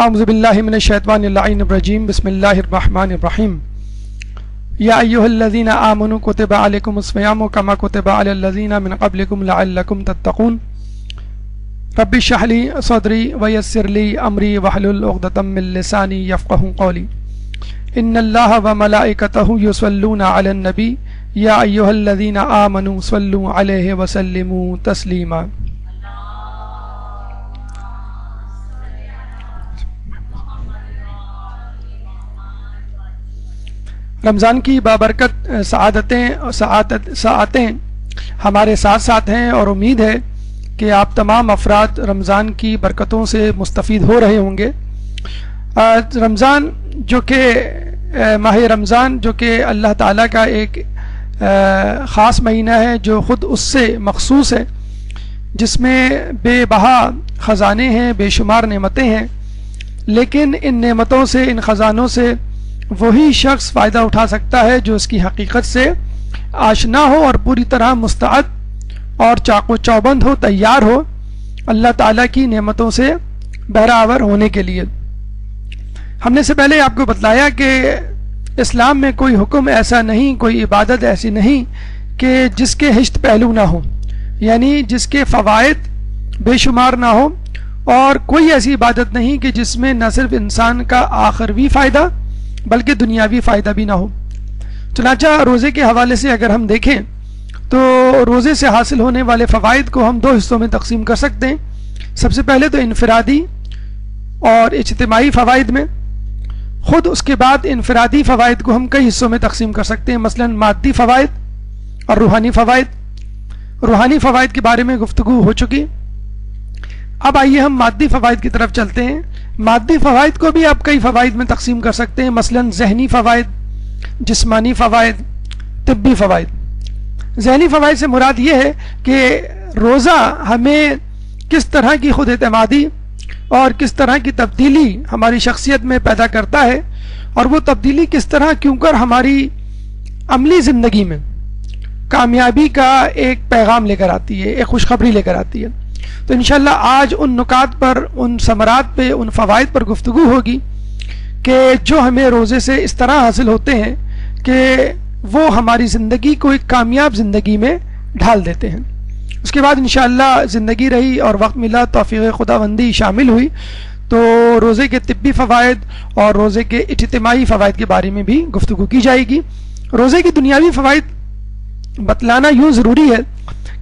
اعوذ باللہ من الشیطان اللعین الرجیم بسم اللہ الرحمن الرحیم یا ایہا الذین آمنوا کتب علیکم الصیام کما کتب علی الذین من قبلکم لعلکم تتقون رب اشرح لی صدری ویسر لی امری واحلل عقدۃ من لسانی یفقہوا قولی ان اللہ وملائکتہ یصلون علی النبی یا ایہا الذین آمنوا صلوا علیہ وسلموا تسلیما۔ رمضان کی بابرکت ساعتیں ہمارے ساتھ ساتھ ہیں اور امید ہے کہ آپ تمام افراد رمضان کی برکتوں سے مستفید ہو رہے ہوں گے۔ رمضان جو کہ ماہ رمضان جو کہ اللہ تعالیٰ کا ایک خاص مہینہ ہے جو خود اس سے مخصوص ہے، جس میں بے بہا خزانے ہیں، بے شمار نعمتیں ہیں، لیکن ان نعمتوں سے، ان خزانوں سے وہی شخص فائدہ اٹھا سکتا ہے جو اس کی حقیقت سے آشنا ہو اور پوری طرح مستعد اور چاق و چوبند ہو، تیار ہو اللہ تعالیٰ کی نعمتوں سے بہرہ ہونے کے لیے۔ ہم نے سے پہلے آپ کو بتلایا کہ اسلام میں کوئی حکم ایسا نہیں، کوئی عبادت ایسی نہیں کہ جس کے ہشت پہلو نہ ہو، یعنی جس کے فوائد بے شمار نہ ہو، اور کوئی ایسی عبادت نہیں کہ جس میں نہ صرف انسان کا آخروی فائدہ بلکہ دنیاوی فائدہ بھی نہ ہو۔ چنانچہ روزے کے حوالے سے اگر ہم دیکھیں تو روزے سے حاصل ہونے والے فوائد کو ہم دو حصوں میں تقسیم کر سکتے ہیں۔ سب سے پہلے تو انفرادی اور اجتماعی فوائد میں، خود اس کے بعد انفرادی فوائد کو ہم کئی حصوں میں تقسیم کر سکتے ہیں، مثلا مادی فوائد اور روحانی فوائد۔ روحانی فوائد کے بارے میں گفتگو ہو چکی، اب آئیے ہم مادی فوائد کی طرف چلتے ہیں۔ مادی فوائد کو بھی آپ کئی فوائد میں تقسیم کر سکتے ہیں، مثلا ذہنی فوائد، جسمانی فوائد، طبی فوائد۔ ذہنی فوائد سے مراد یہ ہے کہ روزہ ہمیں کس طرح کی خود اعتمادی اور کس طرح کی تبدیلی ہماری شخصیت میں پیدا کرتا ہے، اور وہ تبدیلی کس طرح کیوں کر ہماری عملی زندگی میں کامیابی کا ایک پیغام لے کر آتی ہے، ایک خوشخبری لے کر آتی ہے۔ تو انشاءاللہ آج ان نکات پر، ان ثمرات پہ، ان فوائد پر گفتگو ہوگی کہ جو ہمیں روزے سے اس طرح حاصل ہوتے ہیں کہ وہ ہماری زندگی کو ایک کامیاب زندگی میں ڈھال دیتے ہیں۔ اس کے بعد انشاءاللہ زندگی رہی اور وقت ملا، توفیق خداوندی شامل ہوئی تو روزے کے طبی فوائد اور روزے کے اجتماعی فوائد کے بارے میں بھی گفتگو کی جائے گی۔ روزے کی دنیاوی فوائد بتلانا یوں ضروری ہے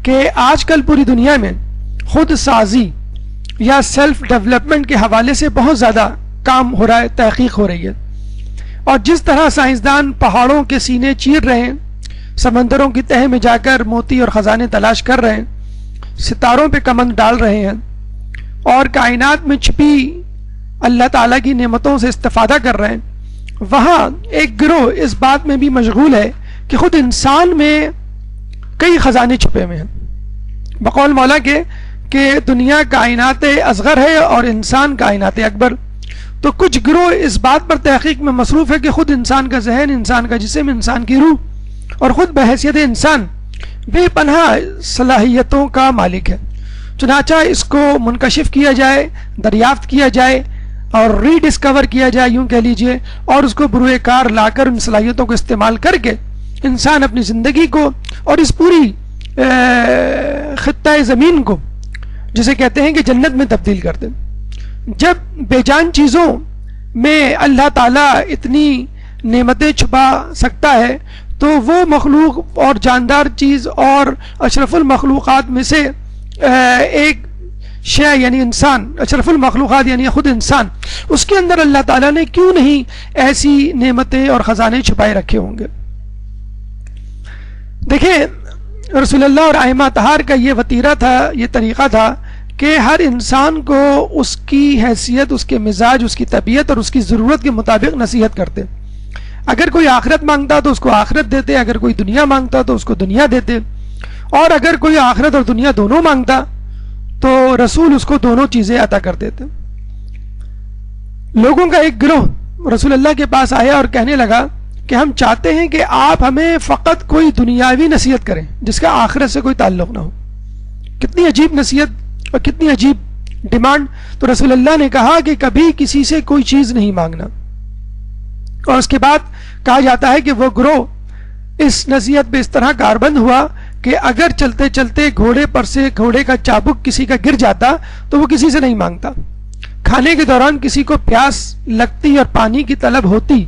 کہ آج کل پوری دنیا میں خود سازی یا سیلف ڈیولپمنٹ کے حوالے سے بہت زیادہ کام ہو رہا ہے، تحقیق ہو رہی ہے، اور جس طرح سائنسدان پہاڑوں کے سینے چیر رہے ہیں، سمندروں کی تہہ میں جا کر موتی اور خزانے تلاش کر رہے ہیں، ستاروں پہ کمند ڈال رہے ہیں، اور کائنات میں چھپی اللہ تعالیٰ کی نعمتوں سے استفادہ کر رہے ہیں، وہاں ایک گروہ اس بات میں بھی مشغول ہے کہ خود انسان میں کئی خزانے چھپے ہوئے ہیں، بقول مولا کے کہ دنیا کائنات اصغر ہے اور انسان کائنات اکبر۔ تو کچھ گروہ اس بات پر تحقیق میں مصروف ہے کہ خود انسان کا ذہن، انسان کا جسم، انسان کی روح اور خود بحیثیت انسان بے پناہ صلاحیتوں کا مالک ہے، چنانچہ اس کو منکشف کیا جائے، دریافت کیا جائے اور ری ڈسکور کیا جائے، یوں کہہ لیجئے، اور اس کو بروئے کار لا کر ان صلاحیتوں کو استعمال کر کے انسان اپنی زندگی کو اور اس پوری خطہ زمین کو، جسے کہتے ہیں کہ جنت میں تبدیل کر دیں۔ جب بے جان چیزوں میں اللہ تعالیٰ اتنی نعمتیں چھپا سکتا ہے تو وہ مخلوق اور جاندار چیز اور اشرف المخلوقات میں سے ایک شے یعنی انسان، اشرف المخلوقات یعنی خود انسان، اس کے اندر اللہ تعالیٰ نے کیوں نہیں ایسی نعمتیں اور خزانے چھپائے رکھے ہوں گے۔ دیکھیں رسول اللہ اور ائمہ اطہار کا یہ وتیرہ تھا، یہ طریقہ تھا کہ ہر انسان کو اس کی حیثیت، اس کے مزاج، اس کی طبیعت اور اس کی ضرورت کے مطابق نصیحت کرتے۔ اگر کوئی آخرت مانگتا تو اس کو آخرت دیتے، اگر کوئی دنیا مانگتا تو اس کو دنیا دیتے، اور اگر کوئی آخرت اور دنیا دونوں مانگتا تو رسول اس کو دونوں چیزیں عطا کر دیتے۔ لوگوں کا ایک گروہ رسول اللہ کے پاس آیا اور کہنے لگا کہ ہم چاہتے ہیں کہ آپ ہمیں فقط کوئی دنیاوی نصیحت کریں جس کا آخرت سے کوئی تعلق نہ ہو۔ کتنی عجیب نصیحت اور کتنی عجیب ڈیمانڈ. تو رسول اللہ نے کہا کہ کبھی کسی سے کوئی چیز نہیں مانگنا. اور اس کے بعد کہا جاتا ہے کہ وہ گروہ اس نصیحت پہ اس طرح کاربند ہوا کہ اگر چلتے چلتے گھوڑے پر سے گھوڑے کا چابک کسی کا گر جاتا تو وہ کسی سے نہیں مانگتا. کھانے کے دوران کسی کو پیاس لگتی اور پانی کی طلب ہوتی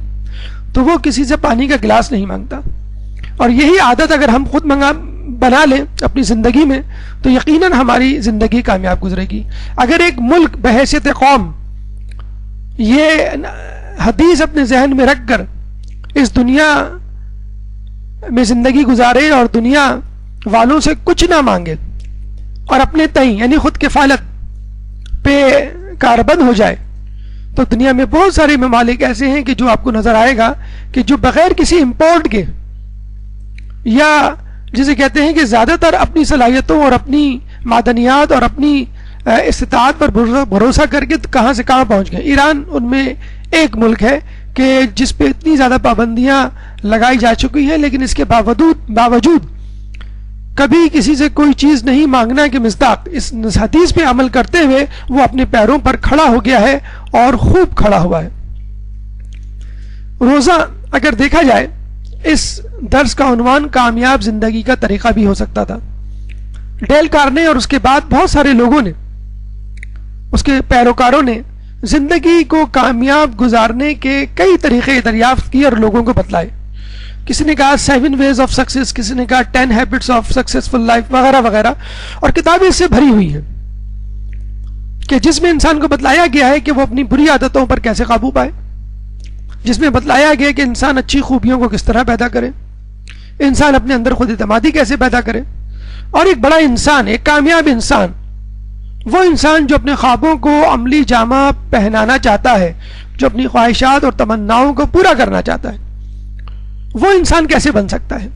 تو وہ کسی سے پانی کا گلاس نہیں مانگتا. اور یہی عادت اگر ہم خود بنا لیں اپنی زندگی میں تو یقیناً ہماری زندگی کامیاب گزرے گی. اگر ایک ملک بحیثیت قوم یہ حدیث اپنے ذہن میں رکھ کر اس دنیا میں زندگی گزارے اور دنیا والوں سے کچھ نہ مانگے اور اپنے تئیں یعنی خود کفالت پہ کاربند ہو جائے تو دنیا میں بہت سارے ممالک ایسے ہیں کہ جو آپ کو نظر آئے گا کہ جو بغیر کسی امپورٹ کے یا جسے کہتے ہیں کہ زیادہ تر اپنی صلاحیتوں اور اپنی معدنیات اور اپنی استطاعت پر بھروسہ کر کے کہاں سے کہاں پہنچ گئے. ایران ان میں ایک ملک ہے کہ جس پہ اتنی زیادہ پابندیاں لگائی جا چکی ہیں لیکن اس کے باوجود کبھی کسی سے کوئی چیز نہیں مانگنا کے مصداق اس حدیث پہ عمل کرتے ہوئے وہ اپنے پیروں پر کھڑا ہو گیا ہے اور خوب کھڑا ہوا ہے. روزہ اگر دیکھا جائے اس درس کا عنوان کامیاب زندگی کا طریقہ بھی ہو سکتا تھا. ڈیل کارنے اور اس کے بعد بہت سارے لوگوں نے اس کے پیروکاروں نے زندگی کو کامیاب گزارنے کے کئی طریقے دریافت کیے اور لوگوں کو بتلائے. کسی نے کہا 7 ways of success, کسی نے کہا 10 habits of successful life وغیرہ وغیرہ, اور کتابیں اس سے بھری ہوئی ہیں کہ جس میں انسان کو بتلایا گیا ہے کہ وہ اپنی بری عادتوں پر کیسے قابو پائے, جس میں بتلایا گیا کہ انسان اچھی خوبیوں کو کس طرح پیدا کرے, انسان اپنے اندر خود اعتمادی کیسے پیدا کرے. اور ایک بڑا انسان, ایک کامیاب انسان, وہ انسان جو اپنے خوابوں کو عملی جامہ پہنانا چاہتا ہے, جو اپنی خواہشات اور تمناؤں کو پورا کرنا چاہتا ہے, وہ انسان کیسے بن سکتا ہے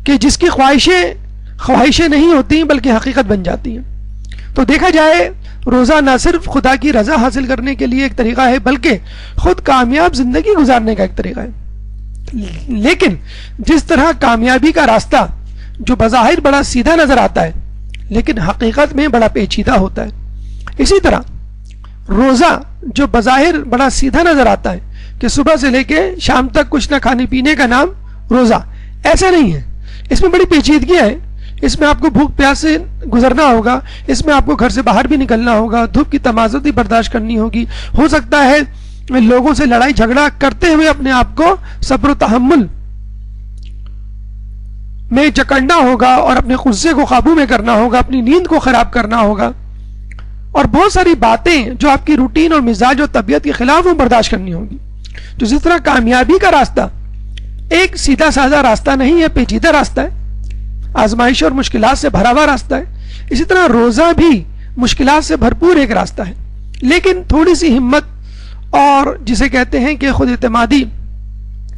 کہ جس کی خواہشیں نہیں ہوتی بلکہ حقیقت بن جاتی ہیں. تو دیکھا جائے روزہ نہ صرف خدا کی رضا حاصل کرنے کے لیے ایک طریقہ ہے بلکہ خود کامیاب زندگی گزارنے کا ایک طریقہ ہے. لیکن جس طرح کامیابی کا راستہ جو بظاہر بڑا سیدھا نظر آتا ہے لیکن حقیقت میں بڑا پیچیدہ ہوتا ہے, اسی طرح روزہ جو بظاہر بڑا سیدھا نظر آتا ہے کہ صبح سے لے کے شام تک کچھ نہ کھانے پینے کا نام روزہ, ایسا نہیں ہے. اس میں بڑی پیچیدگیاں ہیں. اس میں آپ کو بھوک پیاس سے گزرنا ہوگا, اس میں آپ کو گھر سے باہر بھی نکلنا ہوگا, دھوپ کی تمازت برداشت کرنی ہوگی, ہو سکتا ہے لوگوں سے لڑائی جھگڑا کرتے ہوئے اپنے آپ کو صبر و تحمل میں جکڑنا ہوگا اور اپنے غصے کو قابو میں کرنا ہوگا, اپنی نیند کو خراب کرنا ہوگا, اور بہت ساری باتیں جو آپ کی روٹین اور مزاج اور طبیعت کے خلاف وہ برداشت کرنی ہوگی. تو جس طرح کامیابی کا راستہ ایک سیدھا سادہ راستہ نہیں ہے, پیچیدہ راستہ ہے, آزمائش اور مشکلات سے بھرا ہوا راستہ ہے, اسی طرح روزہ بھی مشکلات سے بھرپور ایک راستہ ہے. لیکن تھوڑی سی ہمت اور جسے کہتے ہیں کہ خود اعتمادی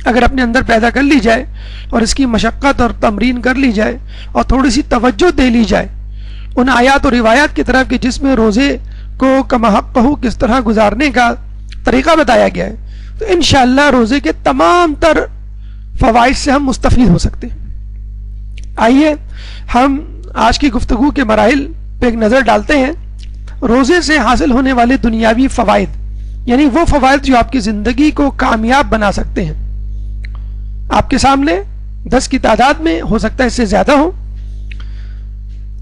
اگر اپنے اندر پیدا کر لی جائے اور اس کی مشقت اور تمرین کر لی جائے اور تھوڑی سی توجہ دے لی جائے ان آیات اور روایات کی طرف کہ جس میں روزے کو کما حقہ کس طرح گزارنے کا طریقہ بتایا گیا ہے, تو انشاءاللہ روزے کے تمام تر فوائد سے ہم مستفید ہو سکتے ہیں. آئیے ہم آج کی گفتگو کے مراحل پہ ایک نظر ڈالتے ہیں. روزے سے حاصل ہونے والے دنیاوی فوائد, یعنی وہ فوائد جو آپ کی زندگی کو کامیاب بنا سکتے ہیں, آپ کے سامنے 10 کی تعداد میں, ہو سکتا ہے اس سے زیادہ ہو.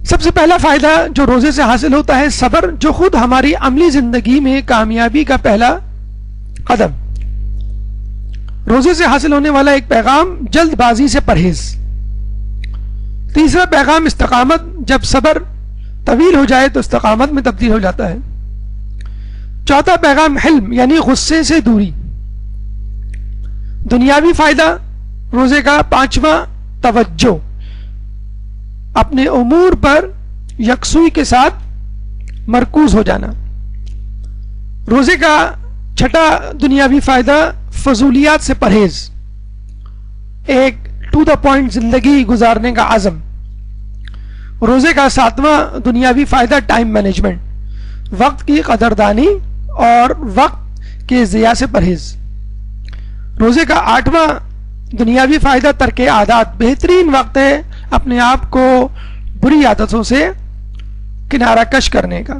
سب سے پہلا فائدہ جو روزے سے حاصل ہوتا ہے صبر, جو خود ہماری عملی زندگی میں کامیابی کا پہلا قدم. روزے سے حاصل ہونے والا ایک پیغام جلد بازی سے پرہیز. تیسرا پیغام استقامت, جب صبر طویل ہو جائے تو استقامت میں تبدیل ہو جاتا ہے. چوتھا پیغام حلم, یعنی غصے سے دوری. دنیاوی فائدہ روزے کا پانچواں توجہ, اپنے امور پر یکسوئی کے ساتھ مرکوز ہو جانا. روزے کا چھٹا دنیاوی فائدہ فضولیات سے پرہیز, ایک ٹو دا پوائنٹ زندگی گزارنے کا عزم. روزے کا ساتواں دنیاوی فائدہ ٹائم مینجمنٹ, وقت کی قدردانی اور وقت کے ضیاع سے پرہیز. روزے کا آٹھواں دنیاوی فائدہ ترک عادات, بہترین وقت ہے اپنے آپ کو بری عادتوں سے کنارہ کش کرنے کا.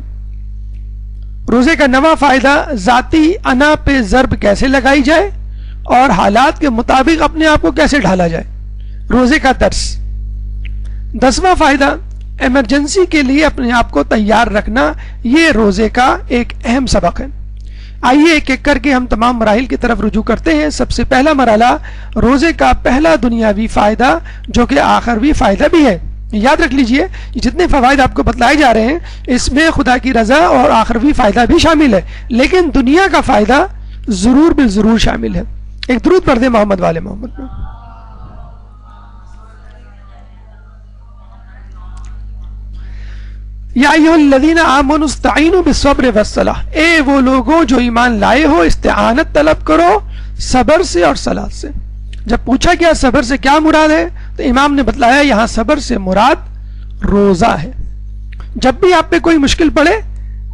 روزے کا نواں فائدہ ذاتی انا پہ ضرب کیسے لگائی جائے اور حالات کے مطابق اپنے آپ کو کیسے ڈھالا جائے، روزے کا درس۔ 10واں فائدہ ایمرجنسی کے لیے اپنے آپ کو تیار رکھنا، یہ روزے کا ایک اہم سبق ہے۔ آئیے ایک ایک کر کے ہم تمام مراحل کی طرف رجوع کرتے ہیں۔ سب سے پہلا مرحلہ روزے کا پہلا دنیاوی فائدہ جو کہ آخروی فائدہ بھی ہے۔ یاد رکھ لیجئے جتنے فوائد آپ کو بتلائے جا رہے ہیں اس میں خدا کی رضا اور آخروی فائدہ بھی شامل ہے، لیکن دنیا کا فائدہ ضرور بالضرور شامل ہے۔ ایک درود پڑھ دیں محمد والے محمد میں۔ یا ایھا الذین آمنوا استعینوا بالصبر والصلاۃ، اے وہ لوگوں جو ایمان لائے ہو استعانت طلب کرو صبر سے اور صلاۃ سے۔ جب پوچھا گیا صبر سے کیا مراد ہے تو امام نے بتلایا یہاں صبر سے مراد روزہ ہے۔ جب بھی آپ پہ کوئی مشکل پڑے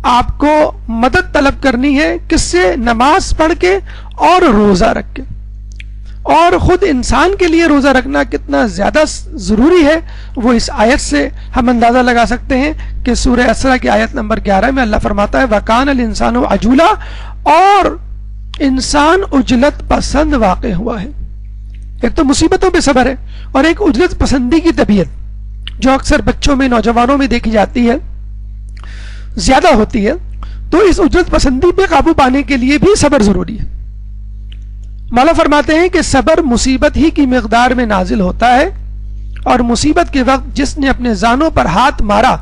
آپ کو مدد طلب کرنی ہے، کس سے؟ نماز پڑھ کے اور روزہ رکھ کے۔ اور خود انسان کے لیے روزہ رکھنا کتنا زیادہ ضروری ہے وہ اس آیت سے ہم اندازہ لگا سکتے ہیں کہ سورہ اسراء کی آیت نمبر 11 میں اللہ فرماتا ہے وَكَانَ الْإِنسَانُ عَجُولًا، اور انسان عجلت پسند واقع ہوا ہے۔ ایک تو مصیبتوں پہ صبر ہے اور ایک عجلت پسندی کی طبیعت جو اکثر بچوں میں نوجوانوں میں دیکھی جاتی ہے، زیادہ ہوتی ہے۔ تو اس عجلت پسندی پہ قابو پانے کے لیے بھی صبر ضروری ہے۔ مولا فرماتے ہیں کہ صبر مصیبت ہی کی مقدار میں نازل ہوتا ہے، اور مصیبت کے وقت جس نے اپنے زانوں پر ہاتھ مارا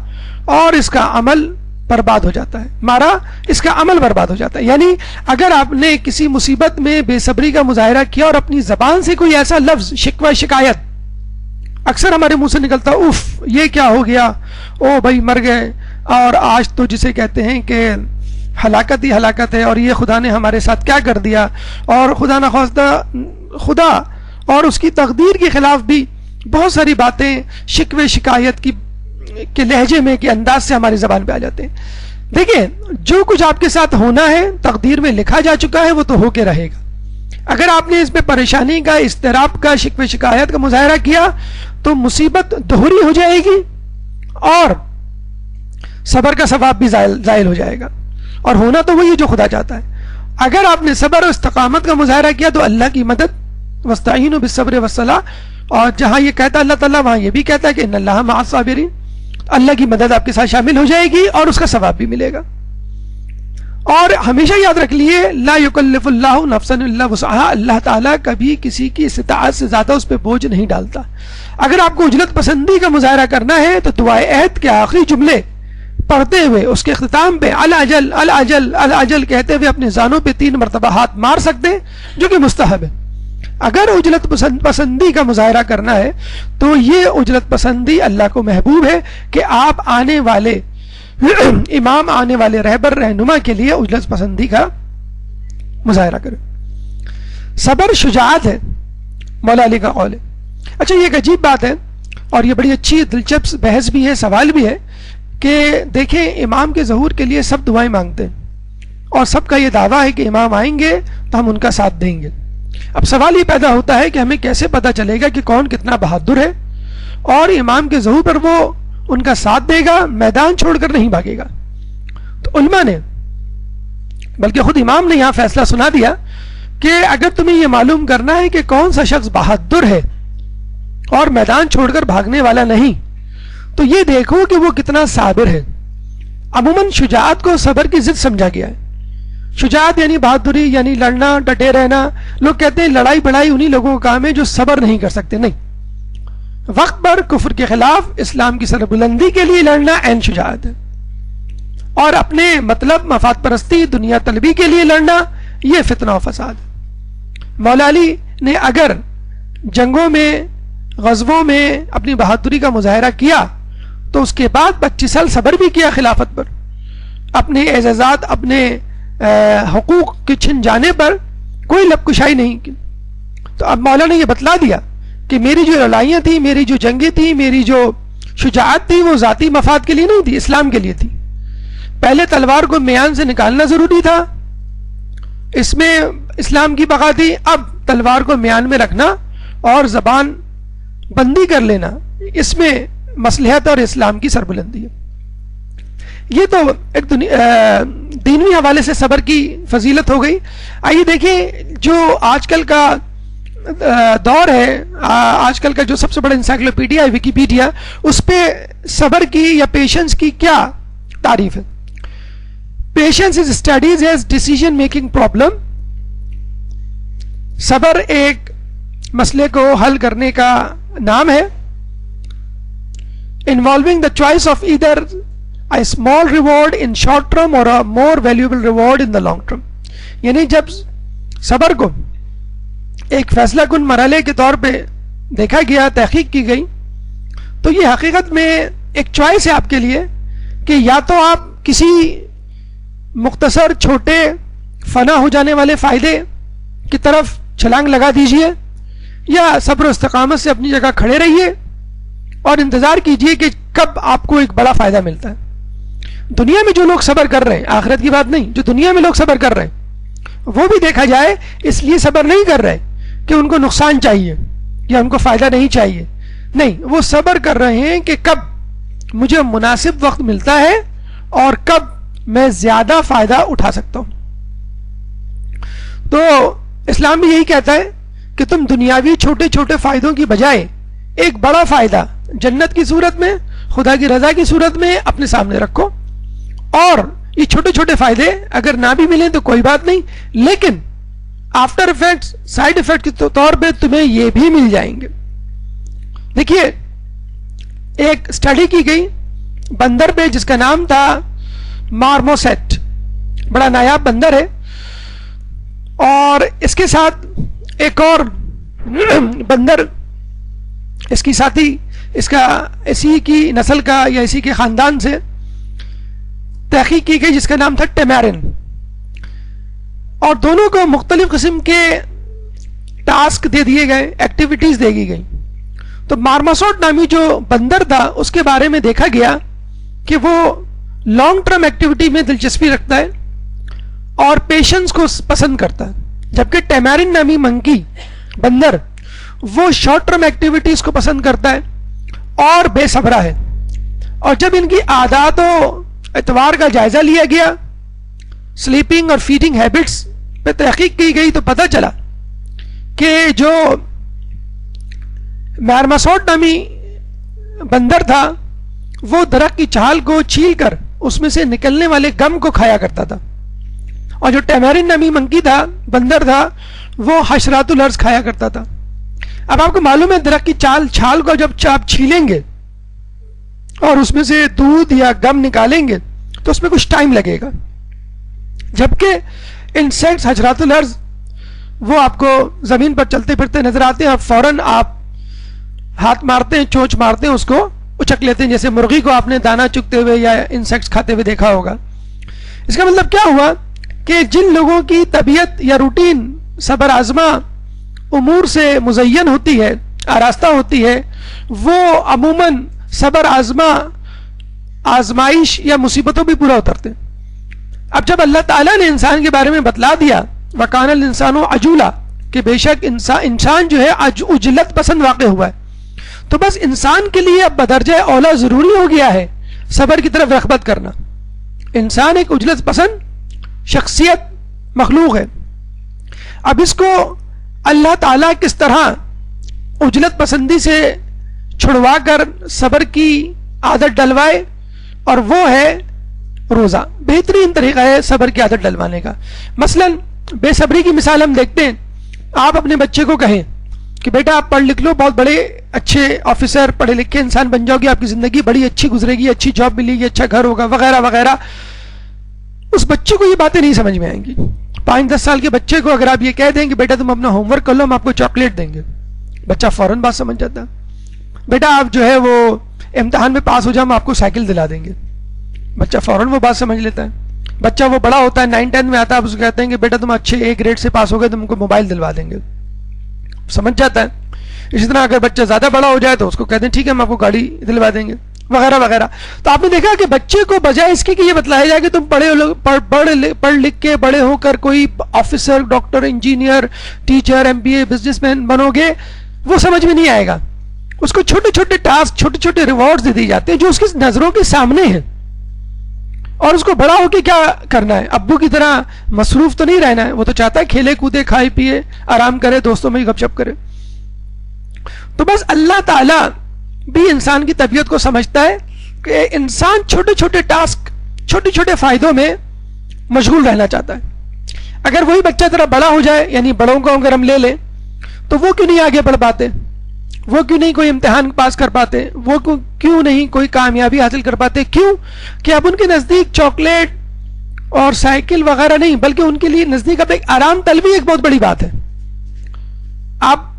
اور اس کا عمل برباد ہو جاتا ہے، مارا اس کا عمل برباد ہو جاتا ہے۔ یعنی اگر آپ نے کسی مصیبت میں بے صبری کا مظاہرہ کیا اور اپنی زبان سے کوئی ایسا لفظ شکوہ شکایت، اکثر ہمارے منہ سے نکلتا اف یہ کیا ہو گیا، او بھائی مر گئے، اور آج تو جسے کہتے ہیں کہ ہلاکت ہی ہلاکت ہے، اور یہ خدا نے ہمارے ساتھ کیا کر دیا، اور خدا نخواستہ خدا اور اس کی تقدیر کے خلاف بھی بہت ساری باتیں شکوے شکایت کے لہجے میں کے انداز سے ہماری زبان پہ آ جاتے ہیں۔ دیکھیں جو کچھ آپ کے ساتھ ہونا ہے تقدیر میں لکھا جا چکا ہے، وہ تو ہو کے رہے گا۔ اگر آپ نے اس پہ پریشانی کا، اضطراب کا، شکوے شکایت کا مظاہرہ کیا تو مصیبت دوہری ہو جائے گی اور صبر کا ثواب بھی زائل ہو جائے گا، اور ہونا تو وہی ہے جو خدا چاہتا ہے۔ اگر آپ نے صبر اور استقامت کا مظاہرہ کیا تو اللہ کی مدد، واستعینوا بالصبر والصلاۃ، اور جہاں یہ کہتا اللہ تعالیٰ وہاں یہ بھی کہتا ہے کہ ان اللہ مع الصابرین، اللہ کی مدد آپ کے ساتھ شامل ہو جائے گی اور اس کا ثواب بھی ملے گا۔ اور ہمیشہ یاد رکھ لیے لا یکلف اللہ نفسا الا وسعها، اللہ تعالیٰ کبھی کسی کی استطاعت سے زیادہ اس پہ بوجھ نہیں ڈالتا۔ اگر آپ کو اجلت پسندی کا مظاہرہ کرنا ہے تو دعائے عہد کے آخری جملے پڑھتے ہوئے اس کے اختتام پہ الاجل الاجل الاجل کہتے ہوئے اپنے زانوں پہ 3 مرتبہ ہاتھ مار سکتے ہیں، جو کہ مستحب ہے۔ اگر اجلت پسندی کا مظاہرہ کرنا ہے تو یہ اجلت پسندی اللہ کو محبوب ہے کہ آپ آنے والے امام، آنے والے رہبر رہنما کے لیے اجلت پسندی کا مظاہرہ کریں۔ صبر شجاعت ہے، مولا علی کا قول ہے۔ اچھا یہ ایک عجیب بات ہے اور یہ بڑی اچھی دلچسپ بحث بھی ہے، سوال بھی ہے کہ دیکھیں امام کے ظہور کے لیے سب دعائیں مانگتے ہیں اور سب کا یہ دعویٰ ہے کہ امام آئیں گے تو ہم ان کا ساتھ دیں گے۔ اب سوال یہ پیدا ہوتا ہے کہ ہمیں کیسے پتہ چلے گا کہ کون کتنا بہادر ہے اور امام کے ظہور پر وہ ان کا ساتھ دے گا، میدان چھوڑ کر نہیں بھاگے گا؟ تو علماء نے، بلکہ خود امام نے یہاں فیصلہ سنا دیا کہ اگر تمہیں یہ معلوم کرنا ہے کہ کون سا شخص بہادر ہے اور میدان چھوڑ کر بھاگنے والا نہیں، تو یہ دیکھو کہ وہ کتنا صابر ہے۔ عموماً شجاعت کو صبر کی ضد سمجھا گیا ہے۔ شجاعت یعنی بہادری، یعنی لڑنا، ڈٹے رہنا۔ لوگ کہتے ہیں لڑائی بڑائی انہی لوگوں کا کام ہے جو صبر نہیں کر سکتے۔ نہیں، وقت پر کفر کے خلاف اسلام کی سربلندی کے لیے لڑنا عین شجاعت ہے، اور اپنے مطلب مفاد پرستی، دنیا طلبی کے لیے لڑنا یہ فتنہ و فساد ہے۔ مولا علی نے اگر جنگوں میں، غزووں میں اپنی بہادری کا مظاہرہ کیا تو اس کے بعد 25 سال صبر بھی کیا خلافت پر، اپنے اعزازات، اپنے حقوق کے چھن جانے پر کوئی لب کشائی نہیں کی۔ تو اب مولا نے یہ بتلا دیا کہ میری جو لڑائیاں تھیں، میری جو جنگیں تھیں، میری جو شجاعت تھی وہ ذاتی مفاد کے لیے نہیں تھی، اسلام کے لیے تھی۔ پہلے تلوار کو میان سے نکالنا ضروری تھا، اس میں اسلام کی بقا تھی۔ اب تلوار کو میان میں رکھنا اور زبان بندی کر لینا، اس میں مصلحت اور اسلام کی سربلندی ہے۔ یہ تو ایک دینوی حوالے سے صبر کی فضیلت ہو گئی. آئیے دیکھیں جو آج کل کا دور ہے, آج کل کا جو سب سے بڑا انسائکلوپیڈیا ہے ویکیپیڈیا, اس پہ صبر کی یا پیشنس کی کیا تعریف ہے. Patience is studies as decision making problem. صبر ایک مسئلے کو حل کرنے کا نام ہے. Involving the choice of either a small reward in short term اور a more valuable reward in the long term. یعنی جب صبر کو ایک فیصلہ کن مرحلے کے طور پہ دیکھا گیا, تحقیق کی گئی, تو یہ حقیقت میں ایک چوائس ہے آپ کے لیے کہ یا تو آپ کسی مختصر چھوٹے فنا ہو جانے والے فائدے کی طرف چھلانگ لگا دیجئے, یا صبر و استقامت سے اپنی جگہ کھڑے رہیے اور انتظار کیجئے کہ کب آپ کو ایک بڑا فائدہ ملتا ہے. دنیا میں جو لوگ صبر کر رہے ہیں, آخرت کی بات نہیں, جو دنیا میں لوگ صبر کر رہے ہیں وہ بھی دیکھا جائے اس لیے صبر نہیں کر رہے کہ ان کو نقصان چاہیے یا ان کو فائدہ نہیں چاہیے, نہیں, وہ صبر کر رہے ہیں کہ کب مجھے مناسب وقت ملتا ہے اور کب میں زیادہ فائدہ اٹھا سکتا ہوں. تو اسلام بھی یہی کہتا ہے کہ تم دنیاوی چھوٹے چھوٹے فائدوں کی بجائے ایک بڑا فائدہ جنت کی صورت میں, خدا کی رضا کی صورت میں اپنے سامنے رکھو, اور یہ چھوٹے چھوٹے فائدے اگر نہ بھی ملیں تو کوئی بات نہیں, لیکن آفٹر افیکٹس, سائیڈ افیکٹ کے طور پہ تمہیں یہ بھی مل جائیں گے. دیکھیے ایک اسٹڈی کی گئی بندر پہ جس کا نام تھا مارموسیٹ, بڑا نایاب بندر ہے, اور اس کے ساتھ ایک اور بندر اس کی ساتھی, اس کا اسی کی نسل کا یا اسی کے خاندان سے تحقیق کی گئی جس کا نام تھا ٹیمارن, اور دونوں کو مختلف قسم کے ٹاسک دے دیے گئے, ایکٹیویٹیز دے دی گئی. تو مارموسیٹ نامی جو بندر تھا اس کے بارے میں دیکھا گیا کہ وہ لانگ ٹرم ایکٹیویٹی میں دلچسپی رکھتا ہے اور پیشنس کو پسند کرتا ہے, جبکہ ٹیمارن نامی منکی بندر وہ شارٹ ٹرم ایکٹیویٹیز کو پسند کرتا ہے اور بے صبرا ہے. اور جب ان کی عادات و اعتبار کا جائزہ لیا گیا, سلیپنگ اور فیڈنگ ہیبٹس پہ تحقیق کی گئی, تو پتہ چلا کہ جو مارموسیٹ نامی بندر تھا وہ درخت کی چھال کو چھیل کر اس میں سے نکلنے والے گم کو کھایا کرتا تھا, اور جو ٹیمارن نامی منکی تھا, بندر تھا, وہ حشرات الارض کھایا کرتا تھا. اب آپ کو معلوم ہے درخت کی چھال کو جب آپ چھیلیں گے اور اس میں سے دودھ یا گم نکالیں گے تو اس میں کچھ ٹائم لگے گا, جبکہ انسیکٹس, حشرات الارض, وہ آپ کو زمین پر چلتے پھرتے نظر آتے ہیں اور فوراً آپ ہاتھ مارتے ہیں, چونچ مارتے ہیں, اس کو اچک لیتے ہیں, جیسے مرغی کو آپ نے دانا چگتے ہوئے یا انسیکٹس کھاتے ہوئے دیکھا ہوگا. اس کا مطلب کیا ہوا کہ جن لوگوں کی طبیعت یا روٹین صبر آزما امور سے مزین ہوتی ہے, آراستہ ہوتی ہے, وہ عموماً صبر آزما آزمائش یا مصیبتوں بھی پورا اترتے ہیں. اب جب اللہ تعالیٰ نے انسان کے بارے میں بتلا دیا وَكَانَ الْإِنسَانُ عَجُولًا, کہ بے شک انسان جو ہے عجلت پسند واقع ہوا ہے, تو بس انسان کے لیے اب بدرجہ اولا ضروری ہو گیا ہے صبر کی طرف رغبت کرنا. انسان ایک عجلت پسند شخصیت مخلوق ہے. اب اس کو اللہ تعالیٰ کس طرح عجلت پسندی سے چھڑوا کر صبر کی عادت ڈلوائے, اور وہ ہے روزہ. بہترین طریقہ ہے صبر کی عادت ڈلوانے کا. مثلا بے صبری کی مثال ہم دیکھتے ہیں. آپ اپنے بچے کو کہیں کہ بیٹا آپ پڑھ لکھ لو, بہت بڑے اچھے آفیسر, پڑھے لکھے انسان بن جاؤ گے, آپ کی زندگی بڑی اچھی گزرے گی, اچھی جاب ملے گی, اچھا گھر ہوگا, وغیرہ وغیرہ. اس بچے کو یہ باتیں نہیں سمجھ میں آئیں گی. 5-10 سال کے بچے کو اگر آپ یہ کہہ دیں کہ بیٹا تم اپنا ہوم ورک کر لو, ہم آپ کو چاکلیٹ دیں گے, بچہ فوراً بات سمجھ جاتا. بیٹا آپ جو ہے وہ امتحان میں پاس ہو جاؤ, ہم آپ کو سائیکل دلا دیں گے, بچہ فوراً وہ بات سمجھ لیتا ہے. بچہ وہ بڑا ہوتا ہے, 9-10 میں آتا ہے, آپ اس کو کہتے ہیں کہ بیٹا تم اچھے A گریڈ سے پاس ہو گئے, تم کو موبائل دلوا دیں گے, سمجھ جاتا ہے. اسی طرح اگر بچہ زیادہ بڑا ہو جائے تو اس کو کہتے ہیں ٹھیک ہے ہم آپ کو گاڑی دلوا دیں گے, وغیرہ وغیرہ. تو آپ نے دیکھا کہ بچے کو بجائے اس کی کہ یہ بتلایا جائے کہ تم پڑھ لکھ کے بڑے ہو کر کوئی officer, doctor, engineer, teacher, MBA, business man بنو گے, وہ سمجھ میں نہیں آئے گا. اس کو چھوٹے چھوٹے ٹاسک, چھوٹے چھوٹے ریوارڈز دے دی جاتے ہیں جو اس کی نظروں کے سامنے ہیں, اور اس کو بڑا ہو کے کیا کرنا ہے؟ ابو کی طرح مصروف تو نہیں رہنا ہے، وہ تو چاہتا ہے کھیلے کودے، کھائے پیے، آرام کرے، دوستوں میں گپ شپ کرے۔ تو بس اللہ تعالیٰ بھی انسان کی طبیعت کو سمجھتا ہے کہ انسان چھوٹے چھوٹے ٹاسک، چھوٹے چھوٹے فائدوں میں مشغول رہنا چاہتا ہے۔ اگر وہی بچہ ذرا بڑا ہو جائے، یعنی بڑوں کو اگر ہم لے لیں، تو وہ کیوں نہیں آگے بڑھ پاتے؟ وہ کیوں نہیں کوئی امتحان پاس کر پاتے؟ وہ کیوں نہیں کوئی کامیابی حاصل کر پاتے؟ کیوں کہ اب ان کے نزدیک چاکلیٹ اور سائیکل وغیرہ نہیں، بلکہ ان کے لیے نزدیک اب ایک آرام طلبی ایک بہت بڑی بات ہے۔ آپ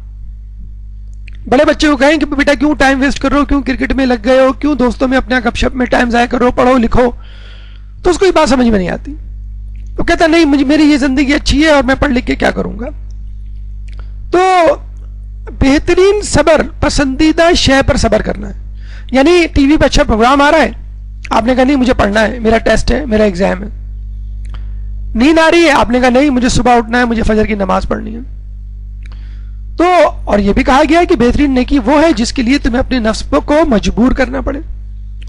بڑے بچے کو کہیں کہ بیٹا کیوں ٹائم ویسٹ کر رہے ہو، کیوں کرکٹ میں لگ گئے ہو، کیوں دوستوں میں اپنے گپ شپ میں ٹائم ضائع کر رہے ہو، پڑھو لکھو، تو اس کو یہ بات سمجھ میں نہیں آتی۔ وہ کہتا نہیں مجھے میری یہ زندگی اچھی ہے اور میں پڑھ لکھ کے کیا کروں گا۔ تو بہترین صبر پسندیدہ شے پر صبر کرنا ہے۔ یعنی ٹی وی پہ اچھا پروگرام آ رہا ہے، آپ نے کہا نہیں مجھے پڑھنا ہے، میرا ٹیسٹ ہے، میرا ایگزام ہے۔ نیند آ رہی ہے، آپ نے کہا نہیں مجھے صبح اٹھنا ہے، مجھے فجر کی نماز پڑھنی ہے۔ تو اور یہ بھی کہا گیا ہے کہ بہترین نیکی وہ ہے جس کے لیے تمہیں اپنے نفس کو مجبور کرنا پڑے۔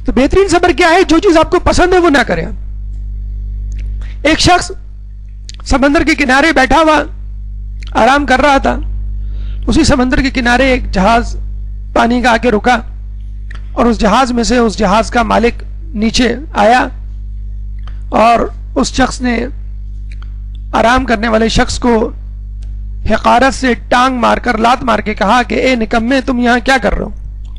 تو بہترین صبر کیا ہے؟ جو چیز آپ کو پسند ہے وہ نہ کریں۔ ایک شخص سمندر کے کنارے بیٹھا ہوا آرام کر رہا تھا، اسی سمندر کے کنارے ایک جہاز پانی کا آ کے رکا، اور اس جہاز میں سے اس جہاز کا مالک نیچے آیا اور اس شخص نے آرام کرنے والے شخص کو حقارت سے ٹانگ مار کر، لات مار کے کہا کہ اے نکمے تم یہاں کیا کر رہے ہو؟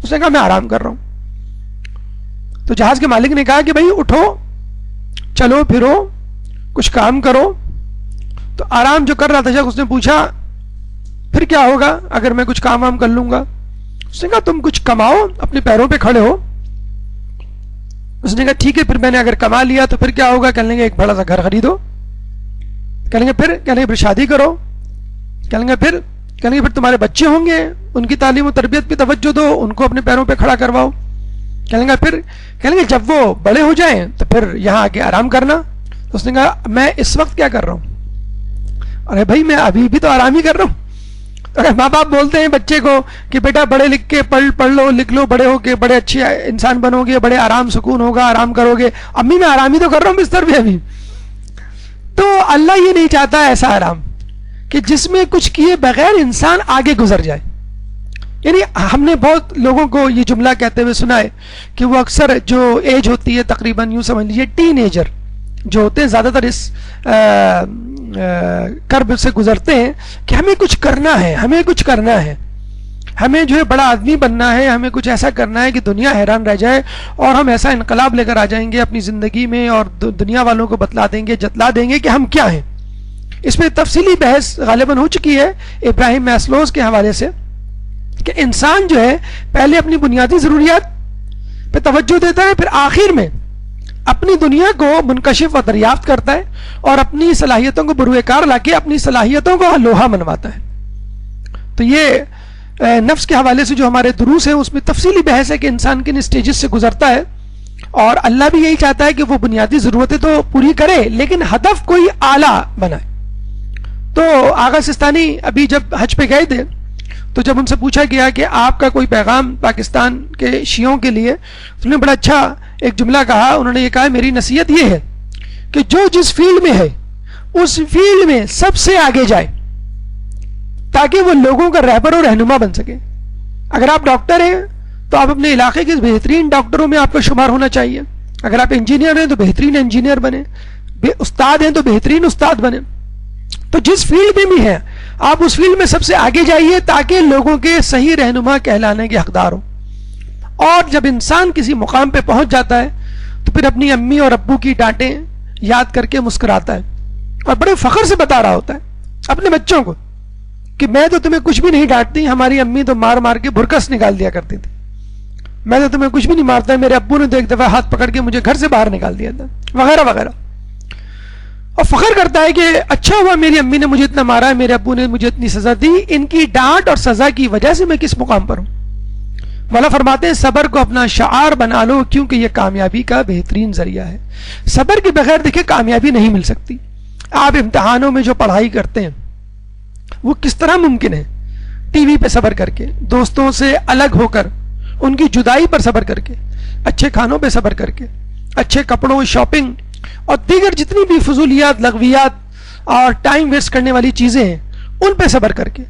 اس نے کہا میں آرام کر رہا ہوں۔ تو جہاز کے مالک نے کہا کہ بھائی اٹھو، چلو پھرو، کچھ کام کرو۔ تو آرام جو کر رہا تھا شخص، اس نے پوچھا پھر کیا ہوگا اگر میں کچھ کام وام کر لوں گا؟ اس نے کہا تم کچھ کماؤ، اپنے پیروں پہ کھڑے ہو۔ اس نے کہا ٹھیک ہے، پھر میں نے اگر کما لیا تو پھر کیا ہوگا؟ کہنے لگے ایک بڑا سا گھر خریدو۔ کہنے لگے پھر شادی کرو۔ کہنے لگے پھر تمہارے بچے ہوں گے، ان کی تعلیم و تربیت پہ توجہ دو، ان کو اپنے پیروں پہ کھڑا کرواؤ۔ کہنے لگے جب وہ بڑے ہو جائیں تو پھر یہاں آ کے آرام کرنا۔ تو اس نے کہا میں اس وقت کیا کر رہا ہوں؟ ارے بھائی میں ابھی بھی تو آرام ہی کر رہا ہوں۔ اگر ماں باپ بولتے ہیں بچے کو کہ بیٹا بڑے لکھ کے پڑھ لو لکھ لو، بڑے ہو کے بڑے اچھے انسان بنو گے، بڑے آرام سکون ہوگا، آرام کرو گے، امی میں آرام ہی تو کر رہا ہوں بستر پہ ابھی۔ تو اللہ یہ نہیں چاہتا ایسا آرام کہ جس میں کچھ کیے بغیر انسان آگے گزر جائے۔ یعنی ہم نے بہت لوگوں کو یہ جملہ کہتے ہوئے سنا ہے کہ وہ اکثر جو ایج ہوتی ہے تقریباً یوں سمجھ لیجیے ٹین ایجر جو ہوتے ہیں، زیادہ تر اس کرب سے گزرتے ہیں کہ ہمیں کچھ کرنا ہے، ہمیں کچھ کرنا ہے، ہمیں جو ہے بڑا آدمی بننا ہے، ہمیں کچھ ایسا کرنا ہے کہ دنیا حیران رہ جائے، اور ہم ایسا انقلاب لے کر آ جائیں گے اپنی زندگی میں، اور دنیا والوں کو بتلا دیں گے، جتلا دیں گے کہ ہم کیا ہیں۔ اس میں تفصیلی بحث غالباً ہو چکی ہے ابراہیم میسلوز کے حوالے سے کہ انسان جو ہے پہلے اپنی بنیادی ضروریات پہ توجہ دیتا ہے، پھر آخر میں اپنی دنیا کو منکشف و دریافت کرتا ہے، اور اپنی صلاحیتوں کو بروئے کار لا کے اپنی صلاحیتوں کو لوہا منواتا ہے۔ تو یہ نفس کے حوالے سے جو ہمارے دروس ہیں اس میں تفصیلی بحث ہے کہ انسان کن اسٹیجز سے گزرتا ہے، اور اللہ بھی یہی چاہتا ہے کہ وہ بنیادی ضرورتیں تو پوری کرے لیکن ہدف کوئی اعلیٰ بنائے۔ تو آغا سستانی ابھی جب حج پہ گئے تھے تو جب ان سے پوچھا گیا کہ آپ کا کوئی پیغام پاکستان کے شیعوں کے لیے، انہوں نے بڑا اچھا ایک جملہ کہا۔ انہوں نے یہ کہا میری نصیحت یہ ہے کہ جو جس فیلڈ میں ہے اس فیلڈ میں سب سے آگے جائے تاکہ وہ لوگوں کا رہبر و رہنما بن سکے۔ اگر آپ ڈاکٹر ہیں تو آپ اپنے علاقے کے بہترین ڈاکٹروں میں آپ کا شمار ہونا چاہیے۔ اگر آپ انجینئر ہیں تو بہترین انجینئر بنے، استاد ہیں تو بہترین استاد بنے۔ تو جس فیلڈ میں بھی ہیں آپ اس فیلڈ میں سب سے آگے جائیے تاکہ لوگوں کے صحیح رہنما کہلانے کے حقدار ہوں۔ اور جب انسان کسی مقام پہ پہنچ جاتا ہے تو پھر اپنی امی اور ابو کی ڈانٹیں یاد کر کے مسکراتا ہے، اور بڑے فخر سے بتا رہا ہوتا ہے اپنے بچوں کو کہ میں تو تمہیں کچھ بھی نہیں ڈانٹتی، ہماری امی تو مار مار کے بھرکس نکال دیا کرتی تھی، میں تو تمہیں کچھ بھی نہیں مارتا، میرے ابو نے تو ایک دفعہ ہاتھ پکڑ کے مجھے گھر سے باہر نکال دیا تھا، وغیرہ وغیرہ۔ اور فخر کرتا ہے کہ اچھا ہوا میری امی نے مجھے اتنا مارا ہے، میرے ابو نے مجھے اتنی سزا دی، ان کی ڈانٹ اور سزا کی وجہ سے میں کس مقام پر ہوں۔ مولا فرماتے ہیں صبر کو اپنا شعار بنا لو کیونکہ یہ کامیابی کا بہترین ذریعہ ہے۔ صبر کے بغیر دیکھیں کامیابی نہیں مل سکتی۔ آپ امتحانوں میں جو پڑھائی کرتے ہیں وہ کس طرح ممکن ہے؟ ٹی وی پہ صبر کر کے، دوستوں سے الگ ہو کر، ان کی جدائی پر صبر کر کے، اچھے کھانوں پہ صبر کر کے، اچھے کپڑوں، شاپنگ اور دیگر جتنی بھی فضولیات، لغویات اور ٹائم ویسٹ کرنے والی چیزیں ہیں ان پہ صبر کر کے،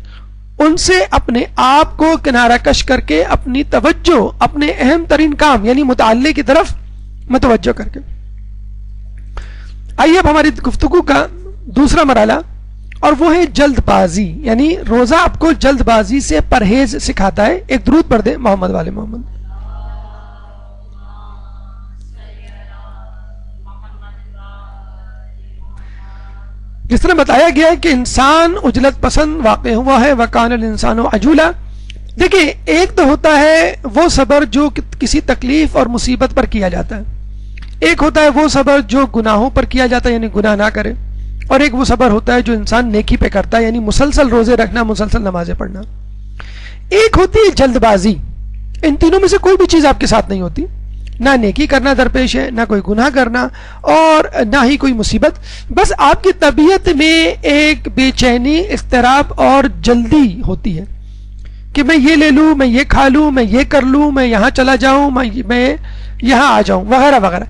ان سے اپنے آپ کو کنارہ کش کر کے اپنی توجہ اپنے اہم ترین کام یعنی مطالعے کی طرف متوجہ کر کے. آئیے اب ہماری گفتگو کا دوسرا مرحلہ، اور وہ ہے جلد بازی. یعنی روزہ آپ کو جلد بازی سے پرہیز سکھاتا ہے. ایک درود پڑھ دیں محمد والے محمد. جس طرح بتایا گیا ہے کہ انسان عجلت پسند واقع ہوا ہے، وَكَانَ الْإِنسَانُ عَجُولًا. دیکھیں، ایک تو ہوتا ہے وہ صبر جو کسی تکلیف اور مصیبت پر کیا جاتا ہے، ایک ہوتا ہے وہ صبر جو گناہوں پر کیا جاتا ہے یعنی گناہ نہ کرے، اور ایک وہ صبر ہوتا ہے جو انسان نیکی پہ کرتا ہے یعنی مسلسل روزے رکھنا، مسلسل نمازیں پڑھنا. ایک ہوتی ہے جلد بازی. ان تینوں میں سے کوئی بھی چیز آپ کے ساتھ نہیں ہوتی. نہ نیکی کرنا درپیش ہے، نہ کوئی گناہ کرنا، اور نہ ہی کوئی مصیبت. بس آپ کی طبیعت میں ایک بے چینی، اضطراب اور جلدی ہوتی ہے کہ میں یہ لے لوں، میں یہ کھا لوں، میں یہ کر لوں، میں یہاں چلا جاؤں، میں یہاں آ جاؤں، وغیرہ وغیرہ.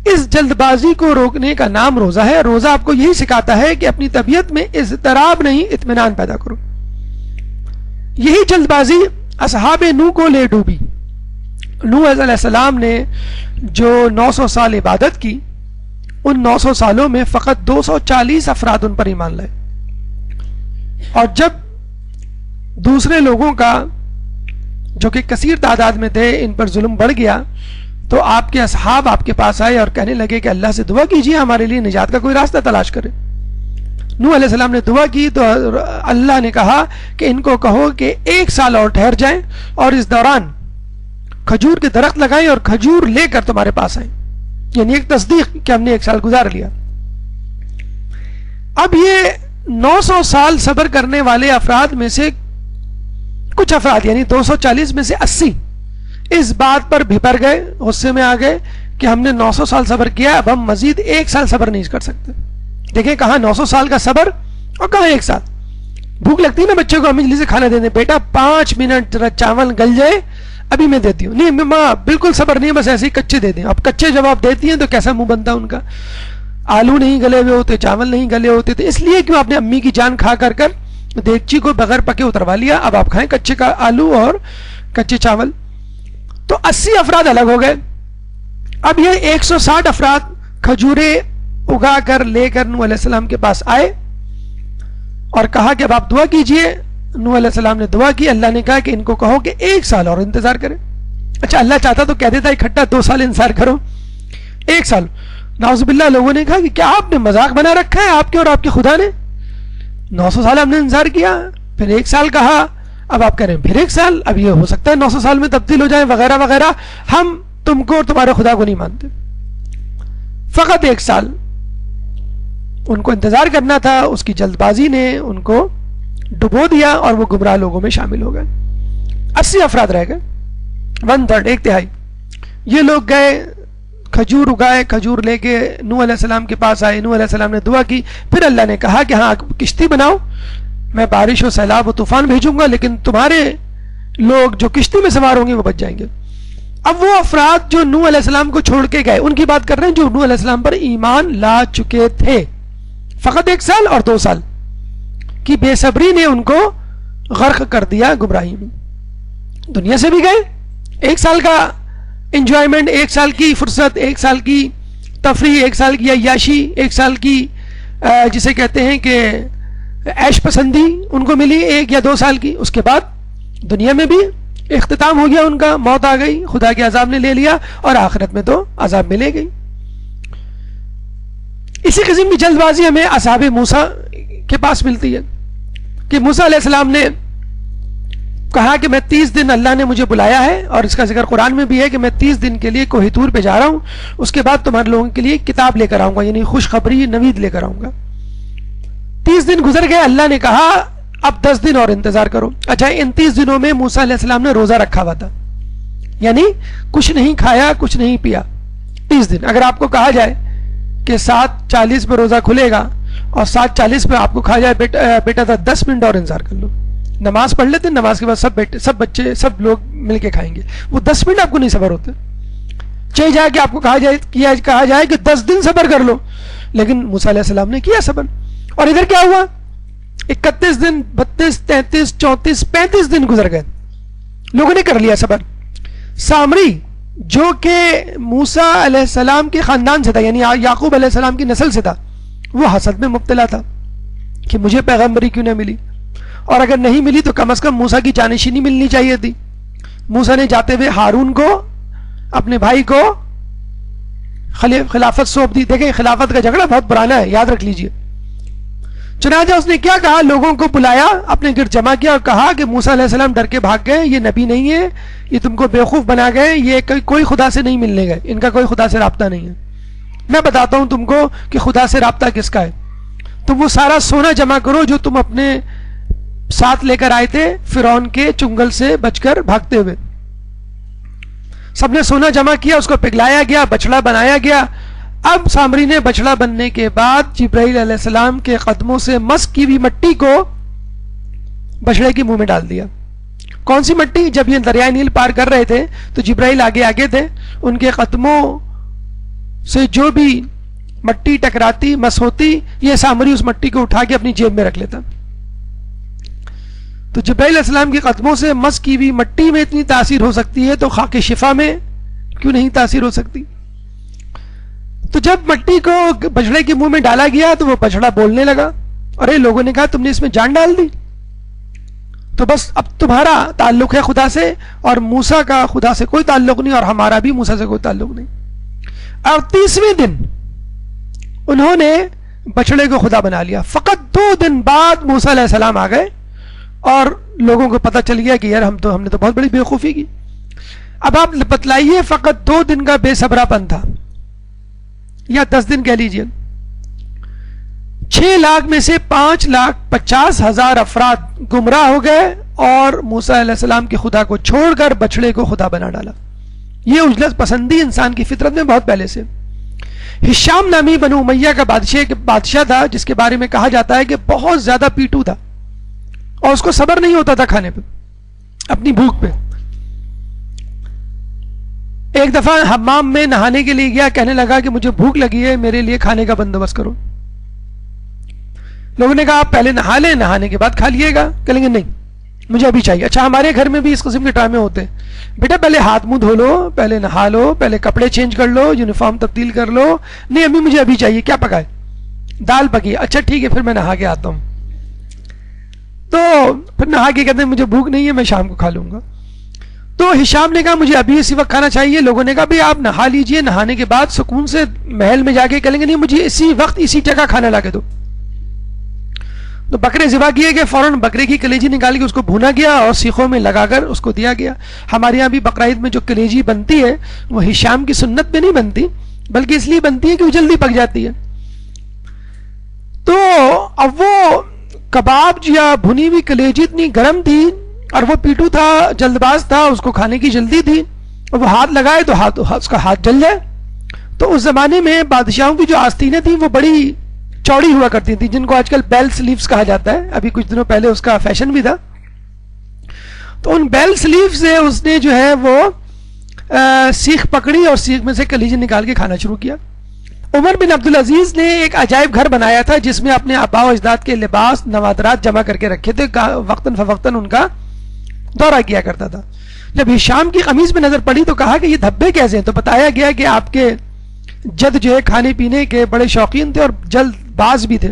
اس جلد بازی کو روکنے کا نام روزہ ہے. روزہ آپ کو یہی سکھاتا ہے کہ اپنی طبیعت میں اضطراب نہیں، اطمینان پیدا کرو. یہی جلد بازی اصحاب نوح کو لے ڈوبی. نوح علیہ السلام نے جو 900 سال عبادت کی، ان 900 سالوں میں فقط 240 افراد ان پر ایمان لائے. اور جب دوسرے لوگوں کا جو کہ کثیر تعداد میں تھے ان پر ظلم بڑھ گیا تو آپ کے اصحاب آپ کے پاس آئے اور کہنے لگے کہ اللہ سے دعا کیجیے ہمارے لیے نجات کا کوئی راستہ تلاش کرے. نوح علیہ السلام نے دعا کی تو اللہ نے کہا کہ ان کو کہو کہ 1 سال اور ٹھہر جائیں اور اس دوران کھجور کے درخت لگائیں اور کھجور لے کر تمہارے پاس آئیں. یعنی ایک تصدیق کہ ہم نے 1 سال گزار لیا. اب یہ 900 سال صبر کرنے والے افراد میں سے کچھ افراد یعنی 240 میں سے 80 اس بات پر بھپر گئے، غصے میں آ گئے کہ ہم نے 900 سال صبر کیا، اب ہم مزید 1 سال صبر نہیں کر سکتے. دیکھیں کہاں 900 سال کا صبر اور کہاں 1 سال. بھوک لگتی ہے نا بچے کو، امی جلدی سے کھانا دے دیں، بیٹا 5 منٹ ذرا چاول گل جائے ابھی میں دیتی ہوں. نہیں ماں بالکل صبر نہیں، بس ایسے ہی کچے دے دیں. اب کچے جب آپ دیتی ہیں تو کیسا منہ بنتا ان کا. آلو نہیں گلے ہوئے ہوتے، چاول نہیں گلے ہوتے تھے، اس لیے کہ آپ نے امی کی جان کھا کر دیگچی کو بغیر پکے اتروا لیا. اب آپ کھائیں کچے کا آلو اور کچے چاول. تو 80 افراد الگ ہو گئے. اب یہ 160 افراد کھجورے اگا کر لے کر نوح علیہ السلام کے پاس آئے اور کہا کہ اب آپ دعا کیجئے. نوح علیہ السلام نے دعا کی. اللہ نے کہا کہ ان کو کہو کہ 1 سال اور انتظار کریں. اچھا اللہ چاہتا تو کہہ دیتا اکٹھا 2 سال انتظار کرو، 1 سال. نعوذ باللہ لوگوں نے کہا کہ کیا آپ نے مذاق بنا رکھا ہے آپ کے اور آپ کے خدا نے؟ 900 سال ہم نے انتظار کیا، پھر 1 سال کہا، اب آپ کہہ رہے ہیں پھر 1 سال. اب یہ ہو سکتا ہے 900 سال میں تبدیل ہو جائے وغیرہ وغیرہ. ہم تم کو اور تمہارے خدا کو نہیں مانتے. فقط 1 سال ان کو انتظار کرنا تھا. اس کی جلد بازی نے ان کو ڈبو دیا اور وہ گمراہ لوگوں میں شامل ہو گئے. 80 افراد رہ گئے، 1/3 1 تہائی. یہ لوگ گئے کھجور اگائے، کھجور لے کے نوح علیہ السلام کے پاس آئے. نوح علیہ السلام نے دعا کی. پھر اللہ نے کہا کہ ہاں کشتی بناؤ، میں بارش و سیلاب و طوفان بھیجوں گا لیکن تمہارے لوگ جو کشتی میں سوار ہوں گے وہ بچ جائیں گے. اب وہ افراد جو نوح علیہ السلام کو چھوڑ کے گئے ان کی بات کر رہے ہیں جو نوح علیہ السلام پر ایمان لا چکے تھے. فقط 1 سال اور 2 سال کی بے صبری نے ان کو غرق کر دیا گمراہی میں. دنیا سے بھی گئے، 1 سال کا انجوائمنٹ، 1 سال کی فرصت، 1 سال کی تفریح، 1 سال کی عیاشی، 1 سال کی جسے کہتے ہیں کہ عیش پسندی ان کو ملی 1 یا 2 سال کی. اس کے بعد دنیا میں بھی اختتام ہو گیا ان کا، موت آ گئی، خدا کے عذاب نے لے لیا اور آخرت میں تو عذاب ملے گئی. اسی قسم کی جلد بازی ہمیں اصحاب موسیٰ کے پاس ملتی ہے کہ موسیٰ علیہ السلام نے کہا کہ میں 30 دن اللہ نے مجھے بلایا ہے اور اس کا ذکر قرآن میں بھی ہے کہ میں 30 دن کے لیے کوہ طور پہ جا رہا ہوں، اس کے بعد تمہارے لوگوں کے لیے کتاب لے کر آؤں گا، یعنی خوشخبری نوید لے کر آؤں گا. 30 دن گزر گئے. اللہ نے کہا اب 10 دن اور انتظار کرو. اچھا ان 30 دنوں میں موسیٰ علیہ السلام نے روزہ رکھا ہوا تھا، یعنی کچھ نہیں کھایا کچھ نہیں پیا 30 دن. اگر آپ کو کہا جائے کہ 7:40 پہ روزہ کھلے گا اور 7:40 پہ آپ کو کہا جائے بیٹا تھا 10 منٹ اور انتظار کر لو، نماز پڑھ لیتے، نماز کے بعد سب بچے سب لوگ مل کے کھائیں گے، وہ 10 منٹ آپ کو نہیں صبر ہوتے. چاہے جائے کہ آپ کو کہا جائے کہ 10 دن صبر کر لو، لیکن موسیٰ علیہ السلام نے کیا صبر. اور ادھر کیا ہوا؟ 31 دن 32 33 34 35 دن گزر گئے، لوگوں نے کر لیا صبر. سامری جو کہ موسیٰ علیہ السلام کے خاندان سے تھا، یعنی یعقوب علیہ السلام کی نسل سے تھا، وہ حسد میں مبتلا تھا کہ مجھے پیغمبری کیوں نہ ملی، اور اگر نہیں ملی تو کم از کم موسیٰ کی جانشینی ملنی چاہیے تھی. موسیٰ نے جاتے ہوئے ہارون کو، اپنے بھائی کو خلافت سونپ دی. دیکھیں خلافت کا جھگڑا بہت پرانا ہے، یاد رکھ لیجئے. چنانچہ اس نے کیا کہا، لوگوں کو بلایا، اپنے گرد جمع کیا اور کہا کہ موسیٰ علیہ السلام ڈر کے بھاگ گئے، یہ نبی نہیں ہے، یہ تم کو بیوقوف بنا گئے، یہ کوئی خدا سے نہیں ملنے گئے، ان کا کوئی خدا سے رابطہ نہیں ہے. میں بتاتا ہوں تم کو کہ خدا سے رابطہ کس کا ہے. تم وہ سارا سونا جمع کرو جو تم اپنے ساتھ لے کر آئے تھے فرعون کے چنگل سے بچ کر بھاگتے ہوئے. سب نے سونا جمع کیا، اس کو پگھلایا گیا، بچڑا بنایا گیا. اب سامری نے بچڑا بننے کے بعد جبرائیل علیہ السلام کے قدموں سے مسک کی ہوئی مٹی کو بچڑے کے منہ میں ڈال دیا. کون سی مٹی؟ جب یہ دریائے نیل پار کر رہے تھے تو جبرائیل آگے تھے، ان کے قدموں سے جو بھی مٹی ٹکراتی مس ہوتی، یہ سامری اس مٹی کو اٹھا کے اپنی جیب میں رکھ لیتا. تو جبرائیل علیہ السلام کے قدموں سے مس کی ہوئی مٹی میں اتنی تاثیر ہو سکتی ہے تو خاک شفا میں کیوں نہیں تاثیر ہو سکتی. تو جب مٹی کو بچڑے کے منہ میں ڈالا گیا تو وہ بچڑا بولنے لگا. ارے لوگوں نے کہا تم نے اس میں جان ڈال دی، تو بس اب تمہارا تعلق ہے خدا سے، اور موسیٰ کا خدا سے کوئی تعلق نہیں، اور ہمارا بھی موسیٰ سے کوئی تعلق نہیں. اور 30ویں دن انہوں نے بچڑے کو خدا بنا لیا. فقط 2 دن بعد موسیٰ علیہ السلام آ گئے اور لوگوں کو پتہ چل گیا کہ یار ہم نے تو بہت بڑی بیوقوفی کی. اب آپ بتلائیے فقط 2 دن کا بے صبرا پن تھا، یا 10 دن کہہ لیجئے. 6 لاکھ میں سے 5,50,000 افراد گمراہ ہو گئے اور موسیٰ علیہ السلام کے خدا کو چھوڑ کر بچڑے کو خدا بنا ڈالا. یہ عجلت پسندی انسان کی فطرت میں بہت پہلے سے. ہشام نامی بنو امیہ کا بادشاہ تھا، جس کے بارے میں کہا جاتا ہے کہ بہت زیادہ پیٹو تھا اور اس کو صبر نہیں ہوتا تھا کھانے پہ، اپنی بھوک پہ. ایک دفعہ حمام میں نہانے کے لیے گیا، کہنے لگا کہ مجھے بھوک لگی ہے، میرے لیے کھانے کا بندوبست کرو. لوگوں نے کہا آپ پہلے نہا لیں، نہانے کے بعد کھا لیے گا. کہیں گے نہیں مجھے ابھی چاہیے. اچھا ہمارے گھر میں بھی اس قسم کے ڈرامے ہوتے ہیں، بیٹا پہلے ہاتھ منہ دھو لو، پہلے نہا لو، پہلے کپڑے چینج کر لو، یونیفارم تبدیل کر لو. نہیں امی مجھے ابھی چاہیے. کیا پکائے؟ دال پکی. اچھا ٹھیک ہے پھر میں نہا کے آتا ہوں. تو پھر نہا کے کہتے ہیں مجھے بھوک نہیں ہے، میں شام کو کھا لوں گا. تو ہشام نے کہا مجھے ابھی اسی وقت کھانا چاہیے. لوگوں نے کہا بھی آپ نہا لیجئے، نہانے کے بعد سکون سے محل میں جا کے کہیں گے نہیں مجھے اسی وقت اسی جگہ کھانا لا کے دو. تو بکرے ذبح کیے گئے، فوراً بکرے کی کلیجی نکال کے اس کو بھونا گیا اور سیخوں میں لگا کر اس کو دیا گیا. ہمارے یہاں بھی بقرعید میں جو کلیجی بنتی ہے وہ ہشام کی سنت پہ نہیں بنتی، بلکہ اس لیے بنتی ہے کہ وہ جلدی پک جاتی ہے. تو اب وہ کباب یا بھنی ہوئی کلیجی اتنی گرم تھی اور وہ پیٹو تھا، جلد باز تھا، اس کو کھانے کی جلدی تھی، اور وہ ہاتھ لگائے تو اس کا ہاتھ جل جائے. تو اس زمانے میں بادشاہوں کی جو آستینیں تھیں وہ بڑی چوڑی ہوا کرتی تھی، جن کو آج کل بیل سلیوز کہا جاتا ہے. ابھی کچھ دنوں پہلے اس کا فیشن بھی تھا. تو ان بیل سلیو سے اس نے جو ہے وہ سیخ پکڑی اور سیخ میں سے کلیجی نکال کے کھانا شروع کیا. عمر بن عبدالعزیز نے ایک عجائب گھر بنایا تھا جس میں اپنے آباء و اجداد کے لباس نوادرات جمع کر کے رکھے تھے، وقتاً فوقتاً ان کا دورہ کیا کرتا تھا. جب ہشام کی قمیض میں نظر پڑی تو کہا کہ یہ دھبے کیسے ہیں؟ تو بتایا گیا کہ آپ کے جد جو ہے کھانے پینے کے بڑے شوقین تھے اور جلد باز بھی تھے،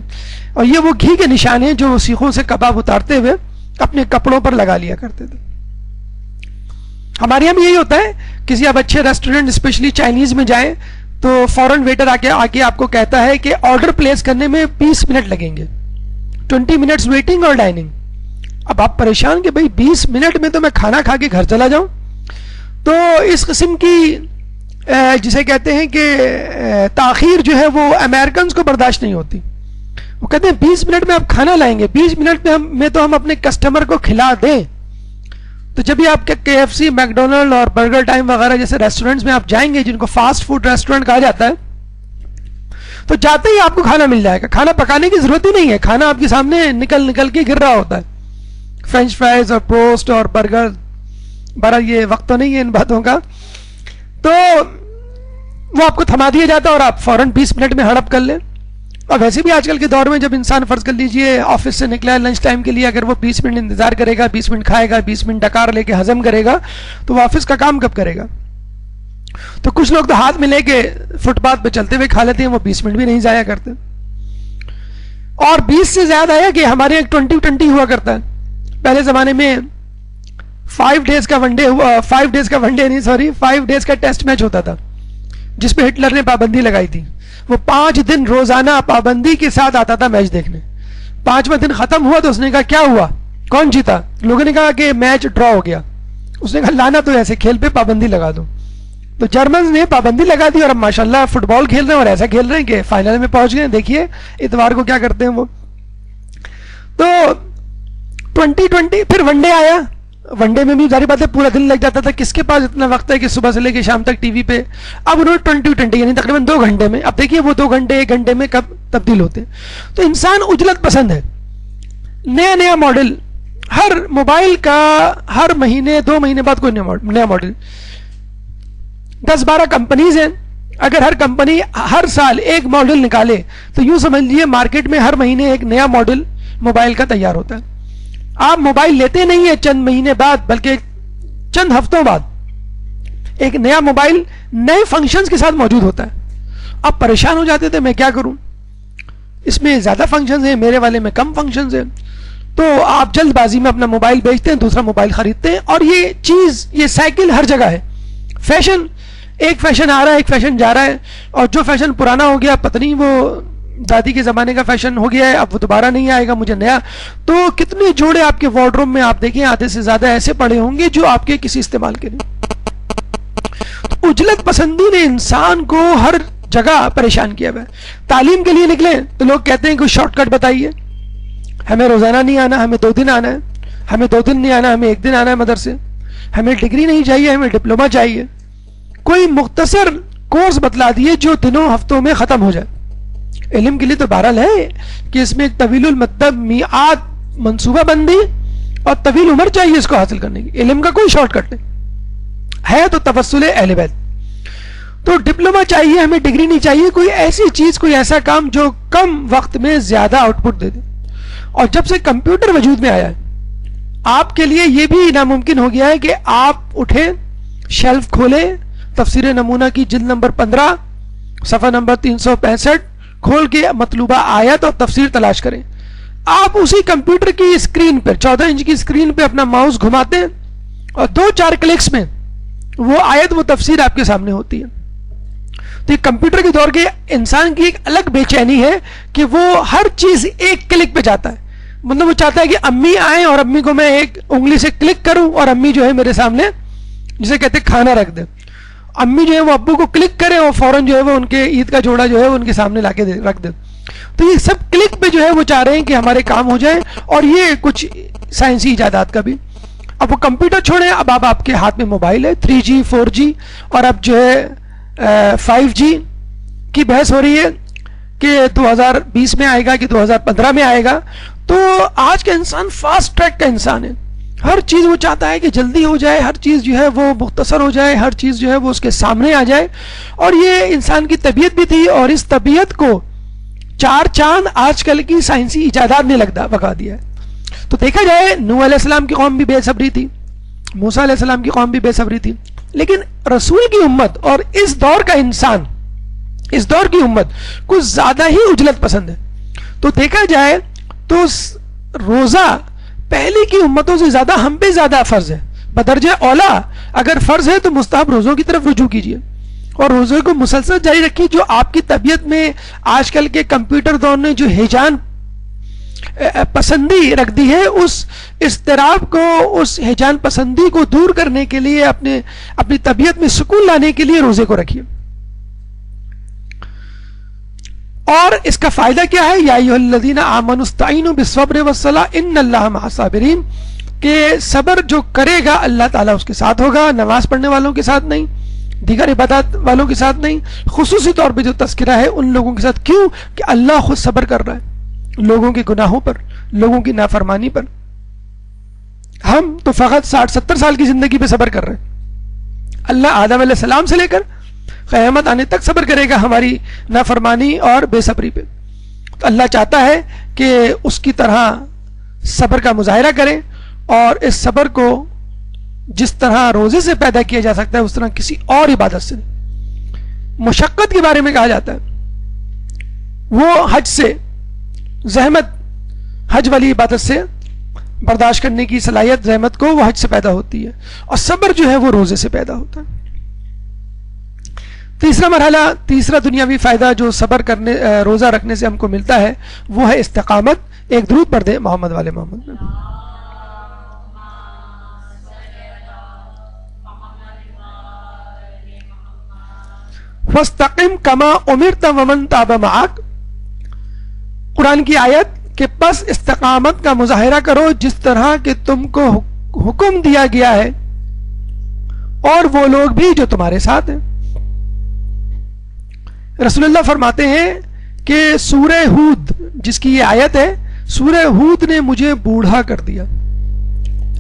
اور یہ وہ گھی کے نشان ہیں جو سیخوں سے کباب اتارتے ہوئے اپنے کپڑوں پر لگا لیا کرتے تھے. ہمارے یہاں بھی یہی ہوتا ہے، کسی آپ اچھے ریسٹورنٹ اسپیشلی چائنیز میں جائیں تو فوراً ویٹر آ کے آپ کو کہتا ہے کہ آرڈر پلیس کرنے میں 20 منٹ لگیں گے، 20 منٹس ویٹنگ اور ڈائننگ. اب آپ پریشان کہ بھائی 20 منٹ میں تو میں کھانا کھا کے گھر چلا جاؤں. تو اس قسم کی جسے کہتے ہیں کہ تاخیر جو ہے وہ امریکنز کو برداشت نہیں ہوتی. وہ کہتے ہیں 20 منٹ میں آپ کھانا لائیں گے، 20 منٹ میں تو ہم اپنے کسٹمر کو کھلا دیں. تو جب بھی آپ کے KFC، میکڈونلڈ اور برگر ٹائم وغیرہ جیسے ریسٹورنٹس میں آپ جائیں گے جن کو فاسٹ فوڈ ریسٹورنٹ کہا جاتا ہے، تو جاتے ہی آپ کو کھانا مل جائے گا. کھانا پکانے کی ضرورت ہی نہیں ہے، کھانا آپ کے سامنے نکل کے گر رہا ہوتا ہے. فرینچ فرائز اور پروسٹ اور برگر، بہرحال یہ وقت تو نہیں ہے ان باتوں کا. تو وہ آپ کو تھما دیا جاتا ہے اور آپ فوراً 20 منٹ میں ہڑپ کر لیں. اور ویسے بھی آج کل کے دور میں جب انسان فرض کر لیجئے آفس سے نکلا ہے لنچ ٹائم کے لیے, اگر وہ 20 منٹ انتظار کرے گا, 20 منٹ کھائے گا, 20 منٹ ڈکار لے کے ہضم کرے گا, تو وہ آفس کا کام کب کرے گا؟ تو کچھ لوگ تو ہاتھ میں لے کے فٹ پاتھ پہ چلتے ہوئے کھا لیتے ہیں, وہ 20 منٹ بھی نہیں ضائع کرتے. اور 20 سے زیادہ ہے کہ ہمارے ایک 20-20 ہوا کرتا ہے. پہلے زمانے میں 5 ڈیز کا ٹیسٹ میچ ہوتا تھا جس پہ ہٹلر نے پابندی لگائی تھی. وہ 5 دن روزانہ پابندی کے ساتھ آتا تھا میچ دیکھنے. 5واں دن ختم ہوا تو اس نے کہا کیا ہوا, کون جیتا؟ لوگوں نے کہا کہ میچ ڈرا ہو گیا. اس نے کہا لانا تو ایسے کھیل پہ پابندی لگا دو. تو جرمنز نے پابندی لگا دی اور اب ماشاءاللہ فٹ بال کھیل رہے ہیں اور ایسا کھیل رہے ہیں کہ فائنل میں پہنچ گئے. دیکھیے اتوار کو کیا کرتے ہیں وہ. تو 2020 پھر ون ڈے آیا. ون ڈے میں بھی ظاہر بات ہے پورا دن لگ جاتا تھا, کس کے پاس اتنا وقت ہے کہ صبح سے لے کے شام تک ٹی وی پہ. اب انہوں نے 2020 یعنی تقریباً 2 گھنٹے میں, اب دیکھیے وہ 2 گھنٹے 1 گھنٹے میں کب تبدیل ہوتے ہیں. تو انسان عجلت پسند ہے. نیا ماڈل ہر موبائل کا, ہر مہینے 2 مہینے بعد کوئی نیا ماڈل. 10-12 کمپنیز ہیں. اگر ہر کمپنی ہر سال ایک ماڈل نکالے تو یوں سمجھ لیجیے مارکیٹ میں ہر مہینے ایک نیا ماڈل موبائل کا تیار ہوتا ہے. آپ موبائل لیتے نہیں ہیں چند مہینے بعد بلکہ چند ہفتوں بعد ایک نیا موبائل نئے فنکشنز کے ساتھ موجود ہوتا ہے. آپ پریشان ہو جاتے تھے میں کیا کروں, اس میں زیادہ فنکشنز ہیں, میرے والے میں کم فنکشنز ہیں. تو آپ جلد بازی میں اپنا موبائل بیچتے ہیں, دوسرا موبائل خریدتے ہیں. اور یہ چیز, یہ سائیکل ہر جگہ ہے. فیشن, ایک فیشن آ رہا ہے ایک فیشن جا رہا ہے, اور جو فیشن پرانا ہو گیا پتہ نہیں وہ دادی کے زمانے کا فیشن ہو گیا ہے, اب وہ دوبارہ نہیں آئے گا, مجھے نیا. تو کتنے جوڑے آپ کے وارڈروب میں آپ دیکھیں آدھے سے زیادہ ایسے پڑے ہوں گے جو آپ کے کسی استعمال کے نہیں. اجلت پسندی نے انسان کو ہر جگہ پریشان کیا ہوا ہے. تعلیم کے لیے نکلے تو لوگ کہتے ہیں کوئی شارٹ کٹ بتائیے, ہمیں روزانہ نہیں آنا, ہمیں 2 دن آنا ہے, ہمیں 2 دن نہیں آنا, ہمیں 1 دن آنا ہے مدرسے, ہمیں ڈگری نہیں چاہیے, ہمیں ڈپلوما چاہیے. کوئی مختصر کورس بتلا دیے جو دنوں ہفتوں میں ختم ہو جائے. علم کے لیے تو بہرحال ہے کہ اس میں ایک طویل المدت میعاد منصوبہ بندی اور طویل عمر چاہیے اس کو حاصل کرنے کی. علم کا کوئی شارٹ کٹ نہیں ہے. تو توسل اہل بیت, تو ڈپلوما چاہیے, ہمیں ڈگری نہیں چاہیے. کوئی ایسی چیز, کوئی ایسا کام جو کم وقت میں زیادہ آؤٹ پٹ دے دے. اور جب سے کمپیوٹر وجود میں آیا ہے آپ کے لیے یہ بھی ناممکن ہو گیا ہے کہ آپ اٹھیں, شیلف کھولیں, تفسیر نمونہ کی جلد نمبر 15 صفحہ نمبر 365 کھول کے مطلوبہ آیت اور تفسیر تلاش کریں. آپ اسی کمپیوٹر کی اسکرین پر 14 انچ کی اسکرین پہ اپنا ماؤس گھماتے ہیں اور 2-4 کلکس میں وہ آیت وہ تفسیر آپ کے سامنے ہوتی ہے. تو یہ کمپیوٹر کے دور کے انسان کی ایک الگ بے چینی ہے کہ وہ ہر چیز ایک کلک پہ جاتا ہے. مطلب وہ چاہتا ہے کہ امی آئیں اور امی کو میں ایک انگلی سے کلک کروں اور امی جو ہے میرے سامنے, جسے کہتے ہیں کھانا رکھ دیں. امی جو ہے وہ ابو کو کلک کریں اور فوراً جو ہے وہ ان کے عید کا جوڑا جو ہے وہ ان کے سامنے لا کے رکھ دیں. تو یہ سب کلک پہ جو ہے وہ چاہ رہے ہیں کہ ہمارے کام ہو جائیں. اور یہ کچھ سائنسی ایجادات کا بھی. اب وہ کمپیوٹر چھوڑیں, اب آپ کے ہاتھ میں موبائل ہے, 3G 4G اور اب جو ہے 5G کی بحث ہو رہی ہے کہ 2020 میں آئے گا کہ 2015 میں آئے گا. تو آج کا انسان فاسٹ ٹریک کا انسان ہے. ہر چیز وہ چاہتا ہے کہ جلدی ہو جائے, ہر چیز جو ہے وہ مختصر ہو جائے, ہر چیز جو ہے وہ اس کے سامنے آ جائے. اور یہ انسان کی طبیعت بھی تھی, اور اس طبیعت کو 4 چاند آج کل کی سائنسی ایجادات نے لگا دیا ہے. تو دیکھا جائے نوح علیہ السلام کی قوم بھی بے صبری تھی, موسیٰ علیہ السلام کی قوم بھی بے صبری تھی, لیکن رسول کی امت اور اس دور کا انسان, اس دور کی امت کچھ زیادہ ہی عجلت پسند ہے. تو دیکھا جائے تو روزہ پہلے کی امتوں سے زیادہ ہم پہ زیادہ فرض ہے. بدرجہ اولا اگر فرض ہے تو مستحب روزوں کی طرف رجوع کیجیے اور روزے کو مسلسل جاری رکھیے. جو آپ کی طبیعت میں آج کل کے کمپیوٹر دور نے جو ہیجان پسندی رکھ دی ہے, اس اضطراب کو, اس ہیجان پسندی کو دور کرنے کے لیے, اپنی طبیعت میں سکون لانے کے لیے روزے کو رکھیے. اور اس کا فائدہ کیا ہے؟ یا ایھا الذین آمنوا استعینوا بالصبر والصلاۃ ان اللہ مع الصابرین, کہ صبر جو کرے گا اللہ تعالیٰ اس کے ساتھ ہوگا, نماز پڑھنے والوں کے ساتھ نہیں, دیگر عبادات والوں کے ساتھ نہیں. خصوصی طور پہ جو تذکرہ ہے ان لوگوں کے ساتھ. کیوں کہ اللہ خود صبر کر رہا ہے لوگوں کے گناہوں پر, لوگوں کی نافرمانی پر. ہم تو فقط 60-70 سال کی زندگی پہ صبر کر رہے ہیں. اللہ آدم علیہ السلام سے لے کر قیامت آنے تک صبر کرے گا ہماری نافرمانی اور بے صبری پہ. تو اللہ چاہتا ہے کہ اس کی طرح صبر کا مظاہرہ کریں، اور اس صبر کو جس طرح روزے سے پیدا کیا جا سکتا ہے اس طرح کسی اور عبادت سے نہیں. مشقت کے بارے میں کہا جاتا ہے وہ حج سے، زحمت حج والی عبادت سے برداشت کرنے کی صلاحیت، زحمت کو وہ حج سے پیدا ہوتی ہے، اور صبر جو ہے وہ روزے سے پیدا ہوتا ہے. تیسرا مرحلہ، تیسرا دنیاوی فائدہ جو صبر کرنے روزہ رکھنے سے ہم کو ملتا ہے وہ ہے استقامت. ایک درود پڑھ دے محمد والے محمد میں. فاستقم کما امرت ومن تاب معک. قرآن کی آیت کہ پس استقامت کا مظاہرہ کرو جس طرح کہ تم کو حکم دیا گیا ہے اور وہ لوگ بھی جو تمہارے ساتھ ہیں. رسول اللہ فرماتے ہیں کہ سورہ ہود جس کی یہ آیت ہے، سورہ ہود نے مجھے بوڑھا کر دیا.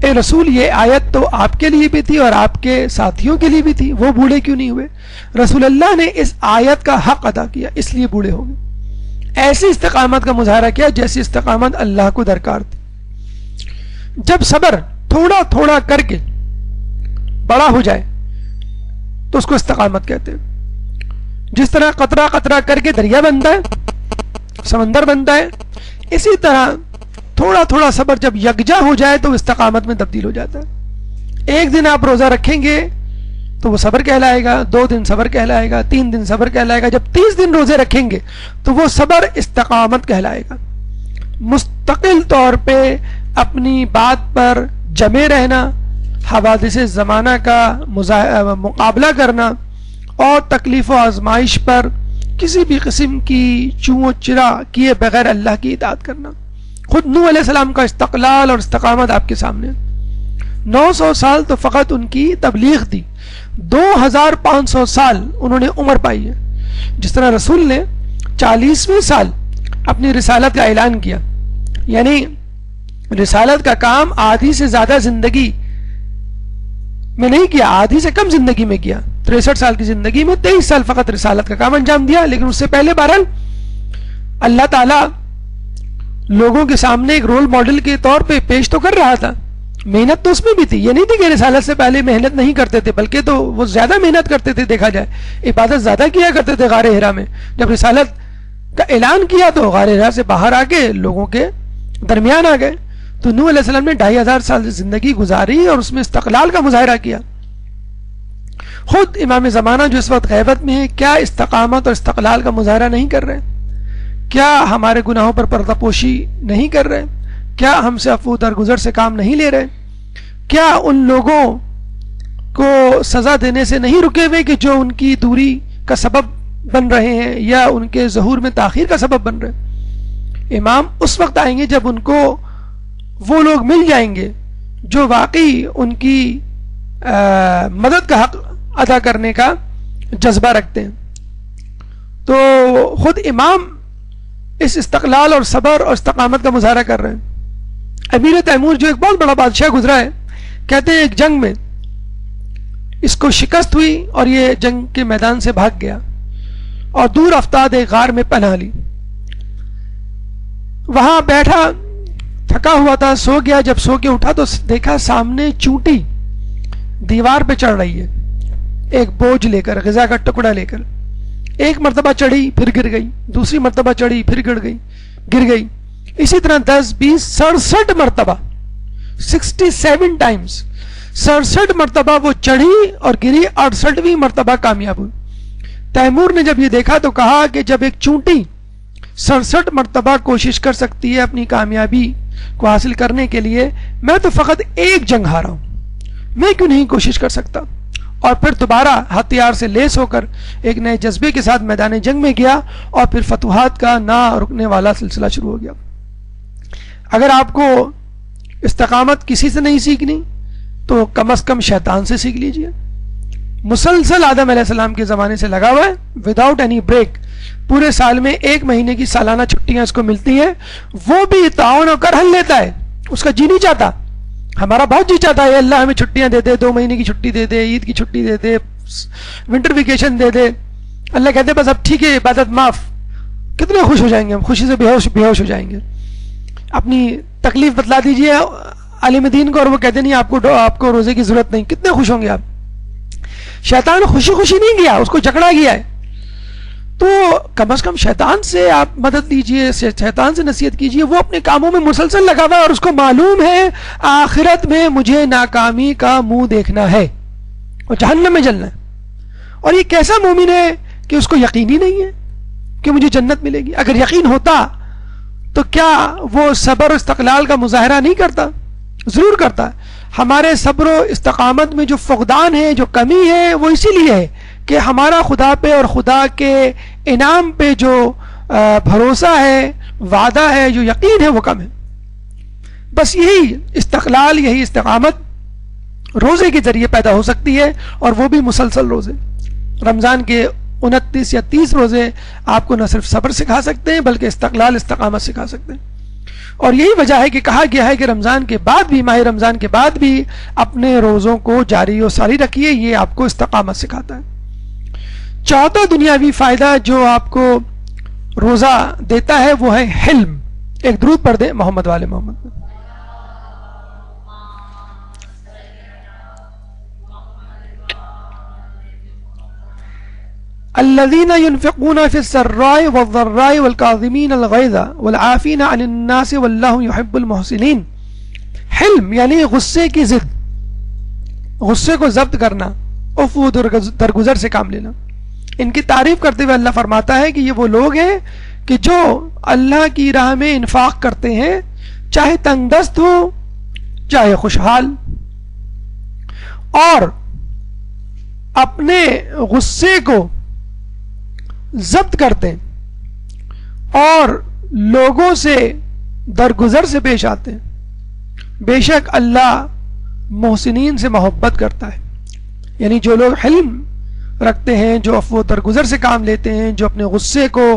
اے رسول، یہ آیت تو آپ کے لیے بھی تھی اور آپ کے ساتھیوں کے لیے بھی تھی، وہ بوڑھے کیوں نہیں ہوئے؟ رسول اللہ نے اس آیت کا حق ادا کیا، اس لیے بوڑھے ہو گئے. ایسی استقامت کا مظاہرہ کیا جیسی استقامت اللہ کو درکار تھی. جب صبر تھوڑا تھوڑا کر کے بڑا ہو جائے تو اس کو استقامت کہتے ہیں. جس طرح قطرہ قطرہ کر کے دریا بنتا ہے، سمندر بنتا ہے، اسی طرح تھوڑا تھوڑا صبر جب یکجا ہو جائے تو استقامت میں تبدیل ہو جاتا ہے. ایک دن آپ روزہ رکھیں گے تو وہ صبر کہلائے گا، 2 دن صبر کہلائے گا، 3 دن صبر کہلائے گا. جب 30 دن روزے رکھیں گے تو وہ صبر استقامت کہلائے گا. مستقل طور پہ اپنی بات پر جمے رہنا، حوادث زمانہ کا مقابلہ کرنا، اور تکلیف و آزمائش پر کسی بھی قسم کی چوں و چرا کیے بغیر اللہ کی اطاعت کرنا. خود نوح علیہ السلام کا استقلال اور استقامت آپ کے سامنے. 900 سال تو فقط ان کی تبلیغ تھی، 2500 سال انہوں نے عمر پائی ہے. جس طرح رسول نے 40ویں سال اپنی رسالت کا اعلان کیا، یعنی رسالت کا کام آدھی سے زیادہ زندگی میں نہیں کیا، آدھی سے کم زندگی میں کیا. 63 سال کی زندگی میں 23 سال فقط رسالت کا کام انجام دیا. لیکن اس سے پہلے بہرحال اللہ تعالیٰ لوگوں کے سامنے ایک رول ماڈل کے طور پہ پیش تو کر رہا تھا. محنت تو اس میں بھی تھی، یہ نہیں تھی کہ رسالت سے پہلے محنت نہیں کرتے تھے، بلکہ تو وہ زیادہ محنت کرتے تھے. دیکھا جائے عبادت زیادہ کیا کرتے تھے غار ہرا میں. جب رسالت کا اعلان کیا تو غار ہرا سے باہر آ کے لوگوں کے درمیان آ گئے. تو نوح علیہ السلام نے 2500 سال زندگی گزاری اور اس میں استقلال کا مظاہرہ کیا. خود امام زمانہ جو اس وقت غیبت میں ہے، کیا استقامت اور استقلال کا مظاہرہ نہیں کر رہے؟ کیا ہمارے گناہوں پر پردہ پوشی نہیں کر رہے؟ کیا ہم سے عفو درگزر سے کام نہیں لے رہے؟ کیا ان لوگوں کو سزا دینے سے نہیں رکے ہوئے کہ جو ان کی دوری کا سبب بن رہے ہیں یا ان کے ظہور میں تاخیر کا سبب بن رہے ہیں؟ امام اس وقت آئیں گے جب ان کو وہ لوگ مل جائیں گے جو واقعی ان کی مدد کا حق ادا کرنے کا جذبہ رکھتے ہیں. تو خود امام اس استقلال اور صبر اور استقامت کا مظاہرہ کر رہے ہیں. امیر تیمور جو ایک بہت بڑا بادشاہ گزرا ہے، کہتے ہیں ایک جنگ میں اس کو شکست ہوئی اور یہ جنگ کے میدان سے بھاگ گیا اور دور افتاد ایک غار میں پناہ لی. وہاں بیٹھا تھکا ہوا تھا، سو گیا. جب سو کے اٹھا تو دیکھا سامنے چونٹی دیوار پہ چڑھ رہی ہے ایک بوجھ لے کر، غذا کا ٹکڑا لے کر. ایک مرتبہ چڑھی پھر گر گئی، دوسری مرتبہ چڑھی پھر گر گئی. اسی طرح 10 20 67 مرتبہ 67 ٹائمز 67 مرتبہ وہ چڑھی اور گری، 68ویں مرتبہ کامیاب ہوئی. تیمور نے جب یہ دیکھا تو کہا کہ جب ایک چونٹی 67 مرتبہ کوشش کر سکتی ہے اپنی کامیابی کو حاصل کرنے کے لیے، میں تو فقط ایک جنگ ہارا ہوں، میں کیوں نہیں کوشش کر سکتا؟ اور پھر دوبارہ ہتھیار سے لیس ہو کر ایک نئے جذبے کے ساتھ میدان جنگ میں گیا اور پھر فتوحات کا نہ رکنے والا سلسلہ شروع ہو گیا. اگر آپ کو استقامت کسی سے نہیں سیکھنی تو کم از کم شیطان سے سیکھ لیجئے. مسلسل آدم علیہ السلام کے زمانے سے لگا ہوا ہے، وداؤٹ اینی بریک. پورے سال میں 1 مہینے کی سالانہ چھٹیاں اس کو ملتی ہیں، وہ بھی تعاون و کرہن لیتا ہے. اس کا جی نہیں چاہتا، ہمارا بہت جی چاہتا ہے اللہ ہمیں چھٹیاں دے دے، 2 مہینے کی چھٹی دے دے، عید کی چھٹی دے دے، ونٹر ویکیشن دے دے, اللہ کہتے بس اب ٹھیک ہے عبادت معاف, کتنے خوش ہو جائیں گے ہم, خوشی سے بے ہوش ہو جائیں گے. اپنی تکلیف بتلا دیجئے عالم دین کو اور وہ کہتے نہیں آپ کو روزے کی ضرورت نہیں, کتنے خوش ہوں گے آپ. شیطان خوشی خوشی نہیں گیا, اس کو جکڑا گیا ہے. تو کم از کم شیطان سے آپ مدد لیجئے, شیطان سے نصیحت کیجئے. وہ اپنے کاموں میں مسلسل لگا ہوا ہے اور اس کو معلوم ہے آخرت میں مجھے ناکامی کا منہ دیکھنا ہے اور جہنم میں جلنا ہے. اور یہ کیسا مومن ہے کہ اس کو یقین ہی نہیں ہے کہ مجھے جنت ملے گی. اگر یقین ہوتا تو کیا وہ صبر و استقلال کا مظاہرہ نہیں کرتا؟ ضرور کرتا. ہمارے صبر و استقامت میں جو فقدان ہے, جو کمی ہے, وہ اسی لیے ہے کہ ہمارا خدا پہ اور خدا کے انعام پہ جو بھروسہ ہے, وعدہ ہے, جو یقین ہے, وہ کم ہے. بس یہی استقلال, یہی استقامت روزے کے ذریعے پیدا ہو سکتی ہے, اور وہ بھی مسلسل روزے. رمضان کے 29 یا 30 روزے آپ کو نہ صرف صبر سکھا سکتے ہیں بلکہ استقلال, استقامت سکھا سکتے ہیں. اور یہی وجہ ہے کہ کہا گیا ہے کہ رمضان کے بعد بھی, ماہ رمضان کے بعد بھی اپنے روزوں کو جاری و ساری رکھیے. یہ آپ کو استقامت سکھاتا ہے. چوتھا دنیاوی فائدہ جو آپ کو روزہ دیتا ہے وہ ہے حلم. ایک درود پڑھ دیں محمد والے محمد. الذين ينفقون في السراء والضراء والكاظمين الغيظ والعافين عن الناس والله يحب المحسنين. حلم یعنی غصے کی ضد, غصے کو ضبط کرنا, عفو درگزر سے کام لینا. ان کی تعریف کرتے ہوئے اللہ فرماتا ہے کہ یہ وہ لوگ ہیں کہ جو اللہ کی راہ میں انفاق کرتے ہیں, چاہے تنگ دست ہو چاہے خوشحال, اور اپنے غصے کو ضبط کرتے ہیں اور لوگوں سے درگزر سے پیش آتے ہیں. بے شک اللہ محسنین سے محبت کرتا ہے. یعنی جو لوگ حلم رکھتے ہیں, جو عفو درگزر سے کام لیتے ہیں, جو اپنے غصے کو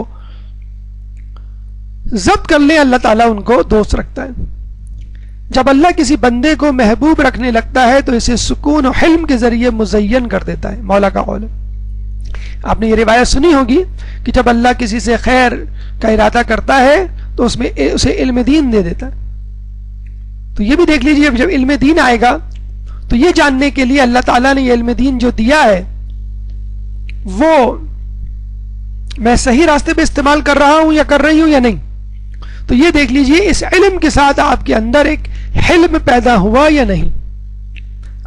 ضبط کر لیں, اللہ تعالیٰ ان کو دوست رکھتا ہے. جب اللہ کسی بندے کو محبوب رکھنے لگتا ہے تو اسے سکون و حلم کے ذریعے مزین کر دیتا ہے. مولا کا قول ہے. آپ نے یہ روایت سنی ہوگی کہ جب اللہ کسی سے خیر کا ارادہ کرتا ہے تو اس میں اسے علم دین دے دیتا ہے. تو یہ بھی دیکھ لیجئے, جب علم دین آئے گا تو یہ جاننے کے لیے اللہ تعالیٰ نے یہ علم دین جو دیا ہے وہ میں صحیح راستے پہ استعمال کر رہا ہوں یا کر رہی ہوں یا نہیں. تو یہ دیکھ لیجئے اس علم کے ساتھ آپ کے اندر ایک حلم پیدا ہوا یا نہیں.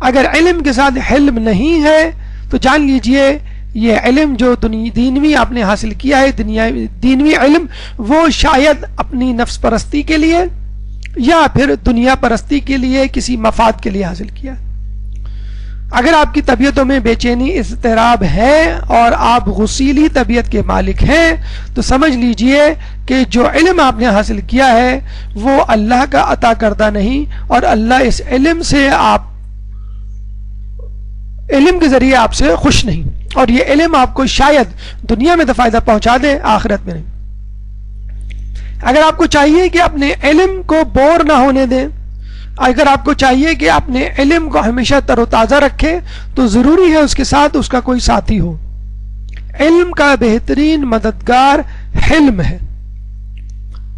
اگر علم کے ساتھ حلم نہیں ہے تو جان لیجئے یہ علم جو دینوی آپ نے حاصل کیا ہے, دینوی علم, وہ شاید اپنی نفس پرستی کے لیے یا پھر دنیا پرستی کے لیے, کسی مفاد کے لیے حاصل کیا. اگر آپ کی طبیعتوں میں بے چینی, اضطراب ہے اور آپ غصیلی طبیعت کے مالک ہیں تو سمجھ لیجئے کہ جو علم آپ نے حاصل کیا ہے وہ اللہ کا عطا کردہ نہیں, اور اللہ اس علم سے علم کے ذریعے آپ سے خوش نہیں, اور یہ علم آپ کو شاید دنیا میں تو فائدہ پہنچا دے, آخرت میں نہیں. اگر آپ کو چاہیے کہ اپنے علم کو بور نہ ہونے دیں, اگر آپ کو چاہیے کہ اپنے علم کو ہمیشہ تر و تازہ رکھیں, تو ضروری ہے اس کے ساتھ اس کا کوئی ساتھی ہو. علم کا بہترین مددگار حلم ہے.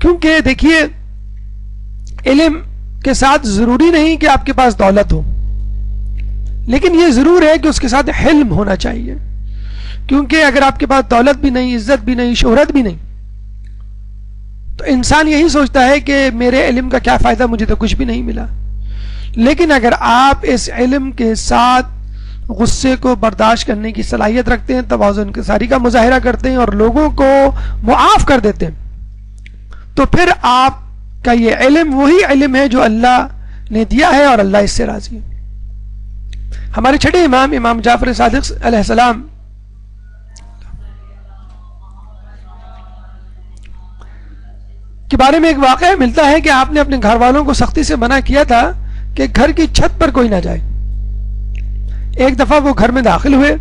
کیونکہ دیکھیے علم کے ساتھ ضروری نہیں کہ آپ کے پاس دولت ہو, لیکن یہ ضرور ہے کہ اس کے ساتھ حلم ہونا چاہیے. کیونکہ اگر آپ کے پاس دولت بھی نہیں, عزت بھی نہیں, شہرت بھی نہیں, تو انسان یہی سوچتا ہے کہ میرے علم کا کیا فائدہ, مجھے تو کچھ بھی نہیں ملا. لیکن اگر آپ اس علم کے ساتھ غصے کو برداشت کرنے کی صلاحیت رکھتے ہیں, توازن انکساری کا مظاہرہ کرتے ہیں اور لوگوں کو معاف کر دیتے ہیں, تو پھر آپ کا یہ علم وہی علم ہے جو اللہ نے دیا ہے اور اللہ اس سے راضی ہے. ہمارے چھٹے امام, امام جعفر صادق علیہ السلام کے بارے میں ایک واقعہ ملتا ہے کہ آپ نے اپنے گھر والوں کو سختی سے منع کیا تھا کہ گھر کی چھت پر کوئی نہ جائے. ایک دفعہ وہ گھر میں داخل ہوئے,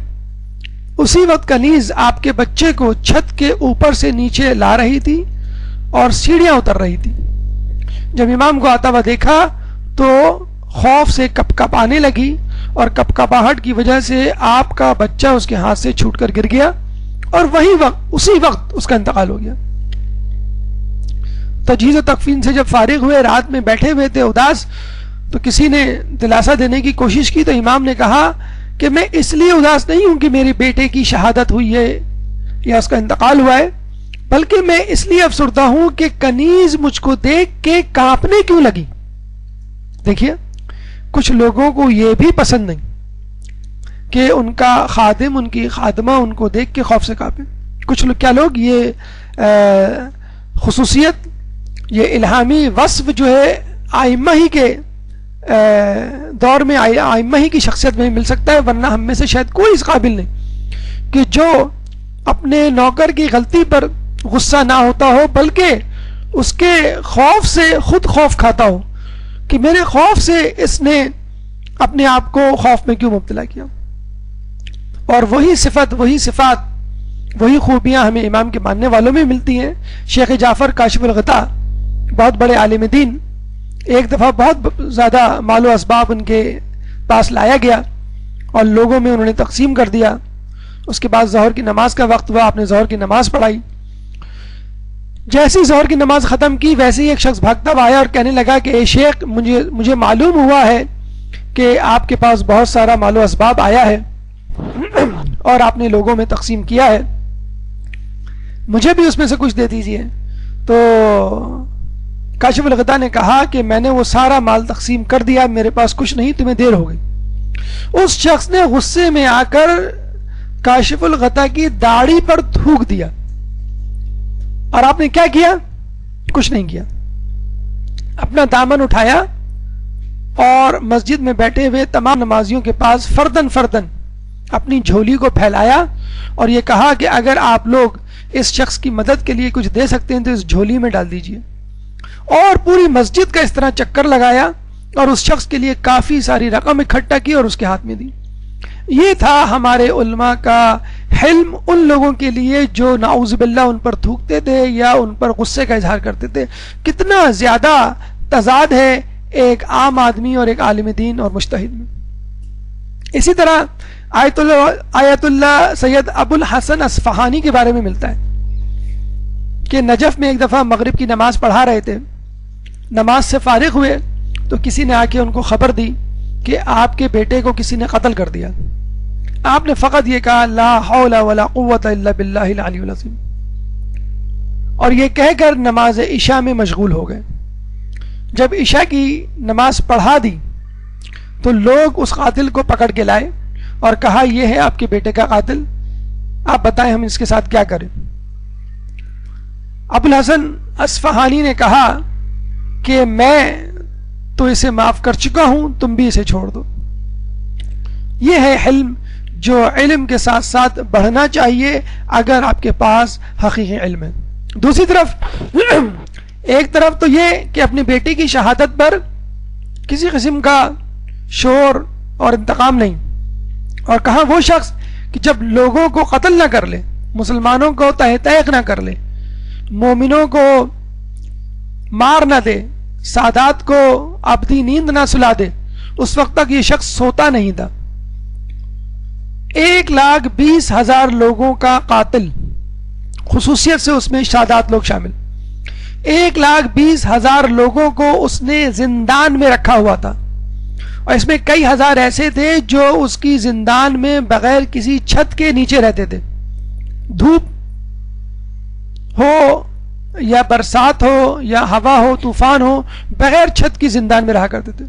اسی وقت کنیز آپ کے بچے کو چھت کے اوپر سے نیچے لا رہی تھی اور سیڑھیاں اتر رہی تھی. جب امام کو آتا ہوا دیکھا تو خوف سے کپ کپ آنے لگی اور کپکپاہٹ کی وجہ سے آپ کا بچہ اس کے ہاتھ سے چھوٹ کر گر گیا اور اسی وقت اس کا انتقال ہو گیا. تجہیز و تکفین سے جب فارغ ہوئے، رات میں بیٹھے ہوئے تھے اداس، تو کسی نے دلاسا دینے کی کوشش کی، تو امام نے کہا کہ میں اس لیے اداس نہیں ہوں کہ میرے بیٹے کی شہادت ہوئی ہے یا اس کا انتقال ہوا ہے، بلکہ میں اس لیے افسردہ ہوں کہ کنیز مجھ کو دیکھ کے کانپنے کیوں لگی. دیکھیے، کچھ لوگوں کو یہ بھی پسند نہیں کہ ان کا خادم، ان کی خادمہ ان کو دیکھ کے خوف سے کانپے. کچھ لوگ یہ خصوصیت، یہ الہامی وصف جو ہے ائمہ ہی کے دور میں، ائمہ ہی کی شخصیت میں مل سکتا ہے، ورنہ ہم میں سے شاید کوئی اس قابل نہیں کہ جو اپنے نوکر کی غلطی پر غصہ نہ ہوتا ہو، بلکہ اس کے خوف سے خود خوف کھاتا ہو کہ میرے خوف سے اس نے اپنے آپ کو خوف میں کیوں مبتلا کیا. اور وہی صفات، وہی خوبیاں ہمیں امام کے ماننے والوں میں ملتی ہیں. شیخ جعفر کاشف الغطا، بہت بڑے عالم دین، ایک دفعہ بہت زیادہ مال و اسباب ان کے پاس لایا گیا اور لوگوں میں انہوں نے تقسیم کر دیا. اس کے بعد ظہر کی نماز کا وقت ہوا، آپ نے ظہر کی نماز پڑھائی. جیسی ظہر کی نماز ختم کی، ویسے ہی ایک شخص بھاگتا ہوا آیا اور کہنے لگا کہ اے شیخ، مجھے معلوم ہوا ہے کہ آپ کے پاس بہت سارا مال و اسباب آیا ہے اور آپ نے لوگوں میں تقسیم کیا ہے، مجھے بھی اس میں سے کچھ دے دیجیے. تو کاشف الغطا نے کہا کہ میں نے وہ سارا مال تقسیم کر دیا، میرے پاس کچھ نہیں، تمہیں دیر ہو گئی. اس شخص نے غصے میں آ کر کاشف الغطا کی داڑھی پر تھوک دیا. اور آپ نے کیا کیا؟ کچھ نہیں کیا. اپنا دامن اٹھایا اور مسجد میں بیٹھے ہوئے تمام نمازیوں کے پاس فردن اپنی جھولی کو پھیلایا اور یہ کہا کہ اگر آپ لوگ اس شخص کی مدد کے لیے کچھ دے سکتے ہیں تو اس جھولی میں ڈال دیجئے. اور پوری مسجد کا اس طرح چکر لگایا اور اس شخص کے لیے کافی ساری رقم اکٹھا کی اور اس کے ہاتھ میں دی. یہ تھا ہمارے علماء کا حلم ان لوگوں کے لیے جو نعوذ باللہ ان پر تھوکتے تھے یا ان پر غصے کا اظہار کرتے تھے. کتنا زیادہ تضاد ہے ایک عام آدمی اور ایک عالم دین اور مجتہد میں. اسی طرح آیت اللہ سید ابو الحسن اصفہانی کے بارے میں ملتا ہے کہ نجف میں ایک دفعہ مغرب کی نماز پڑھا رہے تھے. نماز سے فارغ ہوئے تو کسی نے آ کے ان کو خبر دی کہ آپ کے بیٹے کو کسی نے قتل کر دیا. آپ نے فقط یہ کہا لا حول ولا قوت الا باللہ العلی العظیم، اور یہ کہہ کر نماز عشاء میں مشغول ہو گئے. جب عشاء کی نماز پڑھا دی تو لوگ اس قاتل کو پکڑ کے لائے اور کہا یہ ہے آپ کے بیٹے کا قاتل، آپ بتائیں ہم اس کے ساتھ کیا کریں. ابو الحسن اصفہانی نے کہا کہ میں تو اسے معاف کر چکا ہوں، تم بھی اسے چھوڑ دو. یہ ہے حلم جو علم کے ساتھ ساتھ بڑھنا چاہیے اگر آپ کے پاس حقیقی علم ہے. دوسری طرف ایک طرف تو یہ کہ اپنی بیٹی کی شہادت پر کسی قسم کا شور اور انتقام نہیں، اور کہاں وہ شخص کہ جب لوگوں کو قتل نہ کر لے، مسلمانوں کو تہ تیغ نہ کر لے، مومنوں کو مار نہ دے، سادات کو ابدی نیند نہ سلا دے، اس وقت تک یہ شخص سوتا نہیں تھا. 1,20,000 لوگوں کا قاتل، خصوصیت سے اس میں سادات لوگ شامل. 1,20,000 لوگوں کو اس نے زندان میں رکھا ہوا تھا، اور اس میں کئی ہزار ایسے تھے جو اس کی زندان میں بغیر کسی چھت کے نیچے رہتے تھے. دھوپ ہو یا برسات ہو یا ہوا ہو، طوفان ہو، بغیر چھت کی زندان میں رہا کرتے تھے.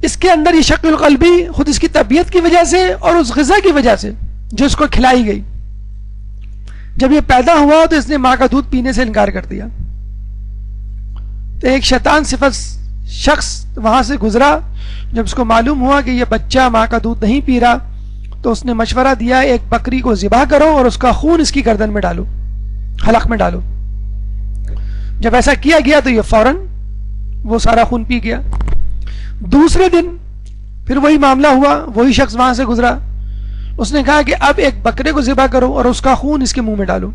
اس کے اندر یہ شق القلبی خود اس کی طبیعت کی وجہ سے اور اس غذا کی وجہ سے جو اس کو کھلائی گئی. جب یہ پیدا ہوا تو اس نے ماں کا دودھ پینے سے انکار کر دیا. تو ایک شیطان صفت شخص وہاں سے گزرا، جب اس کو معلوم ہوا کہ یہ بچہ ماں کا دودھ نہیں پی رہا تو اس نے مشورہ دیا ایک بکری کو ذبح کرو اور اس کا خون اس کی گردن میں ڈالو، حلق میں ڈالو. جب ایسا کیا گیا تو یہ فوراً وہ سارا خون پی گیا. دوسرے دن پھر وہی معاملہ ہوا، وہی شخص وہاں سے گزرا، اس نے کہا کہ اب ایک بکرے کو ذبح کرو اور اس کا خون اس کے منہ میں ڈالو.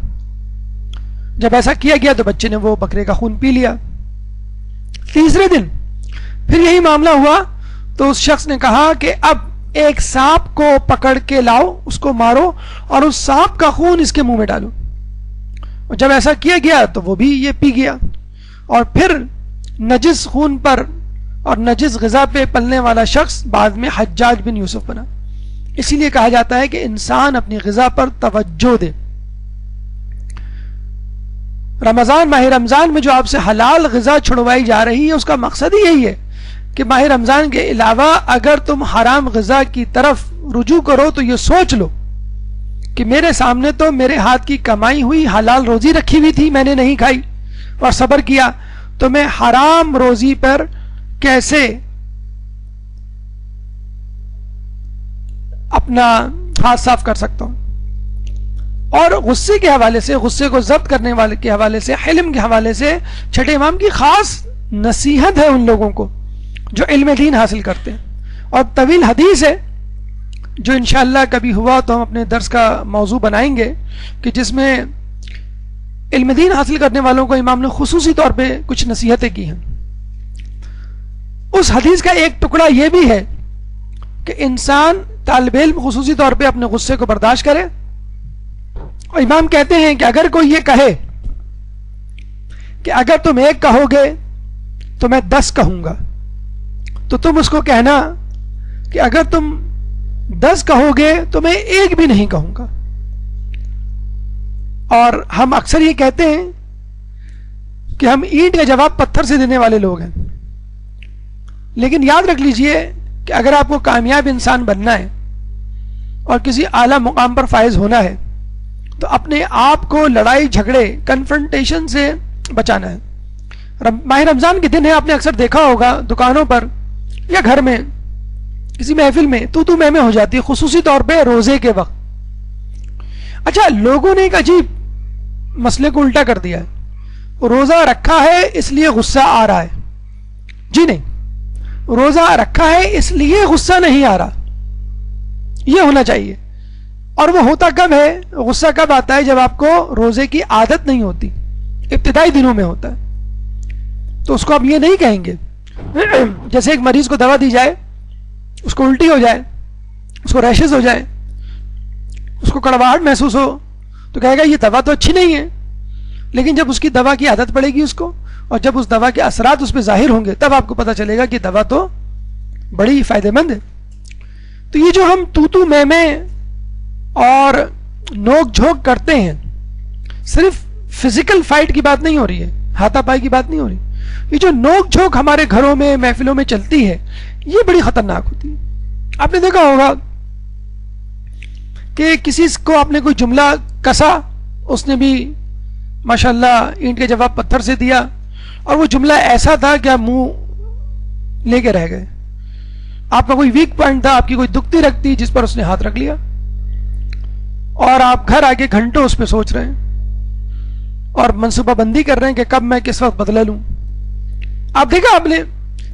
جب ایسا کیا گیا تو بچے نے وہ بکرے کا خون پی لیا. تیسرے دن پھر یہی معاملہ ہوا تو اس شخص نے کہا کہ اب ایک سانپ کو پکڑ کے لاؤ، اس کو مارو اور اس سانپ کا خون اس کے منہ میں ڈالو. اور جب ایسا کیا گیا تو وہ بھی یہ پی گیا، اور پھر نجس خون پر اور نجس غذا پہ پلنے والا شخص بعد میں حجاج بن یوسف بنا. اسی لیے کہا جاتا ہے کہ انسان اپنی غذا پر توجہ دے. رمضان، ماہ رمضان میں جو آپ سے حلال غذا چھڑوائی جا رہی ہے، اس کا مقصد ہی یہی ہے کہ ماہ رمضان کے علاوہ اگر تم حرام غذا کی طرف رجوع کرو تو یہ سوچ لو کہ میرے سامنے تو میرے ہاتھ کی کمائی ہوئی حلال روزی رکھی ہوئی تھی، میں نے نہیں کھائی اور صبر کیا، تو میں حرام روزی پر کیسے اپنا ہاتھ صاف کر سکتا ہوں. اور غصے کے حوالے سے، غصے کو ضبط کرنے والے کے حوالے سے، حلم کے حوالے سے چھٹے امام کی خاص نصیحت ہے ان لوگوں کو جو علم دین حاصل کرتے ہیں. اور طویل حدیث ہے جو انشاءاللہ کبھی ہوا تو ہم اپنے درس کا موضوع بنائیں گے، کہ جس میں علم دین حاصل کرنے والوں کو امام نے خصوصی طور پہ کچھ نصیحتیں کی ہیں. اس حدیث کا ایک ٹکڑا یہ بھی ہے کہ انسان، طالب علم خصوصی طور پہ اپنے غصے کو برداشت کرے. اور امام کہتے ہیں کہ اگر کوئی یہ کہے کہ اگر تم ایک کہو گے تو میں 10 کہوں گا، تو تم اس کو کہنا کہ اگر تم 10 کہو گے تو میں 1 بھی نہیں کہوں گا. اور ہم اکثر یہ کہتے ہیں کہ ہم اینٹ کا جواب پتھر سے دینے والے لوگ ہیں، لیکن یاد رکھ لیجئے کہ اگر آپ کو کامیاب انسان بننا ہے اور کسی اعلیٰ مقام پر فائز ہونا ہے تو اپنے آپ کو لڑائی جھگڑے، کنفرنٹیشن سے بچانا ہے. ماہ رمضان کے دن ہے، آپ نے اکثر دیکھا ہوگا دکانوں پر یا گھر میں کسی محفل میں تو میں ہو جاتی ہے، خصوصی طور پہ روزے کے وقت. اچھا، لوگوں نے ایک عجیب مسئلے کو الٹا کر دیا ہے، روزہ رکھا ہے اس لیے غصہ آ رہا ہے. جی نہیں، روزہ رکھا ہے اس لیے غصہ نہیں آ رہا، یہ ہونا چاہیے. اور وہ ہوتا کب ہے، غصہ کب آتا ہے؟ جب آپ کو روزے کی عادت نہیں ہوتی، ابتدائی دنوں میں ہوتا ہے. تو اس کو آپ یہ نہیں کہیں گے، جیسے ایک مریض کو دوا دی جائے، اس کو الٹی ہو جائے، اس کو ریشز ہو جائے، اس کو کڑواہٹ محسوس ہو، تو کہے گا یہ دوا تو اچھی نہیں ہے. لیکن جب اس کی دوا کی عادت پڑے گی اس کو، اور جب اس دوا کے اثرات اس پہ ظاہر ہوں گے، تب آپ کو پتہ چلے گا کہ دوا تو بڑی فائدہ مند ہے. تو یہ جو ہم تو میں اور نوک جھوک کرتے ہیں، صرف فزیکل فائٹ کی بات نہیں ہو رہی ہے، ہاتھا پائی کی بات نہیں ہو رہی. یہ جو نوک جھوک ہمارے گھروں میں، محفلوں میں چلتی ہے، یہ بڑی خطرناک ہوتی ہے. آپ نے دیکھا ہوگا کہ کسی کو آپ نے کوئی جملہ کسا، اس نے بھی ماشاءاللہ اینٹ کے جواب پتھر سے دیا، اور وہ جملہ ایسا تھا کہ آپ منہ لے کے رہ گئے. آپ کا کوئی ویک پوائنٹ تھا، آپ کی کوئی دکھتی رکھتی، جس پر اس نے ہاتھ رکھ لیا، اور آپ گھر آگے گھنٹوں اس پہ سوچ رہے ہیں اور منصوبہ بندی کر رہے ہیں کہ کب میں کس وقت بدلہ لوں. آپ دیکھا آپ نے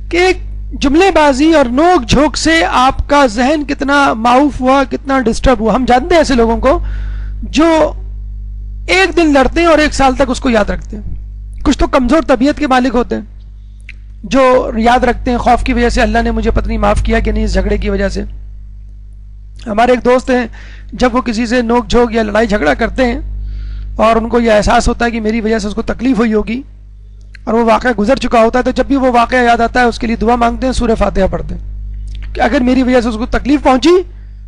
کہ ایک جملے بازی اور نوک جھوک سے آپ کا ذہن کتنا معاف ہوا، کتنا ڈسٹرب ہوا. ہم جانتے ہیں ایسے لوگوں کو جو ایک دن لڑتے ہیں اور 1 سال تک اس کو یاد رکھتے ہیں. کچھ تو کمزور طبیعت کے مالک ہوتے ہیں جو یاد رکھتے ہیں خوف کی وجہ سے، اللہ نے مجھے پتہ نہیں معاف کیا کہ نہیں اس جھگڑے کی وجہ سے. ہمارے ایک دوست ہیں، جب وہ کسی سے نوک جھوک یا لڑائی جھگڑا کرتے ہیں اور ان کو یہ احساس ہوتا ہے کہ میری وجہ سے اس کو تکلیف ہوئی ہوگی اور وہ واقعہ گزر چکا ہوتا ہے، تو جب بھی وہ واقعہ یاد آتا ہے اس کے لیے دعا مانگتے ہیں، سورہ فاتحہ پڑھتے ہیں کہ اگر میری وجہ سے اس کو تکلیف پہنچی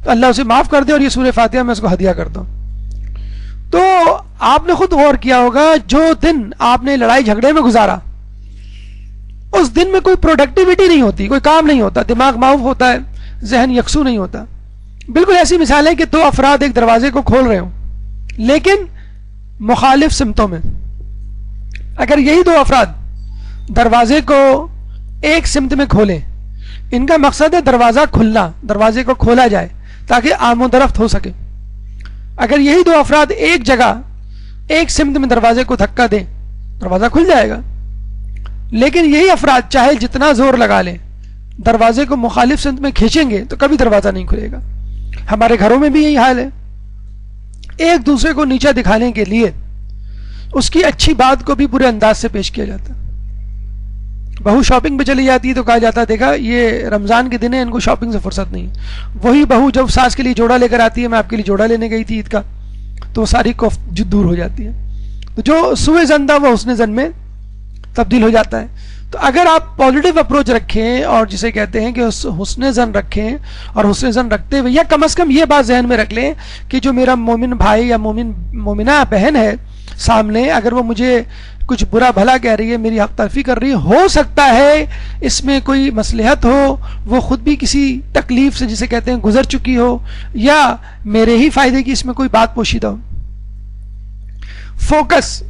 تو اللہ اسے معاف کر دے، اور یہ سورہ فاتحہ میں اس کو ہدیہ کرتا ہوں. تو آپ نے خود غور کیا ہوگا، جو دن آپ نے لڑائی جھگڑے میں گزارا، اس دن میں کوئی پروڈکٹیوٹی نہیں ہوتی، کوئی کام نہیں ہوتا، دماغ معاف ہوتا ہے، ذہن یکسو نہیں ہوتا. بالکل ایسی مثال ہے کہ 2 افراد ایک دروازے کو کھول رہے ہوں لیکن مخالف سمتوں میں. اگر یہی 2 افراد دروازے کو ایک سمت میں کھولیں، ان کا مقصد ہے دروازہ کھلنا، دروازے کو کھولا جائے تاکہ آم و درفت ہو سکے. اگر یہی 2 افراد ایک جگہ ایک سمت میں دروازے کو دھکا دیں، دروازہ کھل جائے گا. لیکن یہی افراد چاہے جتنا زور لگا لیں، دروازے کو مخالف سمت میں کھینچیں گے تو کبھی دروازہ نہیں کھلے گا. ہمارے گھروں میں بھی یہی حال ہے. ایک دوسرے کو نیچا دکھانے کے لیے اس کی اچھی بات کو بھی برے انداز سے پیش کیا جاتا ہے. بہو شاپنگ پہ چلی جاتی ہے تو کہا جاتا ہے دیکھا یہ رمضان کے دن ہے، ان کو شاپنگ سے فرصت نہیں ہے۔ وہی بہو جب ساس کے لیے جوڑا لے کر آتی ہے، میں آپ کے لیے جوڑا لینے گئی تھی عید کا، تو وہ ساری کوفت دور ہو جاتی ہے۔ تو جو سوء ظن تھا وہ حسن ظن میں تبدیل ہو جاتا ہے۔ تو اگر آپ پازیٹیو اپروچ رکھیں اور جسے کہتے ہیں کہ حسن ظن رکھیں، اور حسن ظن رکھتے ہوئے یا کم از کم یہ بات ذہن میں رکھ لیں کہ جو میرا مومن بھائی یا مومنہ بہن ہے سامنے، اگر وہ مجھے کچھ برا بھلا کہہ رہی ہے، میری حق تلفی کر رہی ہے، ہو سکتا ہے اس میں کوئی مصلحت ہو، وہ خود بھی کسی تکلیف سے جسے کہتے ہیں گزر چکی ہو، یا میرے ہی فائدے کی اس میں کوئی بات پوشیدہ ہو۔ فوکس،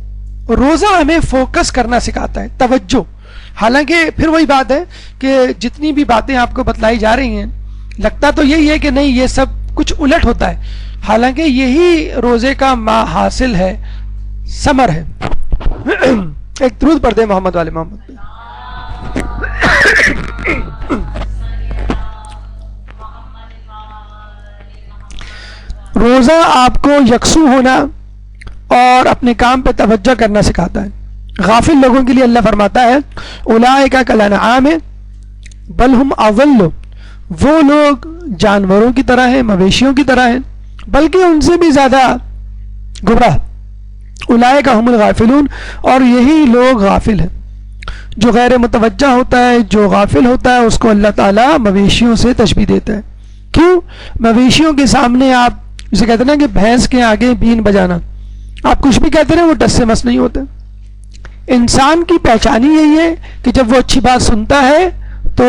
روزہ ہمیں فوکس کرنا سکھاتا ہے، توجہ۔ حالانکہ پھر وہی بات ہے کہ جتنی بھی باتیں آپ کو بتلائی جا رہی ہیں لگتا تو یہی ہے کہ نہیں یہ سب کچھ الٹ ہوتا ہے، حالانکہ یہی روزے کا حاصل ہے، ثمر ہے۔ ایک درود پڑھ دیں محمد والے محمد۔ روزہ آپ کو یکسو ہونا اور اپنے کام پہ توجہ کرنا سکھاتا ہے۔ غافل لوگوں کے لیے اللہ فرماتا ہے اولئک کالانعام بل ہم اضل، وہ لوگ جانوروں کی طرح ہیں، مویشیوں کی طرح ہیں، بلکہ ان سے بھی زیادہ گمراہ۔ اولئک هم الغافلون، اور یہی لوگ غافل ہیں۔ جو غیر متوجہ ہوتا ہے، جو غافل ہوتا ہے، اس کو اللہ تعالیٰ مویشیوں سے تشبیہ دیتا ہے۔ کیوں؟ مویشیوں کے سامنے آپ جسے کہتے ہیں نا کہ بھینس کے آگے بین بجانا، آپ کچھ بھی کہتے ہیں وہ ٹس سے مس نہیں ہوتے۔ انسان کی پہچان ہی یہی ہے کہ جب وہ اچھی بات سنتا ہے تو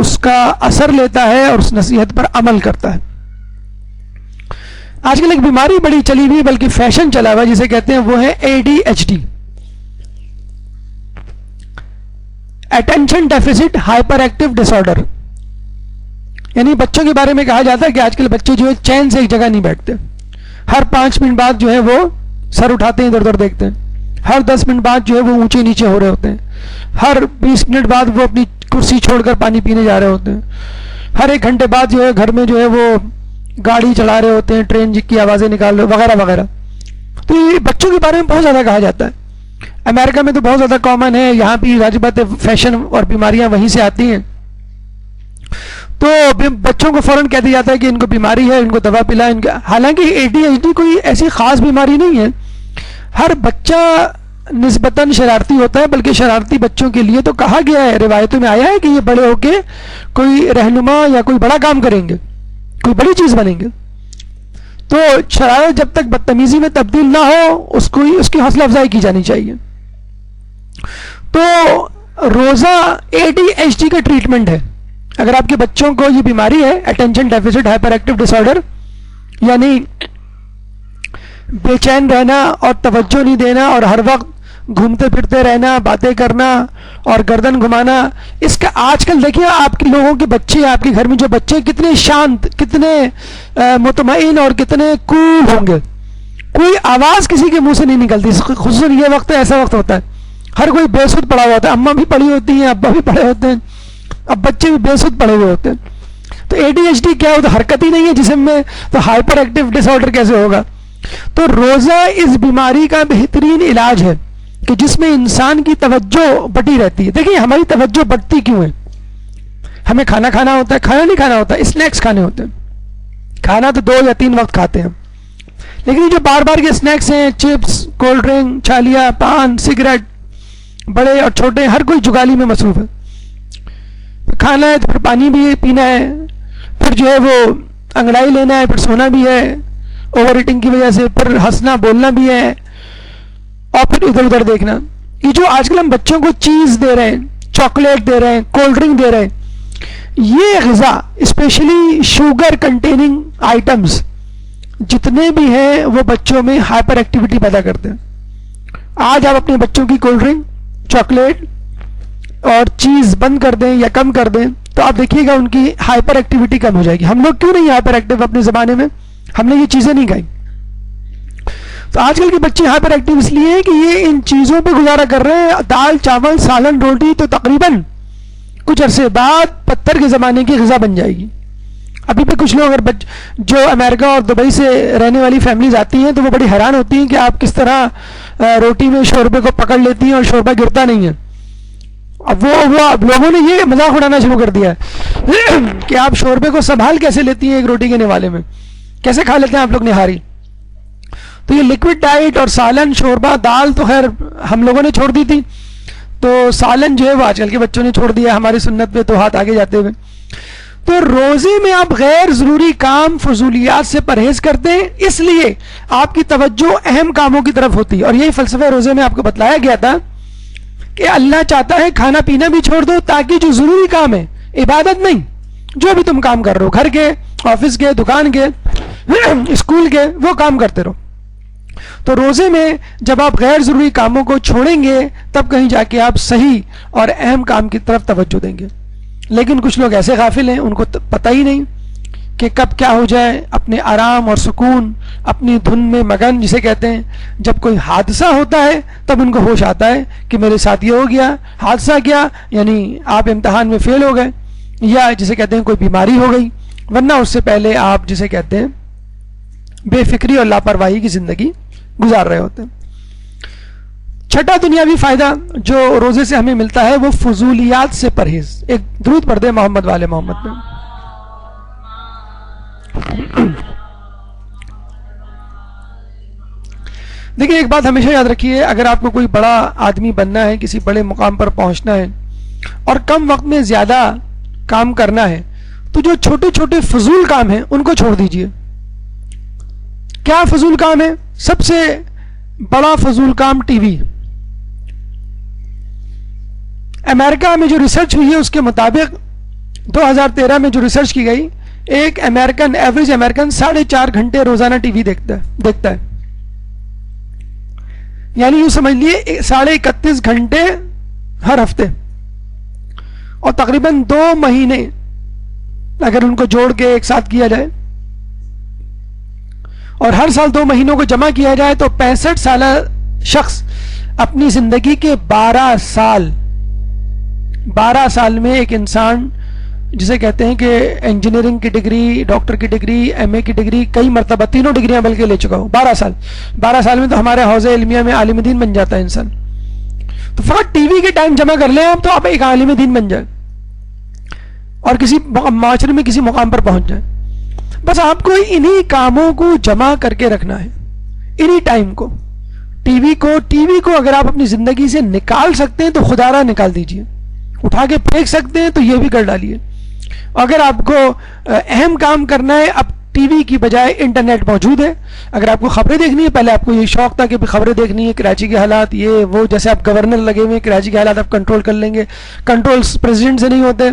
اس کا اثر لیتا ہے اور اس نصیحت پر عمل کرتا ہے۔ آج کل ایک بیماری بڑی چلی ہوئی بلکہ فیشن چلا ہوا جسے کہتے ہیں وہ ہے ADHD، attention deficit hyperactive disorder. یعنی بچوں کے بارے میں کہا جاتا ہے کہ آج کل بچے جو ہے چین سے ایک جگہ نہیں بیٹھتے، ہر 5 منٹ بعد جو ہے وہ سر اٹھاتے ہیں، ادھر ادھر دیکھتے ہیں، ہر 10 منٹ بعد جو ہے وہ اونچے نیچے ہو رہے ہوتے ہیں، ہر 20 منٹ بعد وہ اپنی کرسی چھوڑ کر پانی پینے جا رہے ہوتے ہیں، ہر 1 گھنٹے بعد جو ہے گھر میں جو ہے وہ گاڑی چلا رہے ہوتے ہیں، ٹرین کی آوازیں نکال رہے وغیرہ وغیرہ۔ تو یہ بچوں کے بارے میں بہت زیادہ کہا جاتا ہے۔ امریکہ میں تو بہت زیادہ کامن ہے، یہاں بھی ظاہر بات ہے فیشن اور بیماریاں وہیں سے آتی ہیں، تو بچوں کو فوراً کہہ دیا جاتا ہے کہ ان کو بیماری ہے، ان کو دوا پلا ان کا۔ حالانکہ ADHD کوئی ایسی خاص بیماری نہیں ہے، ہر بچہ نسبتاً شرارتی ہوتا ہے، بلکہ شرارتی بچوں کے لیے تو کہا گیا ہے، روایتوں میں آیا ہے کہ یہ بڑے ہو کے کوئی رہنما یا کوئی بڑا کام کریں گے، کوئی بڑی چیز بنیں گے۔ تو شرارت جب تک بدتمیزی میں تبدیل نہ ہو اس کی حوصلہ افزائی کی جانی چاہیے۔ تو روزہ ADHD کا ٹریٹمنٹ ہے۔ اگر آپ کے بچوں کو یہ بیماری ہے attention deficit hyperactive disorder, یعنی بے چین رہنا اور توجہ نہیں دینا اور ہر وقت گھومتے پھرتے رہنا، باتیں کرنا اور گردن گھمانا، اس کا آج کل دیکھیے آپ کے لوگوں کے بچے، آپ کے گھر میں جو بچے کتنے شانت، کتنے مطمئن اور کتنے کول ہوں گے، کوئی آواز کسی کے منہ سے نہیں نکلتی، خصوصاً یہ وقت ایسا وقت ہوتا ہے ہر کوئی بے سود پڑا ہوا ہوتا ہے، اماں بھی پڑھی ہوتی ہیں، ابا بھی پڑھے ہوتے ہیں، اب بچے بھی بے سود پڑے ہوئے ہوتے ہیں۔ تو ADHD کیا ہوتا ہے؟ حرکت ہی نہیں ہے جسم میں، تو ہائپر ایکٹیو ڈس آرڈر کیسے ہوگا؟ تو روزہ اس بیماری کا بہترین علاج ہے کہ جس میں انسان کی توجہ بٹی رہتی ہے۔ دیکھیں ہماری توجہ بٹتی کیوں ہے؟ ہمیں کھانا کھانا ہوتا ہے، کھانا نہیں کھانا ہوتا، اسنیکس کھانے ہوتے ہیں۔ کھانا تو 2 یا 3 وقت کھاتے ہیں، لیکن یہ جو بار بار کے اسنیکس ہیں، چپس، کولڈ ڈرنک، چھالیا، پان، سگریٹ، بڑے اور چھوٹے ہر کوئی جگالی میں مصروف ہے۔ کھانا ہے تو پھر پانی بھی پینا ہے، پھر جو ہے وہ انگڑائی لینا ہے، پھر سونا بھی ہے اوور ایٹنگ کی وجہ سے، پھر ہنسنا بولنا بھی ہے، اور پھر ادھر ادھر دیکھنا۔ یہ جو آج کل ہم بچوں کو چیز دے رہے ہیں، چاکلیٹ دے رہے ہیں، کولڈ ڈرنک دے رہے ہیں، یہ غذا اسپیشلی شوگر کنٹیننگ آئٹمس جتنے بھی ہیں وہ بچوں میں ہائپر ایکٹیویٹی پیدا کرتے ہیں۔ آج آپ اپنے بچوں کی کولڈ ڈرنک، چاکلیٹ اور چیز بند کر دیں یا کم کر دیں تو آپ دیکھیے گا ان کی ہائپر ایکٹیویٹی کم ہو جائے گی۔ ہم لوگ کیوں نہیں ہائپر ایکٹیو اپنے زمانے میں؟ ہم نے یہ چیزیں نہیں کھائی۔ تو آج کل کے بچے ہائپر ایکٹیو اس لیے ہیں کہ یہ ان چیزوں پہ گزارا کر رہے ہیں، دال چاول سالن روٹی تو تقریباً کچھ عرصے بعد پتھر کے زمانے کی غذا بن جائے گی۔ ابھی پہ کچھ لوگ اگر جو امریکہ اور دبئی سے رہنے والی فیملیز آتی ہیں تو وہ بڑی حیران ہوتی ہیں کہ آپ کس طرح روٹی میں شوربے کو پکڑ لیتی ہیں اور شوربہ گرتا نہیں ہے۔ اب اب لوگوں نے یہ مذاق اڑانا شروع کر دیا ہے کہ آپ شوربے کو سنبھال کیسے لیتی ہیں ایک روٹی کے نوالے میں, کیسے کھا لیتے ہیں آپ لوگ نہاری. تو یہ لکوڈ ڈائٹ اور سالن, شوربہ, دال تو خیر ہم لوگوں نے چھوڑ دی تھی, تو سالن جو ہے وہ آج کل کے بچوں نے چھوڑ دیا ہماری سنت پہ تو ہاتھ آگے جاتے ہوئے. تو روزے میں آپ غیر ضروری کام, فضولیات سے پرہیز کرتے ہیں, اس لیے آپ کی توجہ اہم کاموں کی طرف ہوتی ہے. اور یہی فلسفہ روزے میں آپ کو بتلایا گیا تھا کہ اللہ چاہتا ہے کھانا پینا بھی چھوڑ دو, تاکہ جو ضروری کام ہے, عبادت نہیں, جو بھی تم کام کر رہے ہو, گھر کے, آفس کے, دکان کے, اسکول کے, وہ کام کرتے رہو. تو روزے میں جب آپ غیر ضروری کاموں کو چھوڑیں گے تب کہیں جا کے آپ صحیح اور اہم کام کی طرف توجہ دیں گے. لیکن کچھ لوگ ایسے غافل ہیں, ان کو پتہ ہی نہیں کہ کب کیا ہو جائے, اپنے آرام اور سکون, اپنی دھن میں مگن جسے کہتے ہیں. جب کوئی حادثہ ہوتا ہے تب ان کو ہوش آتا ہے کہ میرے ساتھ یہ ہو گیا. حادثہ کیا, یعنی آپ امتحان میں فیل ہو گئے, یا جسے کہتے ہیں کوئی بیماری ہو گئی, ورنہ اس سے پہلے آپ جسے کہتے ہیں بے فکری اور لاپرواہی کی زندگی گزار رہے ہوتے ہیں. چھٹا دنیاوی فائدہ جو روزے سے ہمیں ملتا ہے وہ فضولیات سے پرہیز. ایک درود پڑھ دیں محمد والے محمد پہ. دیکھیں ایک بات ہمیشہ یاد رکھیے, اگر آپ کو کوئی بڑا آدمی بننا ہے, کسی بڑے مقام پر پہنچنا ہے اور کم وقت میں زیادہ کام کرنا ہے, تو جو چھوٹے چھوٹے فضول کام ہیں ان کو چھوڑ دیجئے. کیا فضول کام ہے؟ سب سے بڑا فضول کام ٹی وی. امریکہ میں جو ریسرچ ہوئی ہے اس کے مطابق 2013 میں جو ریسرچ کی گئی, ایک امریکن, ایوریج امریکن 4.5 گھنٹے روزانہ ٹی وی دیکھتا ہے. یعنی یوں سمجھ لیے 31.5 گھنٹے ہر ہفتے, اور تقریباً 2 مہینے اگر ان کو جوڑ کے ایک ساتھ کیا جائے اور ہر سال 2 مہینوں کو جمع کیا جائے تو 65 سالہ شخص اپنی زندگی کے 12 سال میں ایک انسان جسے کہتے ہیں کہ انجینئرنگ کی ڈگری, ڈاکٹر کی ڈگری, ایم اے کی ڈگری, کئی مرتبہ 3 ڈگریاں بلکہ لے چکا ہوں. 12 سال میں تو ہمارے حوزہ علمیہ میں عالم دین بن جاتا ہے انسان. تو فقط ٹی وی کے ٹائم جمع کر لیں آپ تو آپ ایک عالم دین بن جائیں اور کسی معاشرے میں کسی مقام پر پہنچ جائیں. بس آپ کو انہی کاموں کو جمع کر کے رکھنا ہے, انہی ٹائم کو. ٹی وی کو اگر آپ اپنی زندگی سے نکال سکتے ہیں تو خدا را نکال دیجئے, اٹھا کے پھینک سکتے ہیں تو یہ بھی کر ڈالیے. اگر آپ کو اہم کام کرنا ہے, اب ٹی وی کی بجائے انٹرنیٹ موجود ہے. اگر آپ کو خبریں دیکھنی ہے, پہلے آپ کو یہ شوق تھا کہ خبریں دیکھنی ہے, کراچی کے حالات یہ وہ, جیسے آپ گورنر لگے ہوئے, کراچی کے حالات آپ کنٹرول کر لیں گے. کنٹرول پریزیڈنٹ سے نہیں ہوتے,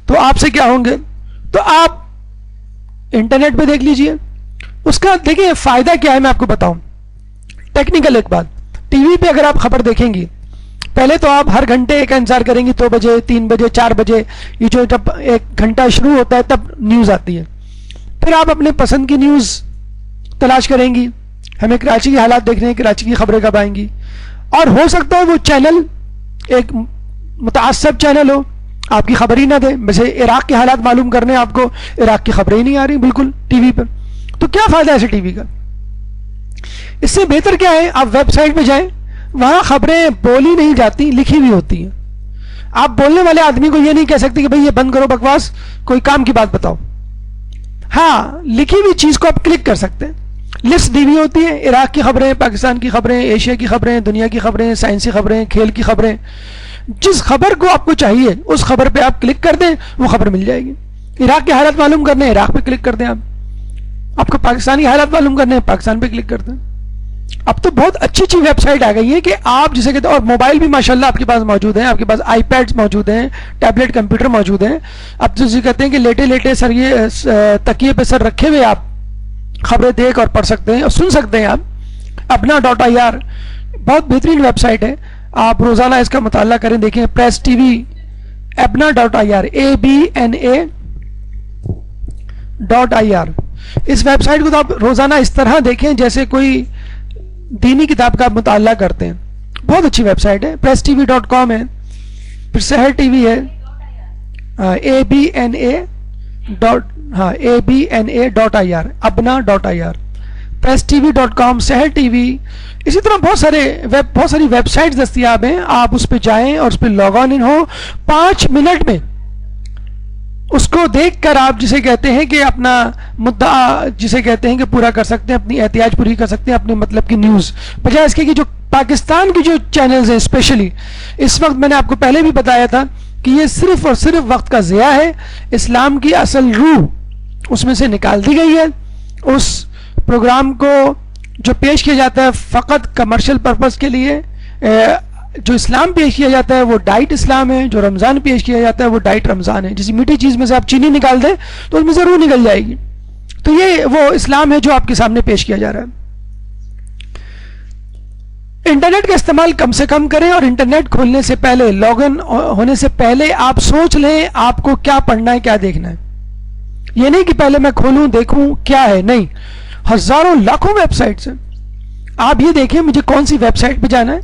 تو آپ سے کیا ہوں گے؟ تو آپ انٹرنیٹ پہ دیکھ لیجئے. اس کا دیکھیں فائدہ کیا ہے, میں آپ کو بتاؤں. ٹیکنیکل ایک بات, ٹی وی پہ اگر آپ خبر دیکھیں گی, پہلے تو آپ ہر گھنٹے کا انتظار کریں گی, 2 بجے, 3 بجے, 4 بجے, یہ جو جب 1 گھنٹہ شروع ہوتا ہے تب نیوز آتی ہے. پھر آپ اپنے پسند کی نیوز تلاش کریں گی, ہمیں کراچی کے حالات دیکھنے ہیں, کراچی کی خبریں کب آئیں گی. اور ہو سکتا ہے وہ چینل ایک متعصب چینل ہو, آپ کی خبر ہی نہ دے. ویسے عراق کے حالات معلوم کرنے آپ کو عراق کی خبریں ہی نہیں آ رہی بالکل ٹی وی پہ, تو کیا فائدہ ہے ایسے ٹی وی کا؟ اس سے بہتر کیا ہے, آپ ویب سائٹ پہ جائیں, وہاں خبریں بولی نہیں جاتی, لکھی ہوئی ہوتی ہیں. آپ بولنے والے آدمی کو یہ نہیں کہہ سکتے کہ بھئی یہ بند کرو بکواس, کوئی کام کی بات بتاؤ. ہاں, لکھی ہوئی چیز کو آپ کلک کر سکتے ہیں. لسٹ دی ہوئی ہوتی ہے, عراق کی خبریں, پاکستان کی خبریں, ایشیا کی خبریں, دنیا کی خبریں, سائنسی خبریں, کھیل کی خبریں. جس خبر کو آپ کو چاہیے اس خبر پہ آپ کلک کر دیں, وہ خبر مل جائے گی. عراق کے حالات معلوم کرنے ہیں, عراق پہ کلک کر دیں. آپ کو پاکستانی حالات معلوم کرنے ہیں, پاکستان پہ کلک کر دیں. اب تو بہت اچھی اچھی ویب سائٹ آ گئی ہے کہ آپ جسے کہتے ہیں, اور موبائل بھی ماشاءاللہ آپ کے پاس موجود ہیں, آپ کے پاس آئی پیڈز موجود ہیں, ٹیبلٹ کمپیوٹر موجود ہیں. اب جسے کہتے ہیں کہ لیٹے سر, یہ تکیے پہ سر رکھے ہوئے آپ خبریں دیکھ اور پڑھ سکتے ہیں اور سن سکتے ہیں. آپ apna.ir بہت بہترین ویب سائٹ ہے, آپ روزانہ اس کا مطالعہ کریں, دیکھیں. Press T V, apna.ir, abna.ir. اس ویب سائٹ کو تو آپ روزانہ اس طرح دیکھیں جیسے کوئی دینی کتاب کا آپ مطالعہ کرتے ہیں. بہت اچھی ویب سائٹ ہے. پریس ٹی وی.com ہے, پھر سحر ٹی وی ہے, abna.ir, abna.ir. presstv.com, سحر ٹی وی، اسی طرح بہت ساری ویب سائٹس دستیاب ہیں. آپ اس پہ جائیں اور اس پہ لاگ آن ہو. 5 منٹ میں اس کو دیکھ کر آپ جسے کہتے ہیں کہ اپنا مدعا جسے کہتے ہیں کہ پورا کر سکتے ہیں، اپنی احتیاج پوری کر سکتے ہیں، اپنے مطلب کی نیوز. بجائے اس کے کہ جو پاکستان کی جو چینلز ہیں اسپیشلی اس وقت، میں نے آپ کو پہلے بھی بتایا تھا کہ یہ صرف اور صرف وقت کا ضیاع ہے. اسلام کی اصل روح اس میں سے نکال دی گئی ہے. اس پروگرام کو جو پیش کیا جاتا ہے فقط کمرشل پرپس کے لیے، جو اسلام پیش کیا جاتا ہے وہ ڈائٹ اسلام ہے، جو رمضان پیش کیا جاتا ہے وہ ڈائٹ رمضان ہے. جیسی میٹھی چیز میں سے آپ چینی نکال دیں تو اس میں سے روح نکل جائے گی. تو یہ وہ اسلام ہے جو آپ کے سامنے پیش کیا جا رہا ہے. انٹرنیٹ کا استعمال کم سے کم کریں، اور انٹرنیٹ کھولنے سے پہلے، لاگ ان ہونے سے پہلے آپ سوچ لیں آپ کو کیا پڑھنا ہے، کیا دیکھنا ہے. یہ نہیں کہ پہلے میں کھولوں دیکھوں کیا ہے، نہیں. ہزاروں لاکھوں ویب سائٹس ہیں. آپ یہ دیکھیں مجھے کون سی ویب سائٹ پہ جانا ہے،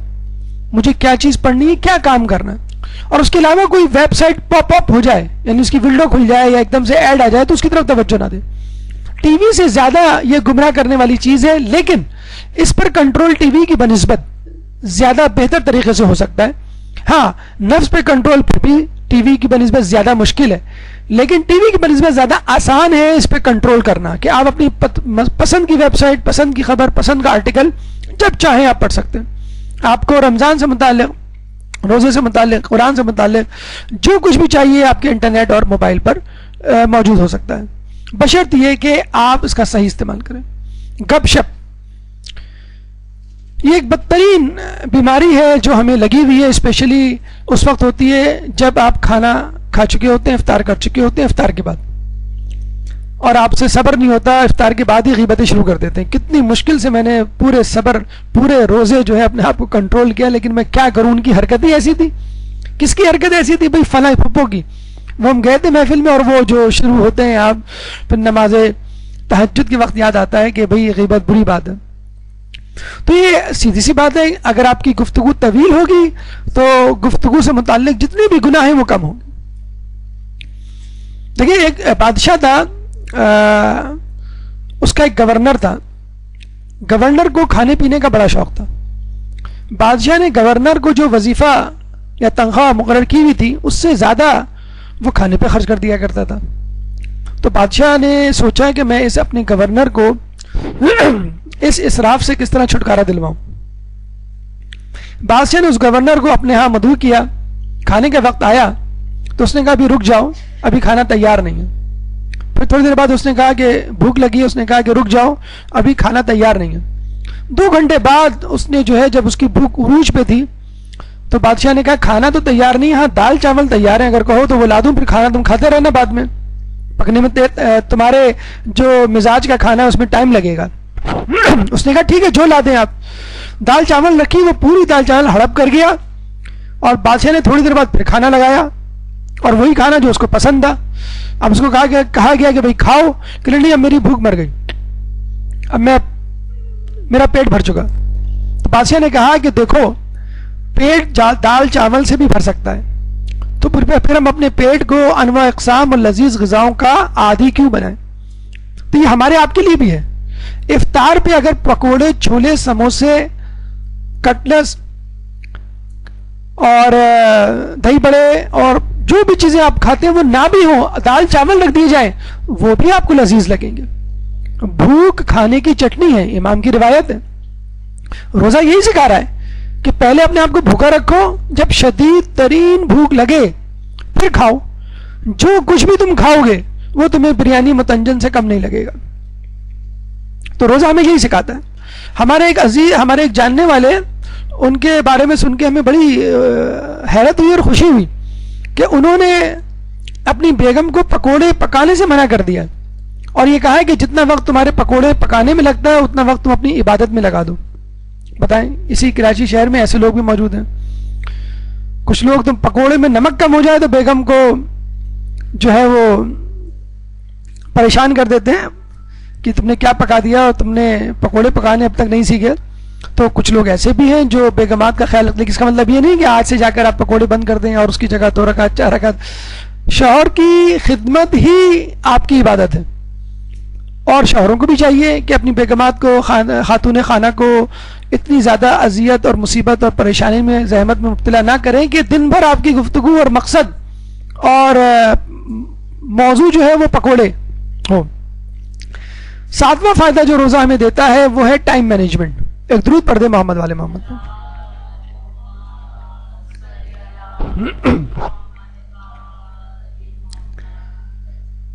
مجھے کیا چیز پڑھنی ہے، کیا کام کرنا ہے. اور اس کے علاوہ کوئی ویب سائٹ پاپ اپ ہو جائے، یعنی اس کی ونڈو کھل جائے یا ایک دم سے ایڈ آ جائے تو اس کی طرف توجہ نہ دیں. ٹی وی سے زیادہ یہ گمراہ کرنے والی چیز ہے، لیکن اس پر کنٹرول ٹی وی کی بنسبت زیادہ بہتر طریقے سے ہو سکتا ہے. ہاں، نفس پہ کنٹرول پھر بھی ٹی وی کی بنسبت زیادہ مشکل ہے، لیکن ٹی وی کی بنسبت زیادہ آسان ہے اس پہ کنٹرول کرنا، کہ آپ اپنی پسند کی ویب سائٹ، پسند کی خبر، پسند کا آرٹیکل جب چاہیں آپ پڑھ سکتے ہیں. آپ کو رمضان سے متعلق، روزے سے متعلق، قرآن سے متعلق جو کچھ بھی چاہیے آپ کے انٹرنیٹ اور موبائل پر موجود ہو سکتا ہے، بشرط یہ کہ آپ اس کا صحیح استعمال کریں. گپ شپ یہ ایک بدترین بیماری ہے جو ہمیں لگی ہوئی ہے. اسپیشلی اس وقت ہوتی ہے جب آپ کھانا کھا چکے ہوتے ہیں، افطار کر چکے ہوتے ہیں، افطار کے بعد، اور آپ سے صبر نہیں ہوتا، افطار کے بعد ہی غیبتیں شروع کر دیتے ہیں. کتنی مشکل سے میں نے پورے روزے جو ہے اپنے آپ کو کنٹرول کیا، لیکن میں کیا کروں، ان کی حرکت ہی ایسی تھی. کس کی حرکت ایسی تھی؟ بھائی فلاں پھپھو کی. وہ ہم گئے تھے محفل میں، اور وہ جو شروع ہوتے ہیں آپ پھر نماز تہجد کے وقت یاد آتا ہے کہ بھائی غیبت بری بات ہے. تو یہ سیدھی سی بات ہے، اگر آپ کی گفتگو طویل ہوگی تو گفتگو سے متعلق جتنے بھی گناہ ہیں وہ کم ہوں گے. دیکھیے، ایک بادشاہ تھا، اس کا ایک گورنر تھا. گورنر کو کھانے پینے کا بڑا شوق تھا. بادشاہ نے گورنر کو جو وظیفہ یا تنخواہ مقرر کی ہوئی تھی اس سے زیادہ وہ کھانے پہ خرچ کر دیا کرتا تھا. تو بادشاہ نے سوچا کہ میں اس اپنے گورنر کو اس اسراف سے کس طرح چھٹکارا دلواؤں. بادشاہ نے اس گورنر کو اپنے ہاں مدعو کیا. کھانے کا وقت آیا تو اس نے کہا ابھی رک جاؤ، ابھی کھانا تیار نہیں ہے. پھر تھوڑی دیر بعد اس نے کہا کہ بھوک لگی ہے، اس نے کہا کہ رک جاؤ، ابھی کھانا تیار نہیں ہے. 2 گھنٹے بعد اس نے جو ہے جب اس کی بھوک عروج پہ تھی تو بادشاہ نے کہا کھانا تو تیار نہیں، ہاں دال چاول تیار ہیں، اگر کہو تو وہ لا دوں، پھر کھانا تم کھاتے رہنا، بعد میں پکنے میں تمہارے جو مزاج کا کھانا ہے اس میں ٹائم لگے گا. اس نے کہا ٹھیک ہے جو لا دیں آپ. دال چاول رکھی، وہ پوری دال چاول ہڑپ کر گیا، اور بادشاہ نے تھوڑی دیر بعد پھر کھانا لگایا، اور وہی کھانا جو اس کو پسند تھا. اب اس کو کہا گیا کہ بھائی کھاؤ، کہ نہیں اب میری بھوک مر گئی، اب میرا پیٹ بھر چکا. تو بادشاہ نے کہا کہ دیکھو پیٹ دال چاول سے بھی بھر سکتا ہے، تو پھر ہم اپنے پیٹ کو انواع اقسام اور لذیذ غذاؤں کا عادی کیوں بنائیں. تو یہ ہمارے آپ کے لیے بھی ہے. افطار پہ اگر پکوڑے، چھولے، سموسے، کٹلس اور دہی بڑے اور جو بھی چیزیں آپ کھاتے ہیں وہ نہ بھی ہوں، دال چاول رکھ دیے جائیں، وہ بھی آپ کو لذیذ لگیں گے. بھوک کھانے کی چٹنی ہے، امام کی روایت ہے. روزہ یہی سکھا رہا ہے کہ پہلے اپنے آپ کو بھوکا رکھو، جب شدید ترین بھوک لگے پھر کھاؤ. جو کچھ بھی تم کھاؤ گے وہ تمہیں بریانی متنجن سے کم نہیں لگے گا. تو روزہ ہمیں یہی سکھاتا ہے. ہمارے ایک جاننے والے، ان کے بارے میں سن کے ہمیں بڑی حیرت ہوئی اور خوشی ہوئی کہ انہوں نے اپنی بیگم کو پکوڑے پکانے سے منع کر دیا، اور یہ کہا ہے کہ جتنا وقت تمہارے پکوڑے پکانے میں لگتا ہے اتنا وقت تم اپنی عبادت میں لگا دو. بتائیں، اسی کراچی شہر میں ایسے لوگ بھی موجود ہیں. کچھ لوگ تم پکوڑے میں نمک کم ہو جائے تو بیگم کو جو ہے وہ پریشان کر دیتے ہیں کہ تم نے کیا پکا دیا اور تم نے پکوڑے پکانے اب تک نہیں سیکھے. تو کچھ لوگ ایسے بھی ہیں جو بیگمات کا خیال رکھتے ہیں. اس کا مطلب یہ نہیں کہ آج سے جا کر آپ پکوڑے بند کر دیں اور اس کی جگہ 2 رکعت 4 رکعت. شوہر کی خدمت ہی آپ کی عبادت ہے. اور شوہروں کو بھی چاہیے کہ اپنی بیگمات کو خاتون خانہ کو اتنی زیادہ اذیت اور مصیبت اور پریشانی میں زحمت میں مبتلا نہ کریں کہ دن بھر آپ کی گفتگو اور مقصد اور موضوع جو ہے وہ پکوڑے ہو. 7واں فائدہ جو روزہ ہمیں دیتا ہے وہ ہے ٹائم مینجمنٹ. ایک درود پڑھ دے محمد والے محمد.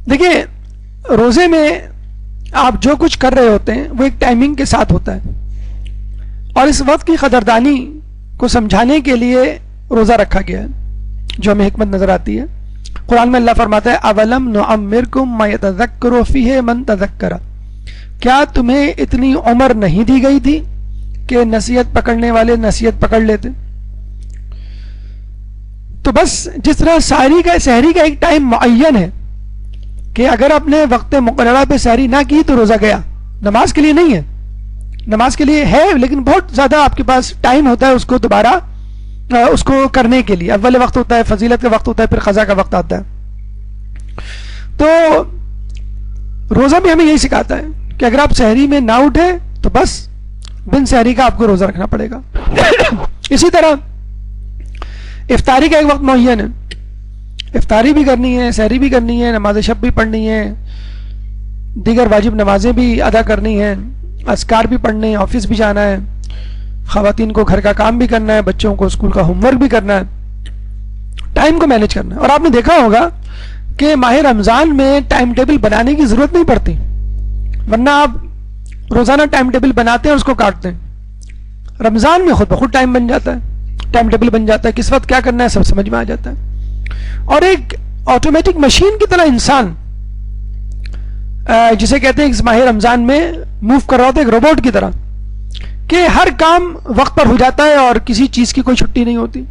دیکھیں روزے میں آپ جو کچھ کر رہے ہوتے ہیں وہ ایک ٹائمنگ کے ساتھ ہوتا ہے, اور اس وقت کی قدردانی کو سمجھانے کے لیے روزہ رکھا گیا ہے, جو ہمیں حکمت نظر آتی ہے. قرآن میں اللہ فرماتا ہے اولم نعمرکم ما یتذکر فیہ من تذکر, کیا تمہیں اتنی عمر نہیں دی گئی تھی کہ نصیحت پکڑنے والے نصیحت پکڑ لیتے. تو بس جس طرح سحری کا ایک ٹائم معین ہے کہ اگر آپ نے وقت مقررہ پہ سحری نہ کی تو روزہ گیا. نماز کے لیے نہیں ہے, نماز کے لیے ہے لیکن بہت زیادہ آپ کے پاس ٹائم ہوتا ہے اس کو دوبارہ اس کو کرنے کے لیے. اول وقت ہوتا ہے, فضیلت کا وقت ہوتا ہے, پھر قضا کا وقت آتا ہے. تو روزہ بھی ہمیں یہی سکھاتا ہے کہ اگر آپ سحری میں نہ اٹھے تو بس بن سحری کا آپ کو روزہ رکھنا پڑے گا. اسی طرح افطاری کا ایک وقت معین ہے, افطاری بھی کرنی ہے, سحری بھی کرنی ہے, نماز شب بھی پڑھنی ہے, دیگر واجب نمازیں بھی ادا کرنی ہیں, اذکار بھی پڑھنے ہیں, آفس بھی جانا ہے, خواتین کو گھر کا کام بھی کرنا ہے, بچوں کو اسکول کا ہوم ورک بھی کرنا ہے, ٹائم کو مینج کرنا ہے. اور آپ نے دیکھا ہوگا کہ ماہ رمضان میں ٹائم ٹیبل بنانے کی ضرورت نہیں پڑتی, ورنہ آپ روزانہ ٹائم ٹیبل بناتے ہیں اور اس کو کاٹتے ہیں. رمضان میں خود بخود ٹائم بن جاتا ہے, ٹائم ٹیبل بن جاتا ہے, کس وقت کیا کرنا ہے سب سمجھ میں آ جاتا ہے. اور ایک آٹومیٹک مشین کی طرح انسان جسے کہتے ہیں اس ماہ رمضان میں موو کر رہا ہوتا ہے, ایک روبوٹ کی طرح, کہ ہر کام وقت پر ہو جاتا ہے اور کسی چیز کی کوئی چھٹی نہیں ہوتی.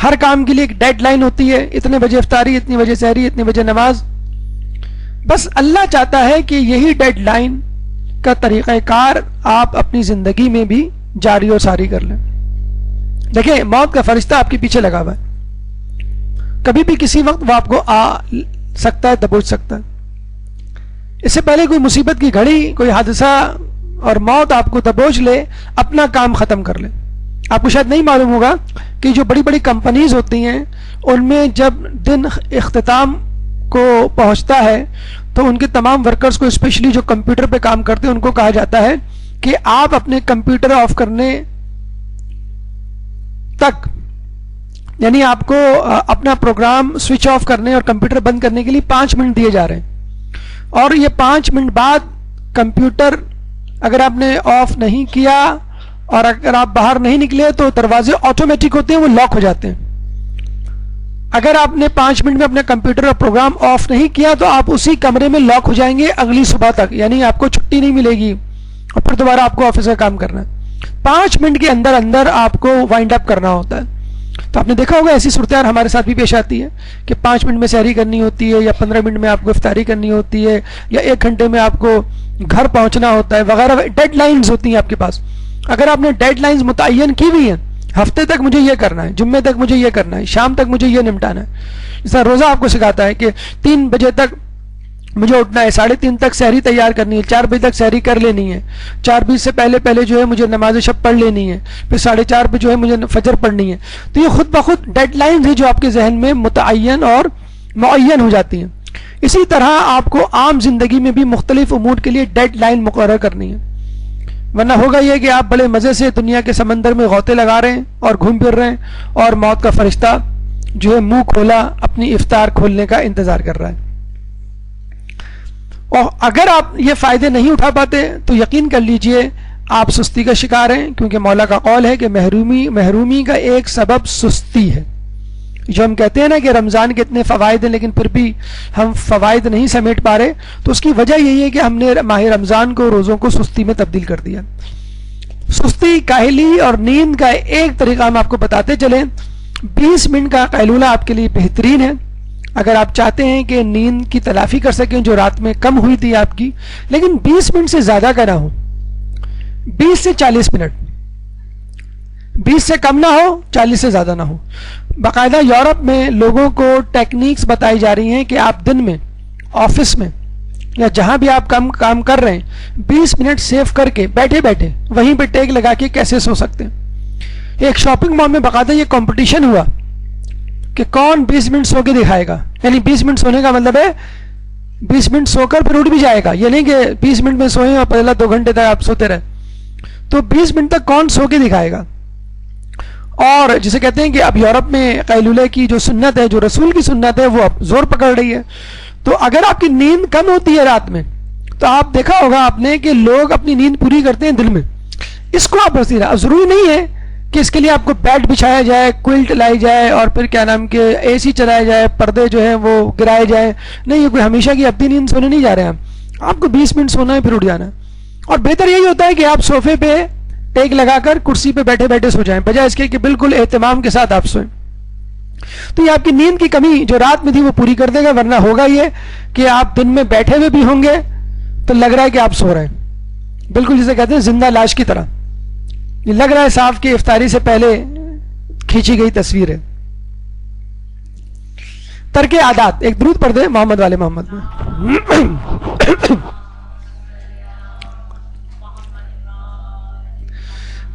ہر کام کے لیے ایک ڈیڈ لائن ہوتی ہے, اتنے بجے افطاری, اتنی بجے سحری, اتنے بجے نماز. بس اللہ چاہتا ہے کہ یہی ڈیڈ لائن کا طریقہ کار آپ اپنی زندگی میں بھی جاری و ساری کر لیں. دیکھیں موت کا فرشتہ آپ کے پیچھے لگا ہوا ہے, کبھی بھی کسی وقت وہ آپ کو آ سکتا ہے, دبوچ سکتا ہے. اس سے پہلے کوئی مصیبت کی گھڑی, کوئی حادثہ اور موت آپ کو دبوچ لے, اپنا کام ختم کر لے. آپ کو شاید نہیں معلوم ہوگا کہ جو بڑی بڑی کمپنیز ہوتی ہیں ان میں جب دن اختتام کو پہنچتا ہے تو ان کے تمام ورکرز کو, اسپیشلی جو کمپیوٹر پہ کام کرتے ہیں, ان کو کہا جاتا ہے کہ آپ اپنے کمپیوٹر آف کرنے تک, یعنی آپ کو اپنا پروگرام سوئچ آف کرنے اور کمپیوٹر بند کرنے کے لیے 5 منٹ دیے جا رہے ہیں. اور یہ 5 منٹ بعد کمپیوٹر اگر آپ نے آف نہیں کیا اور اگر آپ باہر نہیں نکلے تو دروازے آٹومیٹک ہوتے ہیں, وہ لاک ہو جاتے ہیں. اگر آپ نے 5 منٹ میں اپنے کمپیوٹر اور پروگرام آف نہیں کیا تو آپ اسی کمرے میں لاک ہو جائیں گے اگلی صبح تک, یعنی آپ کو چھٹی نہیں ملے گی اور پھر دوبارہ آپ کو آفس کا کام کرنا ہے. 5 منٹ کے اندر اندر آپ کو وائنڈ اپ کرنا ہوتا ہے. تو آپ نے دیکھا ہوگا ایسی صورتحال ہمارے ساتھ بھی پیش آتی ہے کہ 5 منٹ میں سحری کرنی ہوتی ہے, یا 15 منٹ میں آپ کو افطاری کرنی ہوتی ہے, یا 1 گھنٹے میں آپ کو گھر پہنچنا ہوتا ہے وغیرہ. ڈیڈ لائنز ہوتی ہیں آپ کے پاس. اگر آپ نے ڈیڈ لائنز متعین کی ہوئی ہیں, ہفتے تک مجھے یہ کرنا ہے, جمعے تک مجھے یہ کرنا ہے, شام تک مجھے یہ نمٹانا ہے. اس طرح روزہ آپ کو سکھاتا ہے کہ 3 بجے تک مجھے اٹھنا ہے, 3:30 تک سحری تیار کرنی ہے, 4 بجے تک سحری کر لینی ہے, 4:20 سے پہلے جو ہے مجھے نماز شب پڑھ لینی ہے, پھر 4:30 پہ جو ہے مجھے فجر پڑھنی ہے. تو یہ خود بخود ڈیڈ لائنز ہیں جو آپ کے ذہن میں متعین اور معین ہو جاتی ہیں. اسی طرح آپ کو عام زندگی میں بھی مختلف امور کے لیے ڈیڈ لائن مقرر کرنی ہے, ورنہ ہوگا یہ کہ آپ بڑے مزے سے دنیا کے سمندر میں غوطے لگا رہے ہیں اور گھوم پھر رہے ہیں, اور موت کا فرشتہ جو ہے منہ کھولا اپنی افطار کھولنے کا انتظار کر رہا ہے. اور اگر آپ یہ فائدے نہیں اٹھا پاتے تو یقین کر لیجئے آپ سستی کا شکار ہیں, کیونکہ مولا کا قول ہے کہ محرومی کا ایک سبب سستی ہے. جو ہم کہتے ہیں نا کہ رمضان کے اتنے فوائد ہیں لیکن پھر بھی ہم فوائد نہیں سمیٹ پا رہے, تو اس کی وجہ یہی ہے کہ ہم نے ماہ رمضان کو, روزوں کو سستی میں تبدیل کر دیا. سستی, کاہلی اور نیند کا ایک طریقہ ہم آپ کو بتاتے چلیں. 20 منٹ کا قیلولہ آپ کے لیے بہترین ہے اگر آپ چاہتے ہیں کہ نیند کی تلافی کر سکیں جو رات میں کم ہوئی تھی آپ کی, لیکن 20 منٹ سے زیادہ کا نہ ہو, 20 سے 40 منٹ, 20 سے کم نہ ہو, 40 سے زیادہ نہ ہو. باقاعدہ یورپ میں لوگوں کو ٹیکنیکس بتائی جا رہی ہیں کہ آپ دن میں آفس میں یا جہاں بھی آپ کام کر رہے ہیں 20 منٹ سیو کر کے بیٹھے بیٹھے وہیں پہ ٹیک لگا کے کیسے سو سکتے ہیں. ایک شاپنگ مال میں باقاعدہ یہ کمپٹیشن ہوا کہ کون 20 منٹ سو کے دکھائے گا. یعنی 20 منٹ سونے کا مطلب ہے 20 منٹ سو کر پھر اٹھ بھی جائے گا. یہ نہیں کہ 20 منٹ میں سوئیں اور پہلا 2 گھنٹے تک آپ سوتے رہے. تو 20 منٹ تک کون سو کے دکھائے گا. اور جسے کہتے ہیں کہ اب یورپ میں قیلولے کی جو سنت ہے, جو رسول کی سنت ہے, وہ اب زور پکڑ رہی ہے. تو اگر آپ کی نیند کم ہوتی ہے رات میں تو آپ دیکھا ہوگا آپ نے کہ لوگ اپنی نیند پوری کرتے ہیں دن میں. اس کو آپ وسیلہ, ضروری نہیں ہے کہ اس کے لیے آپ کو بیڈ بچھایا جائے, کوئلٹ لائی جائے اور پھر کیا نام کہ اے سی چلایا جائے, پردے جو ہیں وہ گرائے جائیں. نہیں, یہ کوئی ہمیشہ کی ابدی نیند سونے نہیں جا رہے ہیں. آپ کو 20 منٹ سونا ہے پھر اٹھ جانا ہے. اور بہتر یہی ہوتا ہے کہ آپ صوفے پہ ٹیک لگا کر کرسی پہ بیٹھے بیٹھے سو جائیں, بجائے اس کے کہ بالکل اہتمام کے ساتھ آپ سوئیں. تو یہ آپ کی نیند کی کمی جو رات میں تھی وہ پوری کر دے گا. ورنہ ہوگا یہ کہ آپ دن میں بیٹھے ہوئے بھی ہوں گے تو لگ رہا ہے کہ آپ سو رہے ہیں, بالکل جسے کہتے ہیں زندہ لاش کی طرح. یہ لگ رہا ہے صاف کہ افطاری سے پہلے کھینچی گئی تصویر ہے. ترک عادات. ایک درود پڑھ دے محمد والے محمد میں.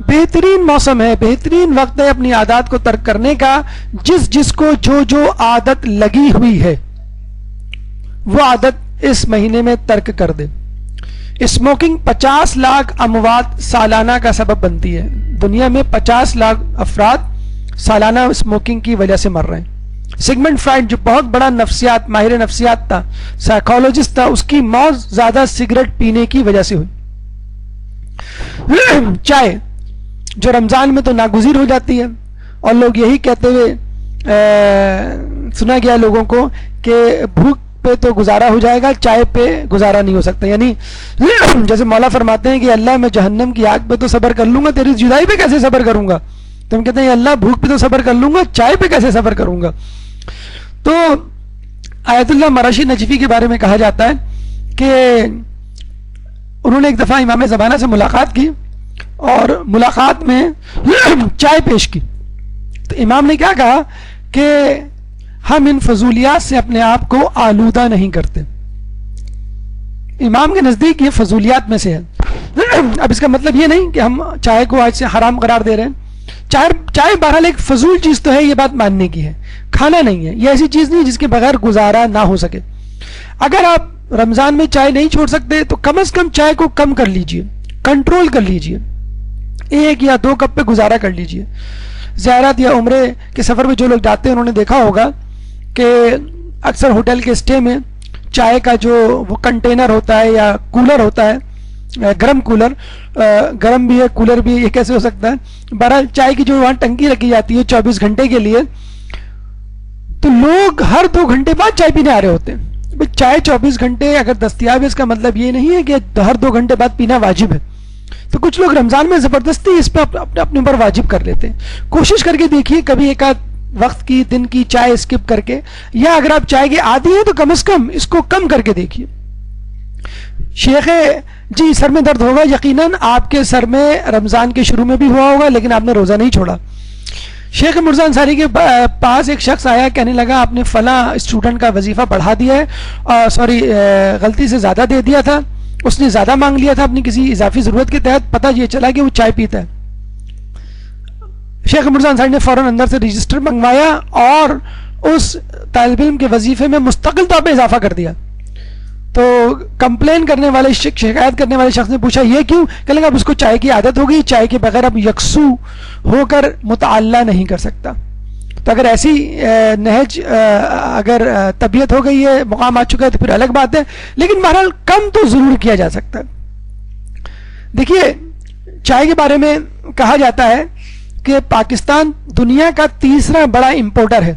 بہترین موسم ہے, بہترین وقت ہے اپنی عادات کو ترک کرنے کا. جس کو جو عادت لگی ہوئی ہے وہ عادت اس مہینے میں ترک کر دے. اسموکنگ 50 لاکھ اموات سالانہ کا سبب بنتی ہے. دنیا میں 50 لاکھ افراد سالانہ اسموکنگ کی وجہ سے مر رہے ہیں. سگمنڈ فرائڈ جو بہت بڑا نفسیات ماہر نفسیات تھا, سائیکالوجسٹ تھا, اس کی موت زیادہ سگریٹ پینے کی وجہ سے ہوئی. چائے جو رمضان میں تو ناگزیر ہو جاتی ہے, اور لوگ یہی کہتے ہوئے سنا گیا لوگوں کو کہ بھوک پہ تو گزارا ہو جائے گا, چائے پہ گزارا نہیں ہو سکتا. یعنی جیسے مولا فرماتے ہیں کہ اللہ میں جہنم کی آگ پہ تو صبر کر لوں گا, تیری جدائی پہ کیسے صبر کروں گا. تو ہم کہتے ہیں اللہ بھوک پہ تو صبر کر لوں گا, چائے پہ کیسے صبر کروں گا. تو آیت اللہ مرشی نجفی کے بارے میں کہا جاتا ہے کہ انہوں نے ایک دفعہ امام زمانہ سے ملاقات کی اور ملاقات میں چائے پیش کی. تو امام نے کیا کہا کہ ہم ان فضولیات سے اپنے آپ کو آلودہ نہیں کرتے. امام کے نزدیک یہ فضولیات میں سے ہے. اب اس کا مطلب یہ نہیں کہ ہم چائے کو آج سے حرام قرار دے رہے ہیں. چائے بہرحال ایک فضول چیز تو ہے, یہ بات ماننے کی ہے, کھانا نہیں ہے. یہ ایسی چیز نہیں جس کے بغیر گزارا نہ ہو سکے. اگر آپ رمضان میں چائے نہیں چھوڑ سکتے تو کم از کم چائے کو کم کر لیجئے, کنٹرول کر لیجئے, 1 یا 2 کپ پہ گزارا کر لیجئے. زیارت یا عمرے کے سفر میں جو لوگ جاتے ہیں انہوں نے دیکھا ہوگا کہ اکثر ہوٹل کے اسٹے میں چائے کا جو وہ کنٹینر ہوتا ہے یا کولر ہوتا ہے, گرم کولر, گرم بھی ہے کولر بھی ہے, یہ کیسے ہو سکتا ہے. بہرحال چائے کی جو وہاں ٹنکی رکھی جاتی ہے 24 گھنٹے کے لیے, تو لوگ ہر 2 گھنٹے بعد چائے پینے آ رہے ہوتے ہیں. چائے 24 گھنٹے اگر دستیاب ہے, اس کا مطلب یہ نہیں ہے کہ ہر 2 گھنٹے بعد پینا واجب ہے. تو کچھ لوگ رمضان میں زبردستی اس پہ اپنے اوپر واجب کر لیتے ہیں. کوشش کر کے دیکھیے کبھی ایک آدھ وقت کی دن کی چائے اسکپ کر کے, یا اگر آپ چائے کے عادی ہیں تو کم از کم اس کو کم کر کے دیکھیے. شیخ جی سر میں درد ہوگا, یقیناً آپ کے سر میں رمضان کے شروع میں بھی ہوا ہوگا لیکن آپ نے روزہ نہیں چھوڑا. شیخ مرزا انصاری کے پاس ایک شخص آیا, کہنے لگا آپ نے فلاں اسٹوڈنٹ کا وظیفہ بڑھا دیا ہے, سوری غلطی سے زیادہ دے دیا تھا, اس نے زیادہ مانگ لیا تھا اپنی کسی اضافی ضرورت کے تحت, پتہ یہ چلا کہ وہ چائے پیتا ہے. شیخ مرزا انصاری نے فوراً اندر سے رجسٹر منگوایا اور اس طالب علم کے وظیفے میں مستقل طور پہ اضافہ کر دیا. تو کمپلین کرنے والے شکایت کرنے والے شخص نے پوچھا یہ کیوں؟ کہنے لگا اب اس کو چائے کی عادت ہو گئی, چائے کے بغیر اب یکسو ہو کر متعالہ نہیں کر سکتا. تو اگر ایسی نہج اگر طبیعت ہو گئی ہے, مقام آ چکا ہے تو پھر الگ بات ہے, لیکن بہرحال کم تو ضرور کیا جا سکتا ہے. دیکھیے چائے کے بارے میں کہا جاتا ہے کہ پاکستان دنیا کا 3را بڑا امپورٹر ہے.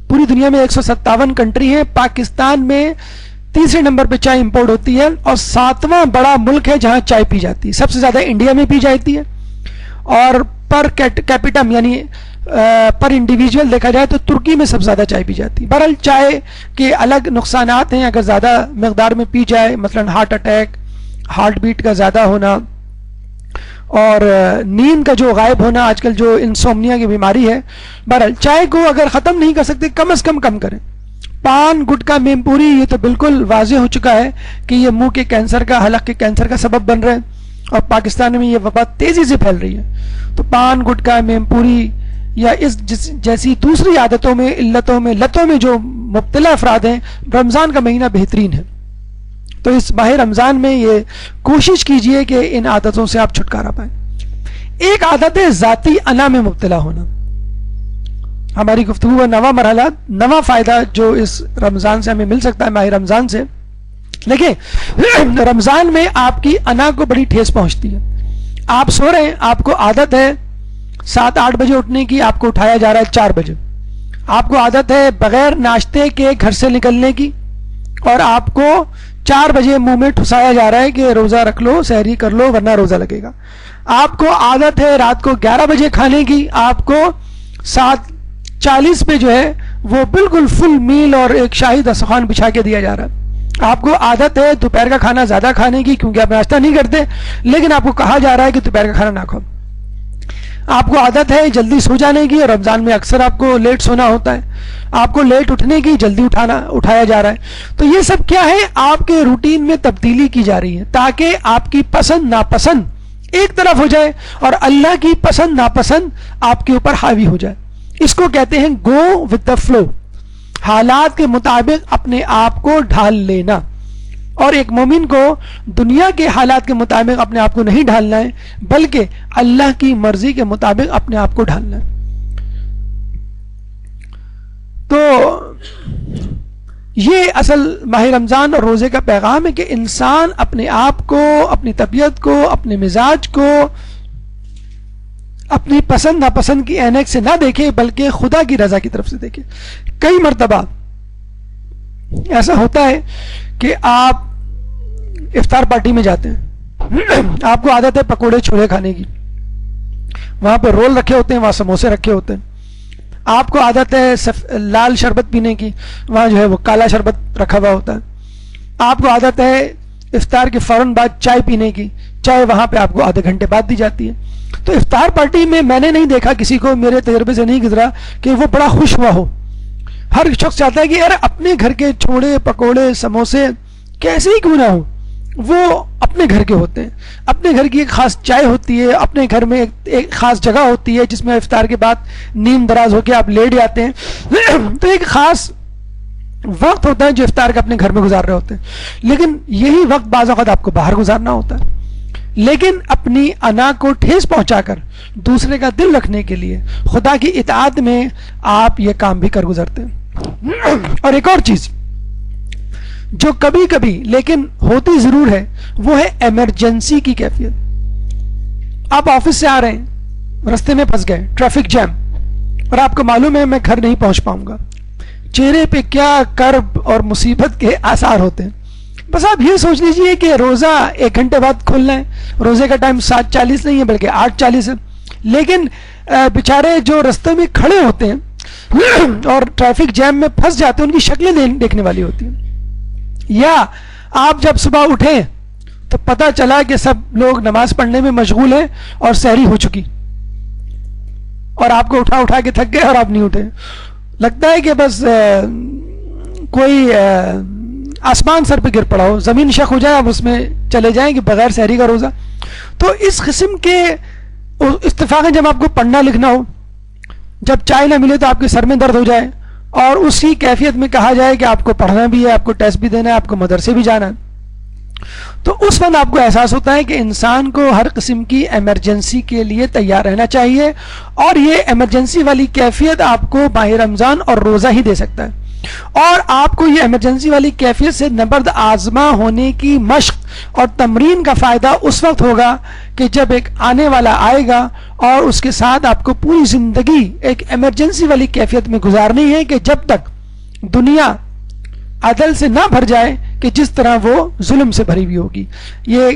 پوری دنیا میں 157 کنٹری ہیں, پاکستان میں 3رے نمبر پہ چائے امپورٹ ہوتی ہے, اور 7واں بڑا ملک ہے جہاں چائے پی جاتی ہے. سب سے زیادہ انڈیا میں پی جاتی ہے, اور پر کیپیٹم یعنی پر انڈیویجول دیکھا جائے تو ترکی میں سب سے زیادہ چائے پی جاتی ہے. بہرحال چائے کے الگ نقصانات ہیں اگر زیادہ مقدار میں پی جائے, مثلا ہارٹ اٹیک, ہارٹ بیٹ کا زیادہ ہونا, اور نیند کا جو غائب ہونا, آج کل جو انسومنیا کی بیماری ہے. بہرحال چائے کو اگر ختم نہیں کر سکتے کم از کم کریں. پان گٹکا میم پوری یہ تو بالکل واضح ہو چکا ہے کہ یہ منہ کے کینسر کا حلق کے کینسر کا سبب بن رہے ہیں اور پاکستان میں یہ وبا تیزی سے پھیل رہی ہے. تو پان گٹکا میم پوری یا اس جیسی دوسری عادتوں میں علتوں میں لتوں میں جو مبتلا افراد ہیں رمضان کا مہینہ بہترین ہے. تو اس ماہ رمضان میں یہ کوشش کیجئے کہ ان عادتوں سے آپ چھٹکارا پائیں. ایک عادت ہے ذاتی انا میں مبتلا ہونا. ہماری گفتگو کا نواں مرحلہ نواں فائدہ جو اس رمضان سے ہمیں مل سکتا ہے ماہ رمضان سے. دیکھیں رمضان میں آپ کی انا کو بڑی ٹھیس پہنچتی ہے. آپ سو رہے ہیں, آپ کو عادت ہے 7-8 بجے اٹھنے کی, آپ کو اٹھایا جا رہا ہے 4 بجے. آپ کو عادت ہے بغیر ناشتے کے گھر سے نکلنے کی اور آپ کو 4 بجے منہ میں ٹھسایا جا رہا ہے کہ روزہ رکھ لو, سحری کر لو ورنہ روزہ لگے گا. آپ کو عادت ہے رات کو 11 بجے کھانے کی, آپ کو 7:40 پہ جو ہے وہ بالکل فل میل اور ایک شاہی دسترخوان بچھا کے دیا جا رہا ہے. آپ کو عادت ہے دوپہر کا کھانا زیادہ کھانے کی کیونکہ آپ ناشتہ نہیں کرتے, لیکن آپ کو کہا جا رہا ہے کہ دوپہر کا کھانا نہ کھاؤ. آپ کو عادت ہے جلدی سو جانے کی اور رمضان میں اکثر آپ کو لیٹ سونا ہوتا ہے. آپ کو لیٹ اٹھنے کی, جلدی اٹھایا جا رہا ہے. تو یہ سب کیا ہے, آپ کے روٹین میں تبدیلی کی جا رہی ہے تاکہ آپ کی پسند ناپسند ایک طرف ہو جائے اور اللہ کی پسند ناپسند آپ کے اوپر حاوی ہو جائے. اس کو کہتے ہیں گو ود دا فلو, حالات کے مطابق اپنے آپ کو ڈھال لینا. اور ایک مومن کو دنیا کے حالات کے مطابق اپنے آپ کو نہیں ڈھالنا ہے بلکہ اللہ کی مرضی کے مطابق اپنے آپ کو ڈھالنا ہے. تو یہ اصل ماہ رمضان اور روزے کا پیغام ہے کہ انسان اپنے آپ کو, اپنی طبیعت کو, اپنے مزاج کو اپنی پسند ناپسند کی عینک سے نہ دیکھے بلکہ خدا کی رضا کی طرف سے دیکھے. کئی مرتبہ ایسا ہوتا ہے کہ آپ افطار پارٹی میں جاتے ہیں, آپ کو عادت ہے پکوڑے چھولے کھانے کی, وہاں پہ رول رکھے ہوتے ہیں, وہاں سموسے رکھے ہوتے ہیں. آپ کو عادت ہے لال شربت پینے کی, وہاں جو ہے وہ کالا شربت رکھا ہوا ہوتا ہے. آپ کو عادت ہے افطار کے فوراً بعد چائے پینے کی, چائے وہاں پہ آپ کو آدھے گھنٹے بعد دی جاتی ہے. تو افطار پارٹی میں میں نے نہیں دیکھا کسی کو, میرے تجربے سے نہیں گزرا کہ وہ بڑا خوش ہوا ہو. ہر شخص چاہتا ہے کہ یار اپنے گھر کے چھوڑے پکوڑے سموسے کیسے ہی کیوں نہ ہو, وہ اپنے گھر کے ہوتے ہیں. اپنے گھر کی ایک خاص چائے ہوتی ہے, اپنے گھر میں ایک خاص جگہ ہوتی ہے جس میں افطار کے بعد نیند دراز ہو کے آپ لیٹ جاتے ہیں. تو ایک خاص وقت ہوتا ہے جو افطار کا اپنے گھر میں گزار رہے ہوتے ہیں, لیکن یہی وقت بعض اوقات آپ کو باہر گزارنا ہوتا ہے. لیکن اپنی انا کو ٹھیس پہنچا کر دوسرے کا دل رکھنے کے لیے خدا کی اطاعت میں آپ یہ کام بھی کر گزرتے ہیں. اور ایک اور چیز جو کبھی کبھی لیکن ہوتی ضرور ہے وہ ہے ایمرجنسی کی کیفیت. آپ آفس سے آ رہے ہیں, رستے میں پھنس گئے, ٹریفک جیم, اور آپ کو معلوم ہے میں گھر نہیں پہنچ پاؤں گا. چہرے پہ کیا کرب اور مصیبت کے آثار ہوتے ہیں. بس آپ یہ سوچ لیجئے کہ روزہ 1 گھنٹے بعد کھولنا ہے, روزے کا ٹائم 7:40 نہیں ہے بلکہ 8:40 ہے, لیکن بیچارے جو رستے میں کھڑے ہوتے ہیں اور ٹریفک جیم میں پھنس جاتے ہیں ان کی شکلیں دیکھنے والی ہوتی ہیں. یا آپ جب صبح اٹھیں تو پتہ چلا کہ سب لوگ نماز پڑھنے میں مشغول ہیں اور سحری ہو چکی, اور آپ کو اٹھا کے تھک گئے اور آپ نہیں اٹھے. لگتا ہے کہ بس کوئی آسمان سر پہ گر پڑا ہو, زمین شق ہو جائے, آپ اس میں چلے جائیں کہ بغیر سحری کا روزہ. تو اس قسم کے اتفاقاً جب آپ کو پڑھنا لکھنا ہو, جب چائے نہ ملے تو آپ کے سر میں درد ہو جائے اور اسی کیفیت میں کہا جائے کہ آپ کو پڑھنا بھی ہے, آپ کو ٹیسٹ بھی دینا ہے, آپ کو مدرسے بھی جانا ہے, تو اس وقت آپ کو احساس ہوتا ہے کہ انسان کو ہر قسم کی ایمرجنسی کے لیے تیار رہنا چاہیے. اور یہ ایمرجنسی والی کیفیت آپ کو ماہ رمضان اور روزہ ہی دے سکتا ہے. اور آپ کو یہ ایمرجنسی والی کیفیت سے نبرد آزما ہونے کی مشق اور تمرین کا فائدہ اس وقت ہوگا کہ جب ایک آنے والا آئے گا اور اس کے ساتھ آپ کو پوری زندگی ایک ایمرجنسی والی کیفیت میں گزارنی ہے کہ جب تک دنیا عدل سے نہ بھر جائے کہ جس طرح وہ ظلم سے بھری ہوئی ہوگی. یہ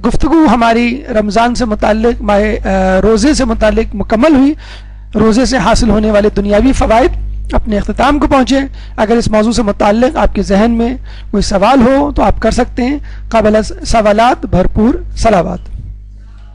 گفتگو ہماری رمضان سے متعلق روزے سے متعلق مکمل ہوئی. روزے سے حاصل ہونے والے دنیاوی فوائد اپنے اختتام کو پہنچے. اگر اس موضوع سے متعلق آپ کے ذہن میں کوئی سوال ہو تو آپ کر سکتے ہیں. قابل سوالات بھرپور صلوات.